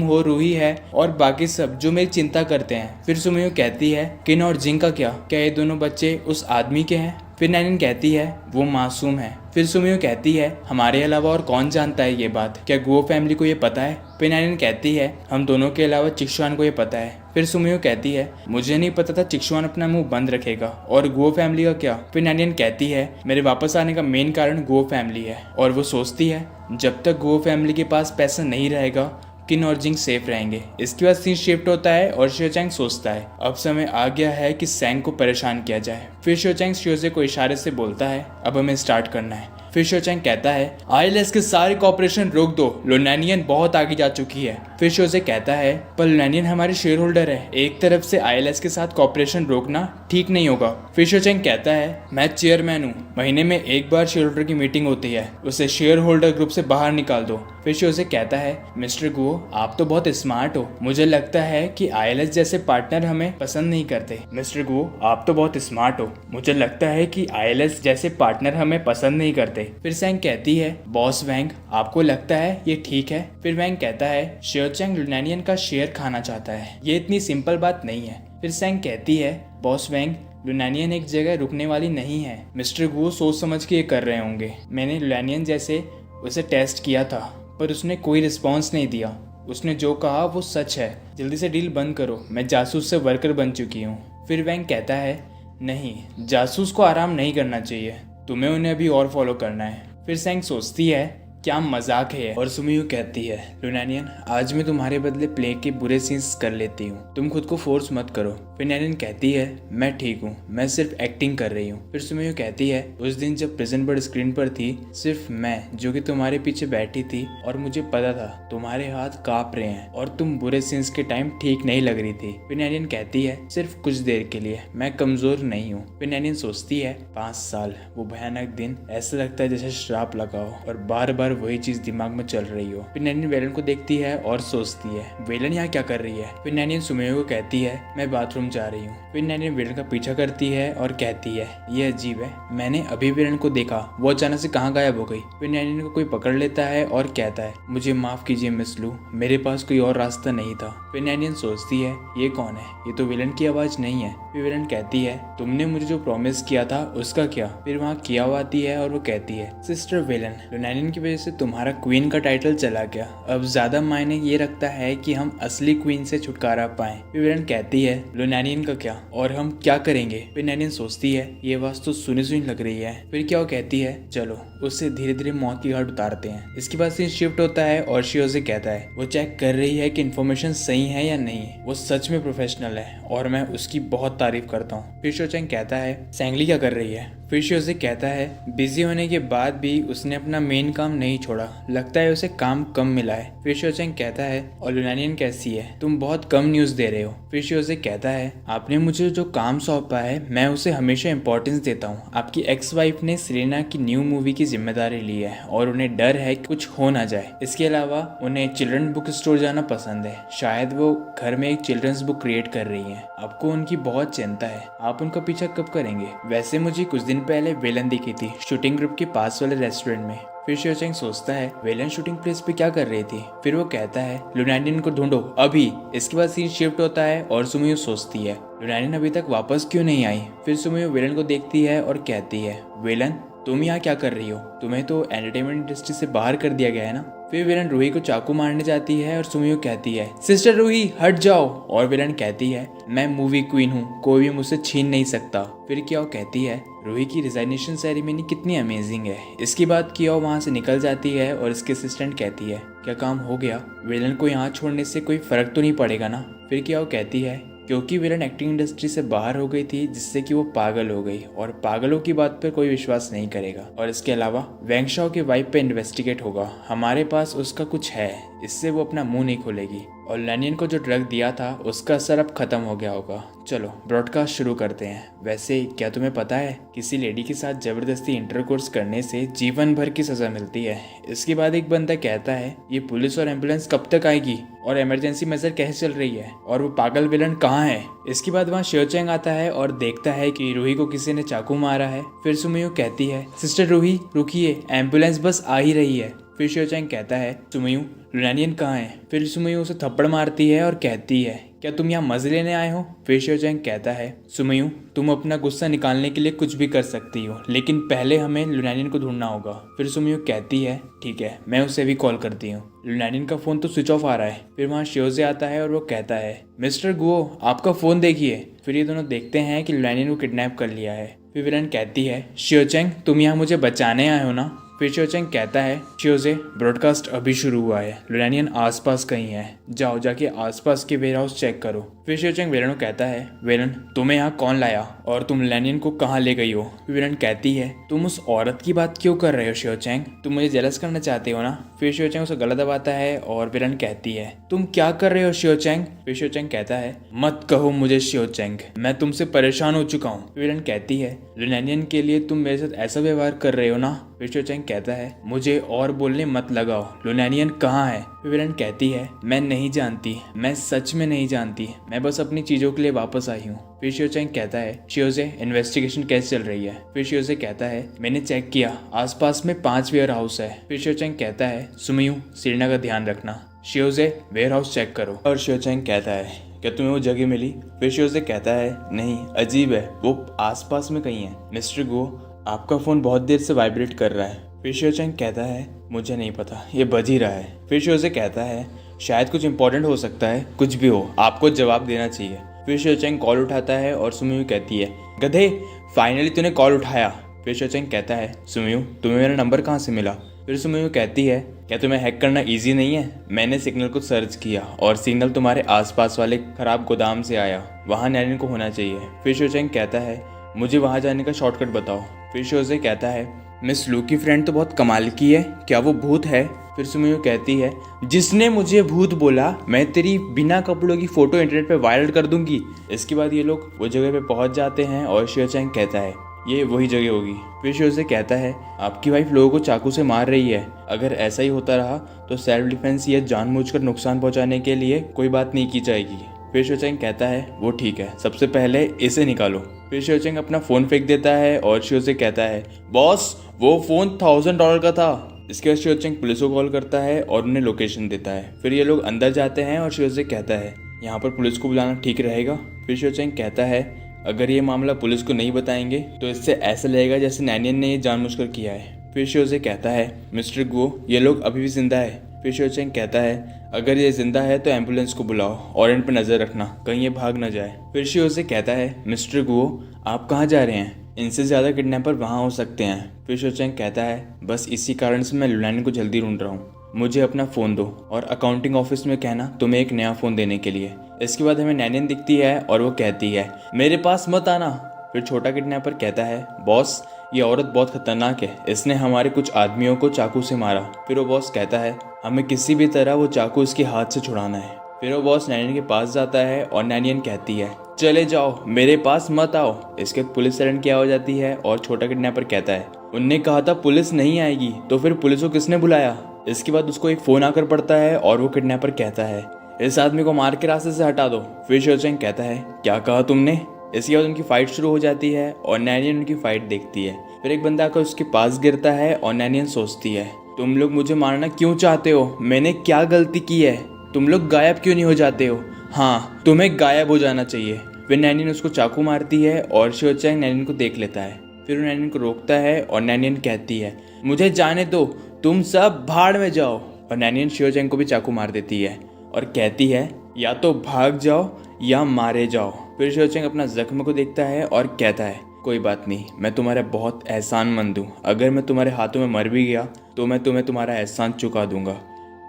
हो, रूही है और बाकी सब जो मेरी चिंता करते हैं। फिर सुमयू कहती है, किन और जिंग का क्या ये दोनों बच्चे उस आदमी के हैं? फिर नैनियन कहती है, वो मासूम है। फिर सुमयू कहती है, हमारे अलावा और कौन जानता है ये बात, क्या गुओ फैमिली को ये पता है? फिर नैनियन कहती है, हम दोनों के अलावा चिक्शुआन को ये पता है। फिर सुमयू कहती है, मुझे नहीं पता था चिक्शुआन अपना मुंह बंद रखेगा, और गुओ फैमिली का क्या? फिर नैनियन कहती है, मेरे वापस आने का मेन कारण गुओ फैमिली है। और वो सोचती है, जब तक गुओ फैमिली के पास पैसा नहीं रहेगा किन और जिंग सेफ रहेंगे। इसके बाद सीन शिफ्ट होता है और शियोचैंग सोचता है, अब समय आ गया है कि सैंग को परेशान किया जाए। फिर शियोचैंग शियोजे को इशारे से बोलता है, अब हमें स्टार्ट करना है। फिर शोचैंग कहता है आईएलएस के सारे कॉपरेशन रोक दो, लुनानियन बहुत आगे जा चुकी है। फिर शोजे कहता है पर लुनानियन हमारे शेयर होल्डर है, एक तरफ से आईएलएस के साथ कॉपरेशन रोकना ठीक नहीं होगा। फिर शोचैंग कहता है मैं चेयरमैन हूँ, महीने में एक बार शेयर होल्डर की मीटिंग होती है, उसे शेयर होल्डर ग्रुप से बाहर निकाल दो। फिर शोजे कहता है मिस्टर गुओ आप तो बहुत स्मार्ट हो, मुझे लगता है कि आईएलएस जैसे पार्टनर हमें पसंद नहीं करते। मिस्टर गुओ आप तो बहुत स्मार्ट हो, मुझे लगता है कि आईएलएस जैसे पार्टनर हमें पसंद नहीं करते। फिर सैंग कहती है बॉस वैंग आपको लगता है ये ठीक है? फिर वैंग कहता है शोचैंग लुनानियन का शेयर खाना चाहता है, ये इतनी सिंपल बात नहीं है। फिर सैंग कहती है बॉस वैंग लुनानियन एक जगह रुकने वाली नहीं है, मिस्टर गुओ सोच समझ के ये कर रहे होंगे। मैंने लुनानियन जैसे उसे टेस्ट किया था पर उसने कोई रिस्पॉन्स नहीं दिया, उसने जो कहा वो सच है, जल्दी से डील बंद करो, मैं जासूस से वर्कर बन चुकी हूँ। फिर वैंग कहता है नहीं, जासूस को आराम नहीं करना चाहिए, तुम्हें उन्हें अभी और फॉलो करना है। फिर सैंग सोचती है क्या मजाक है, और सुमियू कहती है लुनानियन आज मैं तुम्हारे बदले प्ले के बुरे सीन्स कर लेती हूँ, तुम खुद को फोर्स मत करो। फिर नैनिन कहती है मैं ठीक हूँ, मैं सिर्फ एक्टिंग कर रही हूँ। फिर सुमियू कहती है उस दिन जब प्रिजन बर्ड स्क्रीन पर थी सिर्फ मैं जो कि तुम्हारे पीछे बैठी थी और मुझे पता था तुम्हारे हाथ कांप रहे हैं और तुम बुरे सीन्स के टाइम ठीक नहीं लग रही थी। फिर नैनिन कहती है सिर्फ कुछ देर के लिए, मैं कमजोर नहीं हूँ। फिर नैनिन सोचती है 5 साल, वो भयानक दिन, ऐसा लगता है जैसे श्राप लगा हो और बार बार वही चीज दिमाग में चल रही हो। फिर नैनिन वेलन को देखती है और सोचती है वेलन यहाँ क्या कर रही है। फिर नैनिन सुमियो को कहती है मैं बाथरूम जा रही हूँ। फिर नैनिन वेलन का पीछा करती है और कहती है ये अजीब है, मैंने अभी वेलन को देखा, वो अचानक से कहाँ गायब हो गई। फिर नैनिन को कोई पकड़ लेता है और कहता है मुझे माफ कीजिए मिस लू, मेरे पास कोई और रास्ता नहीं था। फिर नैनिन सोचती है ये कौन है, ये तो विलन की आवाज नहीं है। फिर विलन कहती है तुमने मुझे जो प्रॉमिस किया था उसका क्या। फिर वहाँ कियाओ आती है और वो कहती है सिस्टर विलन, लुनानिन की वजह से तुम्हारा क्वीन का टाइटल चला गया, अब ज्यादा मायने ये रखता है कि हम असली क्वीन से छुटकारा पाएं। फिर विलन कहती है लुनानिन का क्या और हम क्या करेंगे। फिर नैनिन सोचती है ये आवाज तो सुनी सुनी लग रही है। फिर क्या वो कहती है चलो उससे धीरे धीरे मौत की घाट उतारते हैं। इसके बाद सीन शिफ्ट होता है और शियो से कहता है वो चेक कर रही है कि इन्फॉर्मेशन सही है या नहीं, वो सच में प्रोफेशनल है और मैं उसकी बहुत तारीफ करता हूँ। फिर शोचैंग कहता है सैंगली क्या कर रही है। फिर शियो से कहता है बिजी होने के बाद भी उसने अपना मेन काम नहीं छोड़ा, लगता है उसे काम कम मिला है। फिर शोचैंग कहता है और लुनानियन कैसी है, तुम बहुत कम न्यूज दे रहे हो। फिर शियो से कहता है आपने मुझे जो काम सौंपा है मैं उसे हमेशा इंपॉर्टेंस देता हूँ, आपकी एक्स वाइफ ने सेलेना की न्यू मूवी की जिम्मेदारी ली है और उन्हें डर है कि कुछ हो ना जाए। इसके अलावा उन्हें चिल्ड्रन बुक स्टोर जाना पसंद है, शायद वो घर में एक चिल्ड्रंस बुक क्रिएट कर रही है, आपको उनकी बहुत चिंता है, आप उनका पीछा कब करेंगे। वैसे मुझे कुछ दिन पहले वेलन दिखी थी शूटिंग ग्रुप के पास वाले रेस्टोरेंट में। फिर शोचैंग सोचता है वेलन शूटिंग प्लेस पे क्या कर रही थी। फिर वो कहता है लुनानिन को ढूंढो अभी। इसके बाद सीन शिफ्ट होता है और सुमियो सोचती है लुनानिन अभी तक वापस क्यों नहीं आई। फिर सुमियो वेलन को देखती है और कहती है वेलन तुम यहाँ क्या कर रही हो, तुम्हें तो एंटरटेनमेंट इंडस्ट्री से बाहर कर दिया गया है ना। फिर विलन रूही को चाकू मारने जाती है और सुमियो कहती है सिस्टर रूही हट जाओ, और विलन कहती है मैं मूवी क्वीन हूँ, कोई भी मुझसे छीन नहीं सकता। फिर कियाओ कहती है रूही की रिजाइनेशन सेरेमनी कितनी अमेजिंग है। इसके बाद कियाओ वहाँ से निकल जाती है और इसके असिस्टेंट कहती है क्या काम हो गया, विलन को यहाँ छोड़ने से कोई फर्क तो नहीं पड़ेगा ना। फिर कियाओ कहती है क्योंकि विलन एक्टिंग इंडस्ट्री से बाहर हो गई थी जिससे कि वो पागल हो गई और पागलों की बात पर कोई विश्वास नहीं करेगा। और इसके अलावा वैंग शाओ के वाइफ पे इन्वेस्टिगेट होगा, हमारे पास उसका कुछ है, इससे वो अपना मुंह नहीं खोलेगी। और लैनियन को जो ड्रग दिया था उसका असर अब खत्म हो गया होगा। चलो ब्रॉडकास्ट शुरू करते हैं। वैसे क्या तुम्हें पता है किसी लेडी के साथ जबरदस्ती इंटरकोर्स करने से जीवन भर की सजा मिलती है। इसके बाद एक बंदा कहता है ये पुलिस और एम्बुलेंस कब तक आएगी और इमरजेंसी मेजर कैसे चल रही है और वो पागल विलन कहाँ है। इसके बाद वहाँ शोचैंग आता है और देखता है कि रूही को किसी ने चाकू मारा है। फिर सुमियो कहती है सिस्टर रूही रुकिए, एम्बुलेंस बस आ ही रही है। फिर शोचैंग कहता है सुमियो लुनानियन कहाँ है। फिर सुमियो उसे थप्पड़ मारती है और कहती है क्या तुम यहाँ मजे लेने आए हो। फिर शोचैंग कहता है सुमियो तुम अपना गुस्सा निकालने के लिए कुछ भी कर सकती हो, लेकिन पहले हमें लुनानियन को ढूंढना होगा। फिर सुमियो कहती है ठीक है, मैं उसे भी कॉल करती हूँ। लुनानियन का फोन तो स्विच ऑफ आ रहा है। फिर वहाँ शियोजे आता है और वो कहता है मिस्टर गुओ आपका फोन देखिए। फिर ये दोनों देखते हैं कि लुनानियन को किडनैप कर लिया है। फिर विलन कहती है शियोचैंग तुम यहाँ मुझे बचाने आए हो ना। फिर शियोचेंग कहता है शियोजे ब्रॉडकास्ट अभी शुरू हुआ है, लुनानियन आसपास कहीं है, जाओ जाके आसपास के वेयर हाउस चेक करो। फिर शियोचेंग वेलन को कहता है वेलन तुम्हें यहाँ कौन लाया और तुम लुनानियन को कहाँ ले गई हो। वेलन कहती है तुम उस औरत की बात क्यों कर रहे हो शियोचेंग, तुम मुझे जेलस करना चाहते हो ना। फिर शियोचेंग उसे गला दबाता है और वेलन कहती है तुम क्या कर रहे हो शियोचेंग। फिर शियोचेंग कहता है मत कहो मुझे शियोचेंग, मैं तुमसे परेशान हो चुका हूँ। वेलन कहती है लुनानियन के लिए तुम मेरे साथ ऐसा व्यवहार कर रहे हो ना। फिर शियोचेंग कहता है मुझे और बोलने मत लगाओ, लुनानियन कहाँ है। वेलन कहती है मैं नहीं जानती, मैं सच में नहीं जानती, मैं बस अपनी चीजों के लिए वापस आई हूँ। फिर शियोचेंग कहता है शियोजे इन्वेस्टिगेशन कैसे चल रही है। फिर शियोजे कहता है मैंने चेक किया, आसपास में 5 वेयर हाउस है। फिर शियोचेंग कहता है सुमियू सीरना का ध्यान रखना, शियोजे वेयर हाउस चेक करो। और शियोचेंग कहता है क्या तुम्हें वो जगह मिली। फिर शियोजे कहता है नहीं, अजीब है, वो आसपास में कहीं है। मिस्टर गो आपका फोन बहुत देर से वाइब्रेट कर रहा है। फिर शियोचेंग कहता है मुझे नहीं पता, ये बज ही रहा है। फिर शियोजे कहता है शायद कुछ इंपॉर्टेंट हो सकता है, कुछ भी हो आपको जवाब देना चाहिए। फिर शियोचेंग कॉल उठाता है और सुमियू कहती है गधे फाइनली तूने कॉल उठाया। फिर शियोचेंग कहता है सुमियू तुम्हें मेरा नंबर कहाँ से मिला। फिर सुमियू कहती है क्या तुम्हें हैक करना इजी नहीं है, मैंने सिग्नल को सर्च किया और सिग्नल तुम्हारे आसपास वाले खराब गोदाम से आया, वहाँ नैनिन को होना चाहिए। फिर शियोचेंग कहता है मुझे वहाँ जाने का शॉर्टकट बताओ। फिर शियोजे कहता है मिस लू की फ्रेंड तो बहुत कमाल की है, क्या वो भूत है। फिर सुमियू कहती है जिसने मुझे भूत बोला मैं तेरी बिना कपड़ों की फोटो इंटरनेट पे वायरल कर दूंगी। इसके बाद ये लोग वो जगह पे पहुंच जाते हैं और शियोचेंग कहता है ये वही जगह होगी। फिर शियोजे कहता है आपकी वाइफ लोगों को चाकू से मार रही है, अगर ऐसा ही होता रहा तो सेल्फ डिफेंस या जानबूझकर नुकसान पहुंचाने के लिए कोई बात नहीं की जाएगी। फिर शियोचेंग कहता है वो ठीक है, सबसे पहले इसे निकालो। फिर शियोचेंग अपना फोन फेंक देता है और शियोजे कहता है बॉस वो फोन $1000 का था। इसके बाद शियोचेंग पुलिस को कॉल करता है और उन्हें लोकेशन देता है। फिर ये लोग अंदर जाते हैं और शियोजे कहता है यहाँ पर पुलिस को बुलाना ठीक रहेगा। फिर शियोचेंग कहता है अगर ये मामला पुलिस को नहीं बताएंगे तो इससे ऐसा लगेगा जैसे नैनियन ने ये जानबूझकर किया है। फिर शियोजे कहता है मिस्टर गो ये लोग अभी भी जिंदा है। फिर शियोचेंग कहता है अगर ये जिंदा है तो एम्बुलेंस को बुलाओ और इन पर नजर रखना कहीं ये भाग न जाए। फिर शियोजे कहता है मिस्टर गो आप कहाँ जा रहे हैं, इनसे ज़्यादा किडनैपर वहाँ हो सकते हैं। फिर शियोचेंग कहता है बस इसी कारण से मैं लुनानियन को जल्दी ढूंढ रहा हूँ, मुझे अपना फ़ोन दो और अकाउंटिंग ऑफिस में कहना तुम्हें एक नया फ़ोन देने के लिए। इसके बाद हमें नैनियन दिखती है और वो कहती है मेरे पास मत आना। फिर छोटा किडनैपर कहता है बॉस ये औरत बहुत खतरनाक है, इसने हमारे कुछ आदमियों को चाकू से मारा। फिर वो बॉस कहता है हमें किसी भी तरह वो चाकू इसके हाथ से छुड़ाना है। फिर वो बॉस नैनियन के पास जाता है और नैनियन कहती है चले जाओ मेरे पास मत आओ। इसके बाद पुलिस सायरन की आवाज आती है और छोटा किडनैपर कहता है उनने कहा था पुलिस नहीं आएगी, तो फिर पुलिस को किसने बुलाया। इसके बाद उसको एक फोन आकर पड़ता है और वो किडनैपर कहता है इस आदमी को मार के रास्ते से हटा दो। फिर शियोचेंग कहता है क्या कहा तुमने। इसके बाद उनकी फाइट शुरू हो जाती है और नैनियन उनकी फाइट देखती है। फिर एक बंदा आकर उसके पास गिरता है और नैनियन सोचती है तुम लोग मुझे मारना क्यों चाहते हो, मैंने क्या गलती की है, तुम लोग गायब क्यों नहीं हो जाते हो, हाँ तुम्हें गायब हो जाना चाहिए। फिर नैनियन उसको चाकू मारती है और शियोचेंग नैनियन को देख लेता है। फिर वो नैनियन को रोकता है और नैनियन कहती है मुझे जाने दो, तुम सब भाड़ में जाओ। और नैनियन शियोचेंग को भी चाकू मार देती है और कहती है या तो भाग जाओ या मारे जाओ। फिर शियोचेंग अपना जख्म को देखता है और कहता है कोई बात नहीं, मैं तुम्हारा बहुत एहसानमंद हूँ, अगर मैं तुम्हारे हाथों में मर भी गया तो मैं तुम्हें तुम्हारा एहसान चुका दूंगा।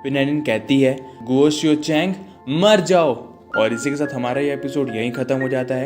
फिर नैनियन कहती है गो शियोचेंग मर जाओ। और इसी के साथ हमारा ये एपिसोड यहीं ख़त्म हो जाता है।